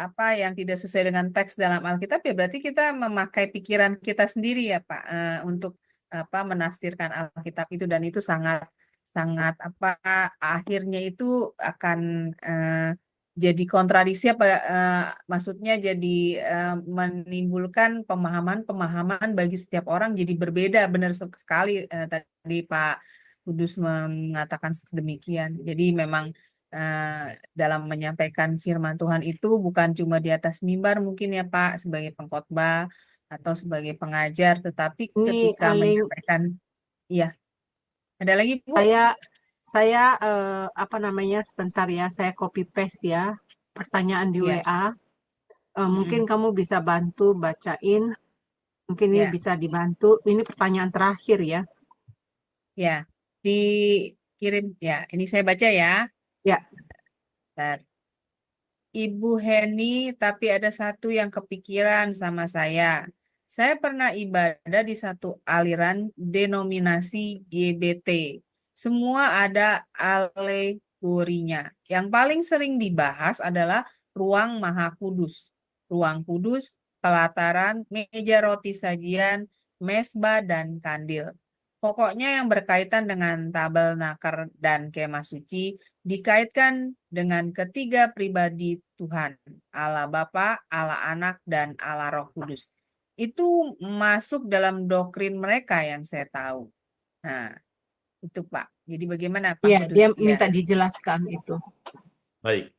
apa yang tidak sesuai dengan teks dalam Alkitab ya berarti kita memakai pikiran kita sendiri ya Pak untuk apa menafsirkan Alkitab itu, dan itu sangat sangat apa akhirnya itu akan jadi kontradiksi apa maksudnya jadi menimbulkan pemahaman bagi setiap orang jadi berbeda. Benar sekali tadi Pak Kudus mengatakan demikian. Jadi memang dalam menyampaikan firman Tuhan itu bukan cuma di atas mimbar mungkin ya Pak sebagai pengkhotbah atau sebagai pengajar, tetapi ketika menyampaikan ya. Ada lagi Bu? Saya apa namanya sebentar ya, saya copy paste ya pertanyaan di WA. Mungkin kamu bisa bantu bacain, mungkin ini bisa dibantu. Ini pertanyaan terakhir ya. Ya, dikirim ya. Ini saya baca ya. Ya. Bentar. Ibu Heni, tapi ada satu yang kepikiran sama saya. Saya pernah ibadah di satu aliran denominasi GBT. Semua ada alegorinya. Yang paling sering dibahas adalah ruang Maha Kudus. Ruang kudus, pelataran, meja roti sajian, mesbah, dan kandil. Pokoknya yang berkaitan dengan tabernakel dan kemah suci dikaitkan dengan ketiga pribadi Tuhan, Allah Bapa, Allah Anak, dan Allah Roh Kudus. Itu masuk dalam doktrin mereka yang saya tahu. Nah, itu Pak. Jadi bagaimana Pak Iya, Kudus? dia minta dijelaskan itu. Baik.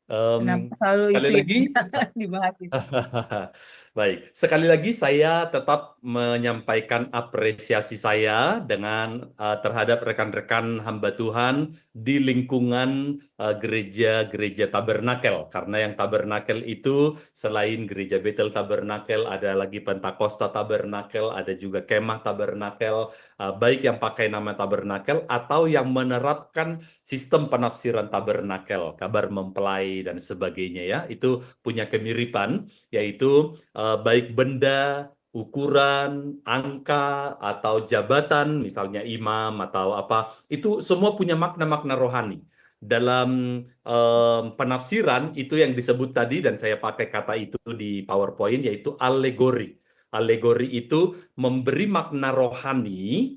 Kenapa selalu sekali itu lagi, dibahas itu? baik. Sekali lagi saya tetap menyampaikan apresiasi saya dengan terhadap rekan-rekan hamba Tuhan di lingkungan gereja-gereja tabernakel, karena yang tabernakel itu selain gereja Betel tabernakel ada lagi Pentakosta tabernakel, ada juga kemah tabernakel, baik yang pakai nama tabernakel atau yang menerapkan sistem penafsiran tabernakel, kabar mempelai dan sebagainya ya. Itu punya kemiripan, yaitu baik benda ukuran, angka, atau jabatan, misalnya imam atau apa, itu semua punya makna-makna rohani. Dalam penafsiran itu yang disebut tadi, dan saya pakai kata itu di PowerPoint, yaitu alegori. Alegori itu memberi makna rohani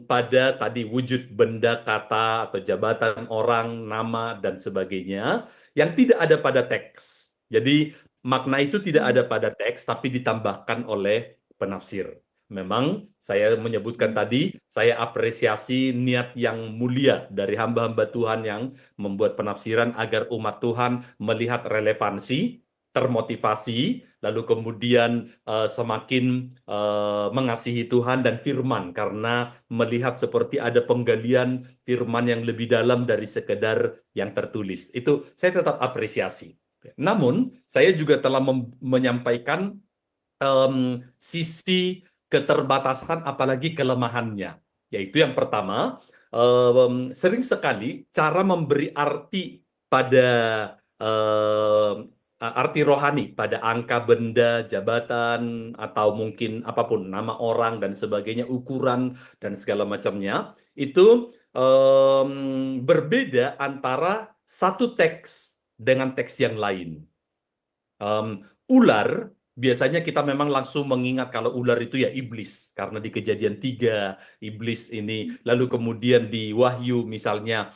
pada tadi wujud benda, kata, atau jabatan orang, nama, dan sebagainya, yang tidak ada pada teks. Jadi makna itu tidak ada pada teks, tapi ditambahkan oleh penafsir. Memang saya menyebutkan tadi, saya apresiasi niat yang mulia dari hamba-hamba Tuhan yang membuat penafsiran agar umat Tuhan melihat relevansi, termotivasi, lalu kemudian semakin mengasihi Tuhan dan firman, karena melihat seperti ada penggalian firman yang lebih dalam dari sekedar yang tertulis. Itu saya tetap apresiasi. Namun, saya juga telah menyampaikan sisi keterbatasan apalagi kelemahannya. Yaitu yang pertama, sering sekali cara memberi arti pada arti rohani pada angka, benda, jabatan, atau mungkin apapun, nama orang dan sebagainya, ukuran dan segala macamnya, itu berbeda antara satu teks dengan teks yang lain. Ular, biasanya kita memang langsung mengingat kalau ular itu ya iblis, karena di Kejadian 3 iblis ini, lalu kemudian di Wahyu misalnya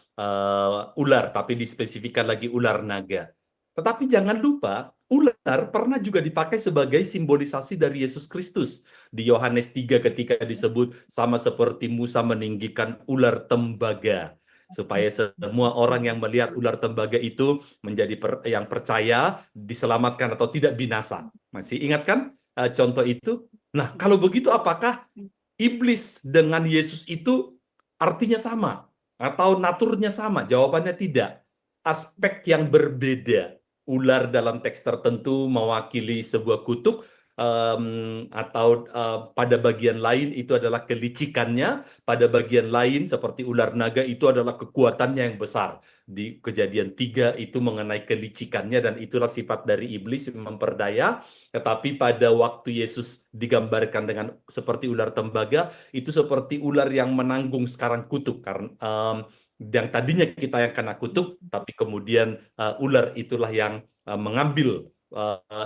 ular, tapi dispesifikkan lagi ular naga. Tetapi jangan lupa, ular pernah juga dipakai sebagai simbolisasi dari Yesus Kristus. Di Yohanes 3 ketika disebut sama seperti Musa meninggikan ular tembaga, supaya semua orang yang melihat ular tembaga itu menjadi yang percaya, diselamatkan atau tidak binasa. Masih ingat kan contoh itu? Nah, kalau begitu apakah iblis dengan Yesus itu artinya sama? Atau naturnya sama? Jawabannya tidak. Aspek yang berbeda. Ular dalam teks tertentu mewakili sebuah kutuk, atau pada bagian lain itu adalah kelicikannya, pada bagian lain seperti ular naga itu adalah kekuatannya yang besar. Di Kejadian 3 itu mengenai kelicikannya, dan itulah sifat dari iblis memperdaya. Tetapi pada waktu Yesus digambarkan dengan seperti ular tembaga, itu seperti ular yang menanggung sekarang kutuk, karena yang tadinya kita yang kena kutuk, tapi kemudian ular itulah yang mengambil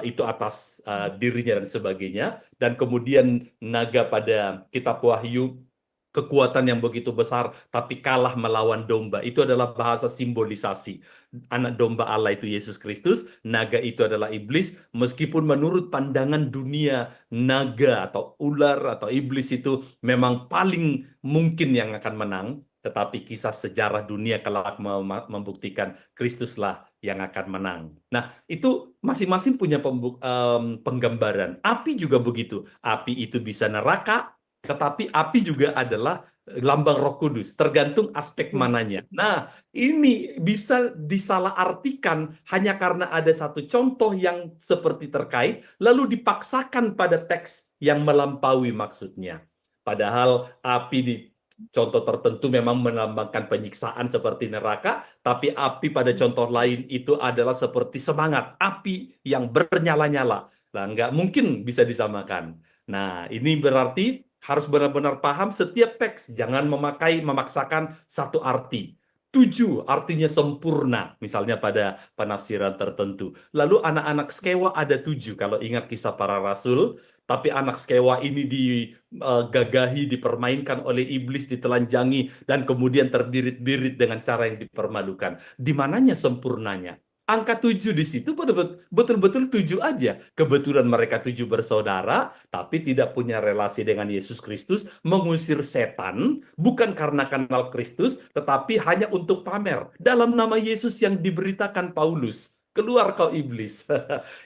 itu atas dirinya dan sebagainya. Dan kemudian naga pada kitab Wahyu, kekuatan yang begitu besar tapi kalah melawan domba. Itu adalah bahasa simbolisasi. Anak domba Allah itu Yesus Kristus, naga itu adalah iblis. Meskipun menurut pandangan dunia, naga atau ular atau iblis itu memang paling mungkin yang akan menang, tetapi kisah sejarah dunia kelak membuktikan Kristuslah yang akan menang. Nah, itu masing-masing punya penggambaran. Api juga begitu. Api itu bisa neraka, tetapi api juga adalah lambang Roh Kudus, tergantung aspek mananya. Nah, ini bisa disalahartikan hanya karena ada satu contoh yang seperti terkait, lalu dipaksakan pada teks yang melampaui maksudnya. Padahal api di contoh tertentu memang melambangkan penyiksaan seperti neraka, tapi api pada contoh lain itu adalah seperti semangat, api yang bernyala-nyala. Nah, nggak mungkin bisa disamakan. Nah, ini berarti harus benar-benar paham setiap teks, jangan memaksakan satu arti. 7 artinya sempurna, misalnya pada penafsiran tertentu. Lalu anak-anak Skewa ada 7, kalau ingat kisah para rasul. Tapi anak Skewa ini digagahi, dipermainkan oleh iblis, ditelanjangi, dan kemudian terbirit-birit dengan cara yang dipermalukan. Di mananya sempurnanya? Angka 7 di situ betul-betul 7 aja. Kebetulan mereka 7 bersaudara, tapi tidak punya relasi dengan Yesus Kristus, mengusir setan, bukan karena kenal Kristus, tetapi hanya untuk pamer. Dalam nama Yesus yang diberitakan Paulus, keluar kau iblis.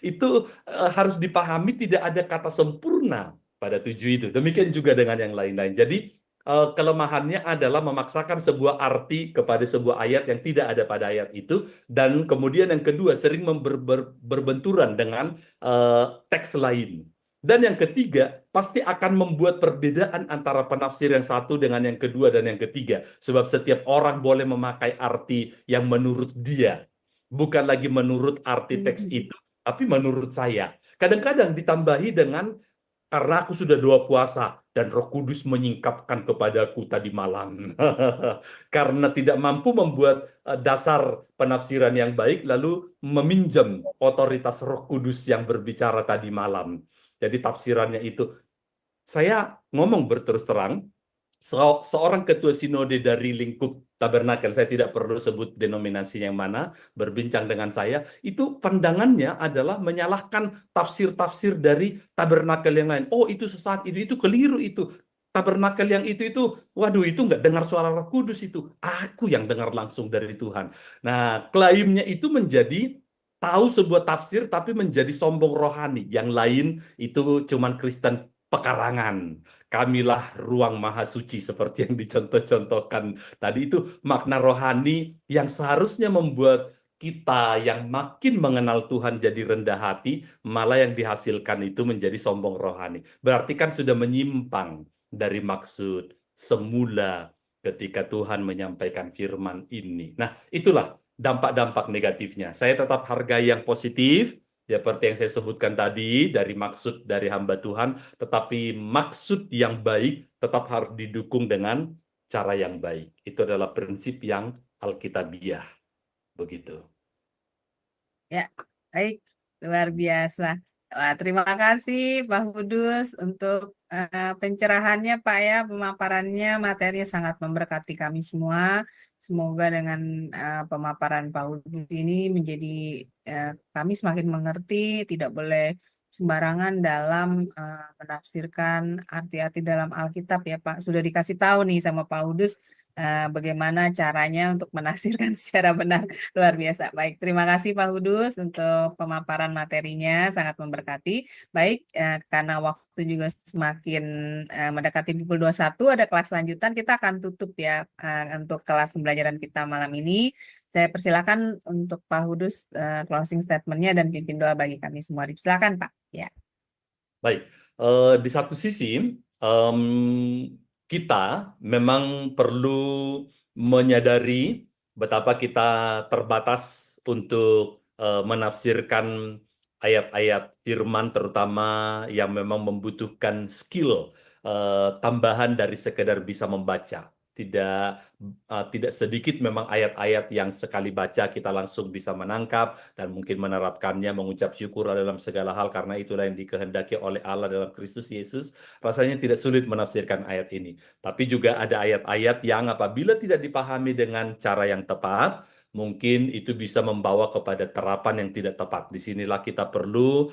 Itu harus dipahami, tidak ada kata sempurna pada 7 itu. Demikian juga dengan yang lain-lain. Jadi kelemahannya adalah memaksakan sebuah arti kepada sebuah ayat yang tidak ada pada ayat itu. Dan kemudian yang kedua, sering berbenturan dengan teks lain. Dan yang ketiga, pasti akan membuat perbedaan antara penafsir yang satu dengan yang kedua dan yang ketiga. Sebab setiap orang boleh memakai arti yang menurut dia. Bukan lagi menurut arti teks itu, tapi menurut saya. Kadang-kadang ditambahi dengan karena aku sudah 2 puasa dan Roh Kudus menyingkapkan kepadaku tadi malam. Karena tidak mampu membuat dasar penafsiran yang baik, lalu meminjam otoritas Roh Kudus yang berbicara tadi malam. Jadi tafsirannya itu, saya ngomong berterus terang, seorang ketua sinode dari lingkup Tabernakel, saya tidak perlu sebut denominasi yang mana, berbincang dengan saya, itu pandangannya adalah menyalahkan tafsir-tafsir dari Tabernakel yang lain. Oh, itu sesat, itu keliru itu. Tabernakel yang itu, waduh, itu nggak dengar suara Roh Kudus itu. Aku yang dengar langsung dari Tuhan. Nah, klaimnya itu menjadi tahu sebuah tafsir, tapi menjadi sombong rohani. Yang lain itu cuman Kristen pekarangan. Kamilah ruang maha suci seperti yang dicontoh-contohkan tadi, itu makna rohani yang seharusnya membuat kita yang makin mengenal Tuhan jadi rendah hati, malah yang dihasilkan itu menjadi sombong rohani. Berarti kan sudah menyimpang dari maksud semula ketika Tuhan menyampaikan firman ini. Nah, itulah dampak-dampak negatifnya. Saya tetap hargai yang positif, seperti yang saya sebutkan tadi, dari maksud dari hamba Tuhan, tetapi maksud yang baik tetap harus didukung dengan cara yang baik. Itu adalah prinsip yang Alkitabiah. Begitu. Ya, baik, luar biasa. Wah, terima kasih Pak Hudus untuk pencerahannya Pak ya, pemaparannya, materinya sangat memberkati kami semua. Semoga dengan pemaparan Pak Hudus ini menjadi kami semakin mengerti, tidak boleh sembarangan dalam menafsirkan arti-arti dalam Alkitab ya Pak. Sudah dikasih tahu nih sama Pak Hudus bagaimana caranya untuk menafsirkan secara benar. Luar biasa. Baik, terima kasih Pak Hudus untuk pemaparan materinya, sangat memberkati. Baik, karena waktu juga semakin mendekati pukul 21, ada kelas lanjutan, kita akan tutup ya untuk kelas pembelajaran kita malam ini. Saya persilakan untuk Pak Hudus closing statement-nya dan pimpin doa bagi kami semua. Silakan Pak. Ya. Baik, di satu sisi kita memang perlu menyadari betapa kita terbatas untuk menafsirkan ayat-ayat firman, terutama yang memang membutuhkan skill tambahan dari sekedar bisa membaca. Tidak sedikit memang ayat-ayat yang sekali baca kita langsung bisa menangkap dan mungkin menerapkannya, mengucap syukur dalam segala hal, karena itulah yang dikehendaki oleh Allah dalam Kristus Yesus. Rasanya tidak sulit menafsirkan ayat ini. Tapi juga ada ayat-ayat yang apabila tidak dipahami dengan cara yang tepat, mungkin itu bisa membawa kepada terapan yang tidak tepat. Disinilah kita perlu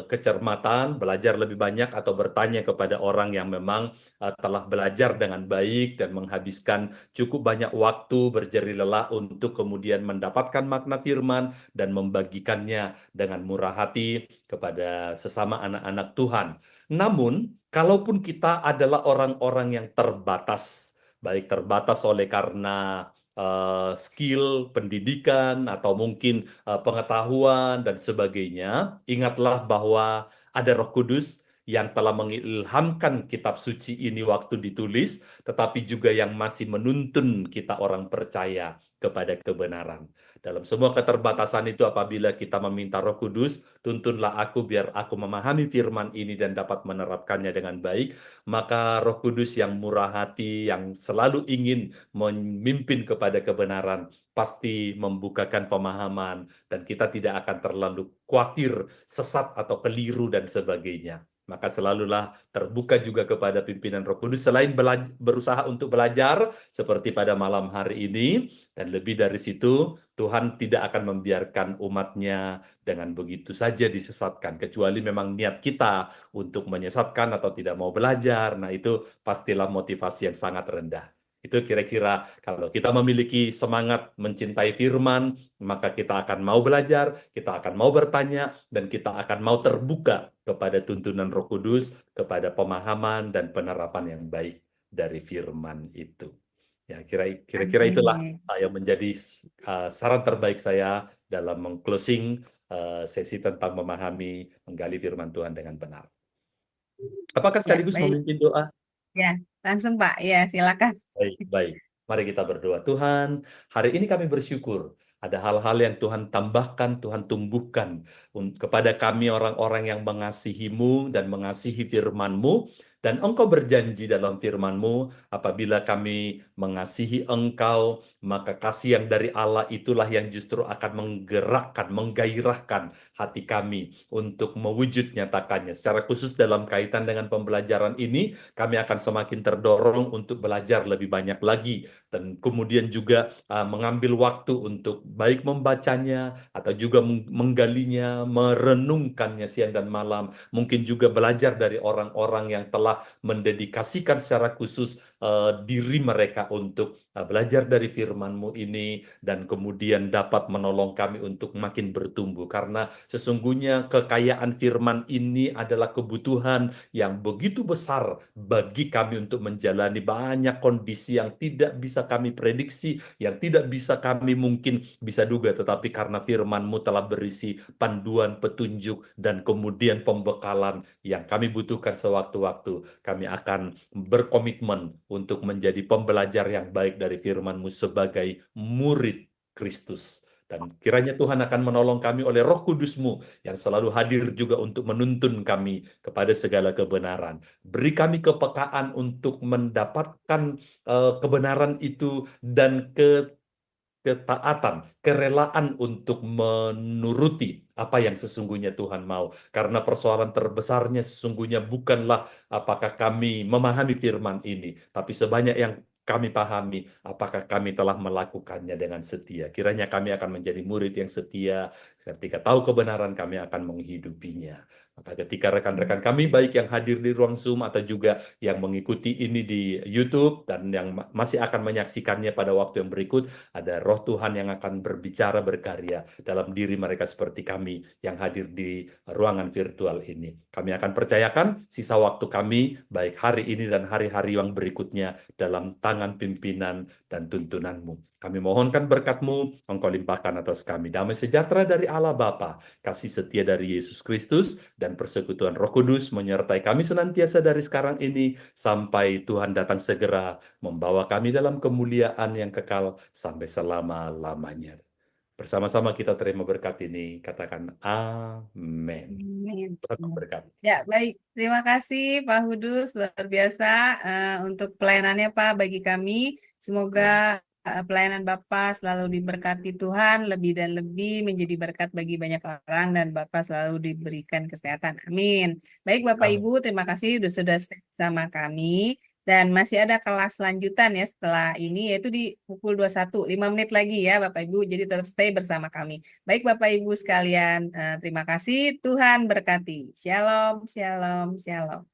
kecermatan, belajar lebih banyak atau bertanya kepada orang yang memang telah belajar dengan baik dan menghabiskan cukup banyak waktu berjeri lelah untuk kemudian mendapatkan makna firman dan membagikannya dengan murah hati kepada sesama anak-anak Tuhan. Namun, kalaupun kita adalah orang-orang yang terbatas, baik terbatas oleh karena skill, pendidikan, atau mungkin pengetahuan dan sebagainya, ingatlah bahwa ada Roh Kudus yang telah mengilhamkan kitab suci ini waktu ditulis, tetapi juga yang masih menuntun kita orang percaya kepada kebenaran. Dalam semua keterbatasan itu, apabila kita meminta Roh Kudus, tuntunlah aku biar aku memahami firman ini dan dapat menerapkannya dengan baik, maka Roh Kudus yang murah hati, yang selalu ingin memimpin kepada kebenaran, pasti membukakan pemahaman dan kita tidak akan terlalu khawatir, sesat atau keliru dan sebagainya. Maka selalulah terbuka juga kepada pimpinan Roh Kudus, selain berusaha untuk belajar seperti pada malam hari ini, dan lebih dari situ, Tuhan tidak akan membiarkan umatnya dengan begitu saja disesatkan, kecuali memang niat kita untuk menyesatkan atau tidak mau belajar. Nah, itu pastilah motivasi yang sangat rendah. Itu kira-kira kalau kita memiliki semangat mencintai firman, maka kita akan mau belajar, kita akan mau bertanya, dan kita akan mau terbuka kepada tuntunan Roh Kudus, kepada pemahaman dan penerapan yang baik dari firman itu. Ya, kira-kira itulah yang menjadi saran terbaik saya dalam meng-closing sesi tentang memahami, menggali firman Tuhan dengan benar. Apakah sekaligus memimpin doa? Ya, langsung Pak. Ya, silakan. Baik. Mari kita berdoa. Tuhan, hari ini kami bersyukur Ada hal-hal yang Tuhan tambahkan, Tuhan tumbuhkan kepada kami orang-orang yang mengasihi-Mu dan mengasihi firman-Mu. Dan Engkau berjanji dalam firman-Mu, apabila kami mengasihi Engkau, maka kasih yang dari Allah itulah yang justru akan menggerakkan, menggairahkan hati kami untuk mewujud nyatakannya. Secara khusus dalam kaitan dengan pembelajaran ini, kami akan semakin terdorong untuk belajar lebih banyak lagi, dan kemudian juga mengambil waktu untuk baik membacanya, atau juga menggalinya, merenungkannya siang dan malam. Mungkin juga belajar dari orang-orang yang telah mendedikasikan secara khusus diri mereka untuk belajar dari firman-Mu ini, dan kemudian dapat menolong kami untuk makin bertumbuh. Karena sesungguhnya kekayaan firman ini adalah kebutuhan yang begitu besar bagi kami untuk menjalani banyak kondisi yang tidak bisa kami prediksi, yang tidak bisa kami mungkin bisa duga, tetapi karena firman-Mu telah berisi panduan, petunjuk, dan kemudian pembekalan yang kami butuhkan sewaktu-waktu, kami akan berkomitmen untuk menjadi pembelajar yang baik dari firman-Mu sebagai murid Kristus. Dan kiranya Tuhan akan menolong kami oleh Roh Kudus-Mu yang selalu hadir juga untuk menuntun kami kepada segala kebenaran. Beri kami kepekaan untuk mendapatkan kebenaran itu, dan ketaatan, kerelaan untuk menuruti apa yang sesungguhnya Tuhan mau. Karena persoalan terbesarnya sesungguhnya bukanlah apakah kami memahami firman ini, tapi sebanyak yang kami pahami, apakah kami telah melakukannya dengan setia. Kiranya kami akan menjadi murid yang setia. Ketika tahu kebenaran, kami akan menghidupinya. Maka ketika rekan-rekan kami, baik yang hadir di ruang Zoom atau juga yang mengikuti ini di YouTube, dan yang masih akan menyaksikannya pada waktu yang berikut, ada Roh Tuhan yang akan berbicara, berkarya dalam diri mereka seperti kami yang hadir di ruangan virtual ini. Kami akan percayakan sisa waktu kami, baik hari ini dan hari-hari yang berikutnya, dalam tangan pimpinan dan tuntunan-Mu. Kami mohonkan berkat-Mu, Engkau limpahkan atas kami damai sejahtera dari Allah Bapa, kasih setia dari Yesus Kristus, dan persekutuan Roh Kudus menyertai kami senantiasa dari sekarang ini sampai Tuhan datang segera membawa kami dalam kemuliaan yang kekal sampai selama-lamanya. Bersama-sama kita terima berkat ini, katakan amin. Tuhan memberkati. Ya, baik. Terima kasih Pak Hudus, luar biasa untuk pelayanannya Pak bagi kami. Semoga pelayanan Bapak selalu diberkati Tuhan, lebih dan lebih menjadi berkat bagi banyak orang, dan Bapak selalu diberikan kesehatan. Amin. Baik Bapak Amin. Ibu, terima kasih sudah stay bersama kami. Dan masih ada kelas lanjutan ya setelah ini, yaitu di pukul 21, 5 menit lagi ya Bapak Ibu, jadi tetap stay bersama kami. Baik Bapak Ibu sekalian, terima kasih, Tuhan berkati. Shalom, shalom, shalom.